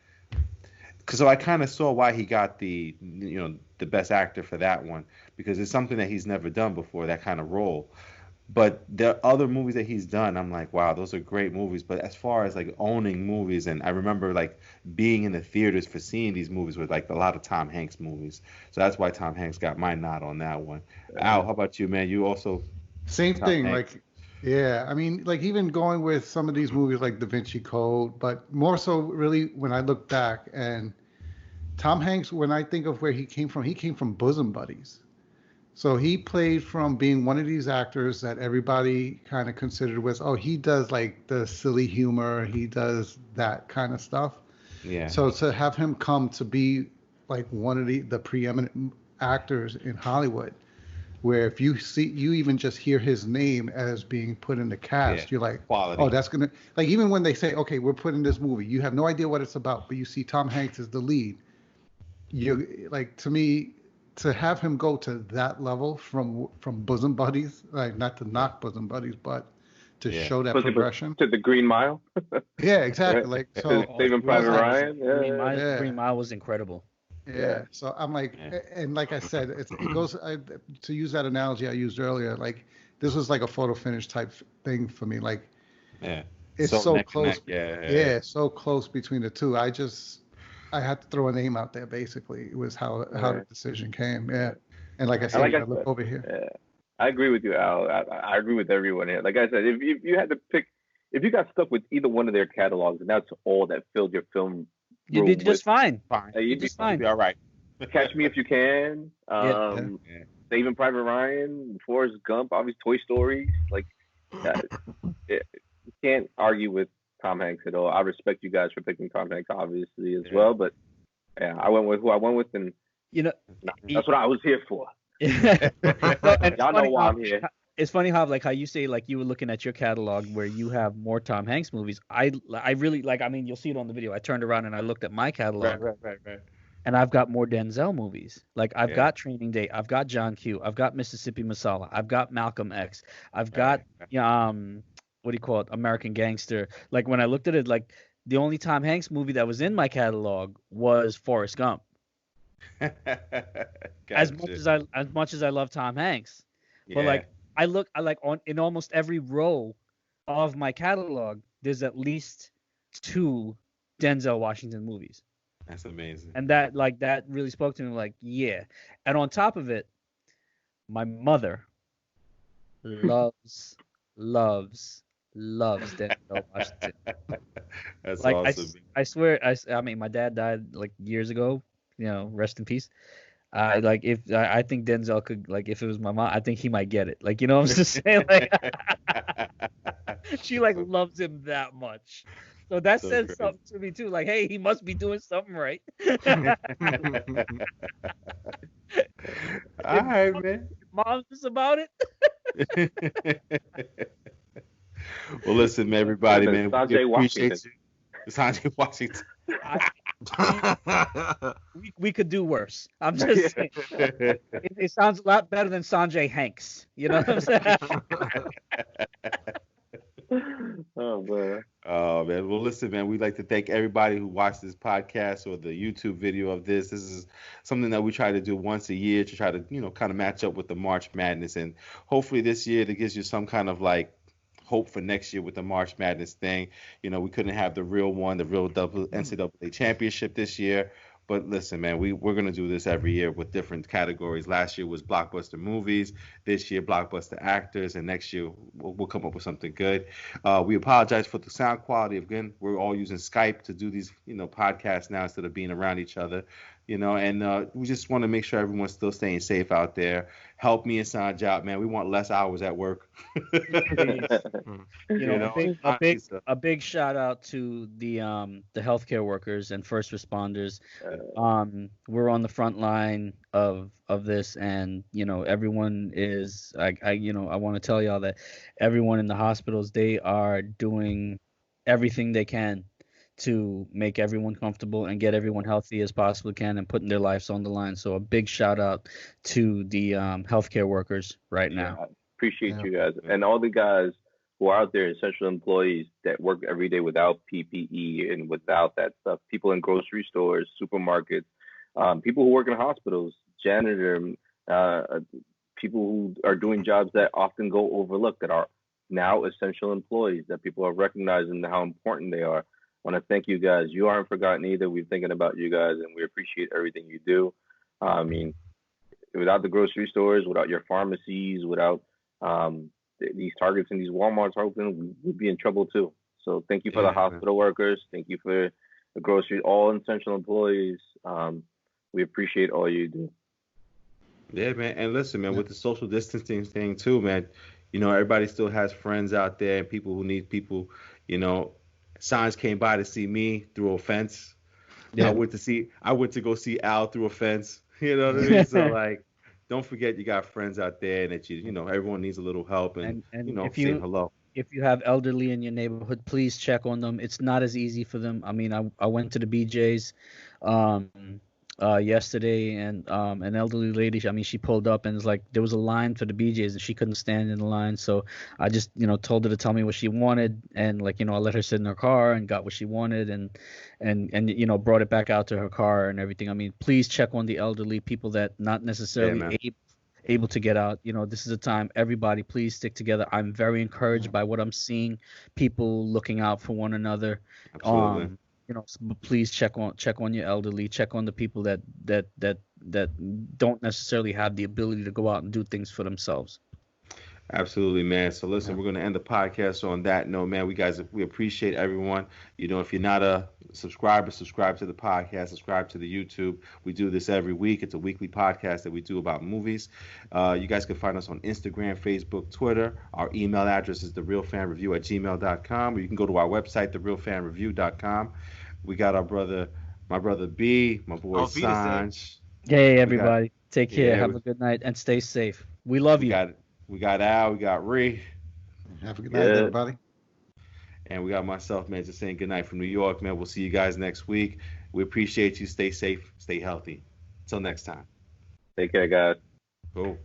A: so I kind of saw why he got the the best actor for that one, because it's something that he's never done before, that kind of role. But the other movies that he's done, I'm like, wow, those are great movies. But as far as like owning movies, and I remember like being in the theaters for seeing these movies with like a lot of Tom Hanks movies. So that's why Tom Hanks got my nod on that one. Al, how about you, man? You also
E: same thing. Hanks. Like, yeah, I mean, like even going with some of these movies like Da Vinci Code, but more so really when I look back, and Tom Hanks, when I think of where he came from Bosom Buddies. So he played from being one of these actors that everybody kind of considered was, oh, he does like the silly humor, he does that kind of stuff.
A: Yeah.
E: So to have him come to be like one of the preeminent actors in Hollywood, where if you even just hear his name as being put in the cast, you're like, quality. Oh, that's gonna, like, even when they say, okay, we're putting this movie, you have no idea what it's about, but you see Tom Hanks as the lead. You like, to me, to have him go to that level from Bosom Buddies, like not to knock Bosom Buddies, but to show that progression
C: to the Green Mile.
E: Yeah, exactly. Like, so
C: Saving Private Ryan.
B: Green Mile was incredible.
E: Yeah. So I'm like, and like I said, it goes to use that analogy I used earlier. Like, this was like a photo finish type thing for me. Like, it's so close. So close between the two. I had to throw a name out there. Basically, it was how the decision came. Yeah, and like I said, I look over here.
C: Yeah. I agree with you, Al. I agree with everyone here. Like I said, if you had to pick, if you got stuck with either one of their catalogs and that's all that filled your film,
B: you did just fine.
C: You'd
B: be fine.
A: You'd be all right.
C: Catch Me If You Can, Saving Private Ryan, Forrest Gump, obviously Toy Story. Like, you can't argue with Tom Hanks at all. I respect you guys for picking Tom Hanks, obviously, as well. But yeah, I went with who I went with, and that's what I was here for. Y'all know why I'm here.
B: It's funny how you say like you were looking at your catalog where you have more Tom Hanks movies. I really like. I mean, you'll see it on the video. I turned around and I looked at my catalog.
A: Right.
B: And I've got more Denzel movies. Like I've got Training Day. I've got John Q. I've got Mississippi Masala. I've got Malcolm X. I've got what do you call it? American Gangster. Like when I looked at it, like the only Tom Hanks movie that was in my catalog was Forrest Gump. As much as I love Tom Hanks, but like I like in almost every row of my catalog, there's at least 2 Denzel Washington movies.
A: That's amazing.
B: And that really spoke to me. Like, yeah. And on top of it, my mother loves Denzel Washington.
A: That's
B: like,
A: awesome.
B: I swear, I mean, my dad died like years ago. Rest in peace. I think Denzel could, like, if it was my mom, I think he might get it. Like, you know what I'm just saying? Like, she like loves him that much. So that says something to me too. Like, hey, he must be doing something right.
A: All right, man.
B: Mom's just about it.
A: Well, listen, man, everybody, man.
C: Sanjay Washington.
A: Sanjay Washington.
B: We could do worse. I'm just saying. It sounds a lot better than Sanjay Hanks. You know what I'm saying?
C: Oh man.
A: Oh man. Well, listen, man. We'd like to thank everybody who watched this podcast or the YouTube video of this. This is something that we try to do once a year to try to, kind of match up with the March Madness, and hopefully this year it gives you some kind of like hope for next year with the March Madness thing. We couldn't have the real NCAA championship this year. But listen, man, we're going to do this every year with different categories. Last year was Blockbuster Movies. This year, Blockbuster Actors. And next year, we'll come up with something good. We apologize for the sound quality. Again, we're all using Skype to do these, podcasts now instead of being around each other. And we just want to make sure everyone's still staying safe out there. Help me and Sanj out, man. We want less hours at work.
B: A big shout out to the healthcare workers and first responders. We're on the front line of this, and everyone is. I want to tell y'all that everyone in the hospitals, they are doing everything they can to make everyone comfortable and get everyone healthy as possibly can and putting their lives on the line. So a big shout out to the healthcare workers right now.
C: I appreciate
E: Yeah.
C: you guys and all the guys who are out there, essential employees that work every day without PPE and without that stuff. People in grocery stores, supermarkets, people who work in hospitals, janitor, uh, people who are doing jobs that often go overlooked that are now essential employees that people are recognizing how important they are. I want to thank you guys. You aren't forgotten either. We're thinking about you guys and we appreciate everything you do. I mean, without the grocery stores, without your pharmacies, without these Targets and these Walmarts open, we'd be in trouble too. So thank you for the hospital workers. Thank you for the grocery, all essential employees. We appreciate all you do.
A: Yeah, man. And listen, man, with the social distancing thing too, man, everybody still has friends out there and people who need people. Signs came by to see me through a fence. Yeah. I went to go see Al through a fence. You know what I mean? So like, don't forget you got friends out there and that everyone needs a little help and saying hello.
B: If you have elderly in your neighborhood, please check on them. It's not as easy for them. I mean, I went to the BJ's yesterday, and an elderly lady, I mean, she pulled up and it's like there was a line for the BJ's and she couldn't stand in the line. So I just, told her to tell me what she wanted, and like, I let her sit in her car and got what she wanted, and brought it back out to her car and everything. I mean, please check on the elderly, people that not necessarily able to get out. This is a time, everybody please stick together. I'm very encouraged by what I'm seeing, people looking out for one another.
A: Absolutely.
B: Please check on your elderly, check on the people that don't necessarily have the ability to go out and do things for themselves.
A: Absolutely, man. So listen, we're going to end the podcast on that note, man. We appreciate everyone. If you're not a subscriber, subscribe to the podcast, subscribe to the YouTube. We do this every week. It's a weekly podcast that we do about movies. You guys can find us on Instagram, Facebook, Twitter. Our email address is therealfanreview@gmail.com, or you can go to our website, therealfanreview.com. We got my brother B, my boy Sanj.
B: Hey, everybody. Take care. Have a good night and stay safe. We love you.
A: We got Al, we got Ree.
E: Have a good night, everybody.
A: And we got myself, man, just saying good night from New York, man. We'll see you guys next week. We appreciate you. Stay safe, stay healthy. Till next time.
C: Take care, guys.
A: Cool.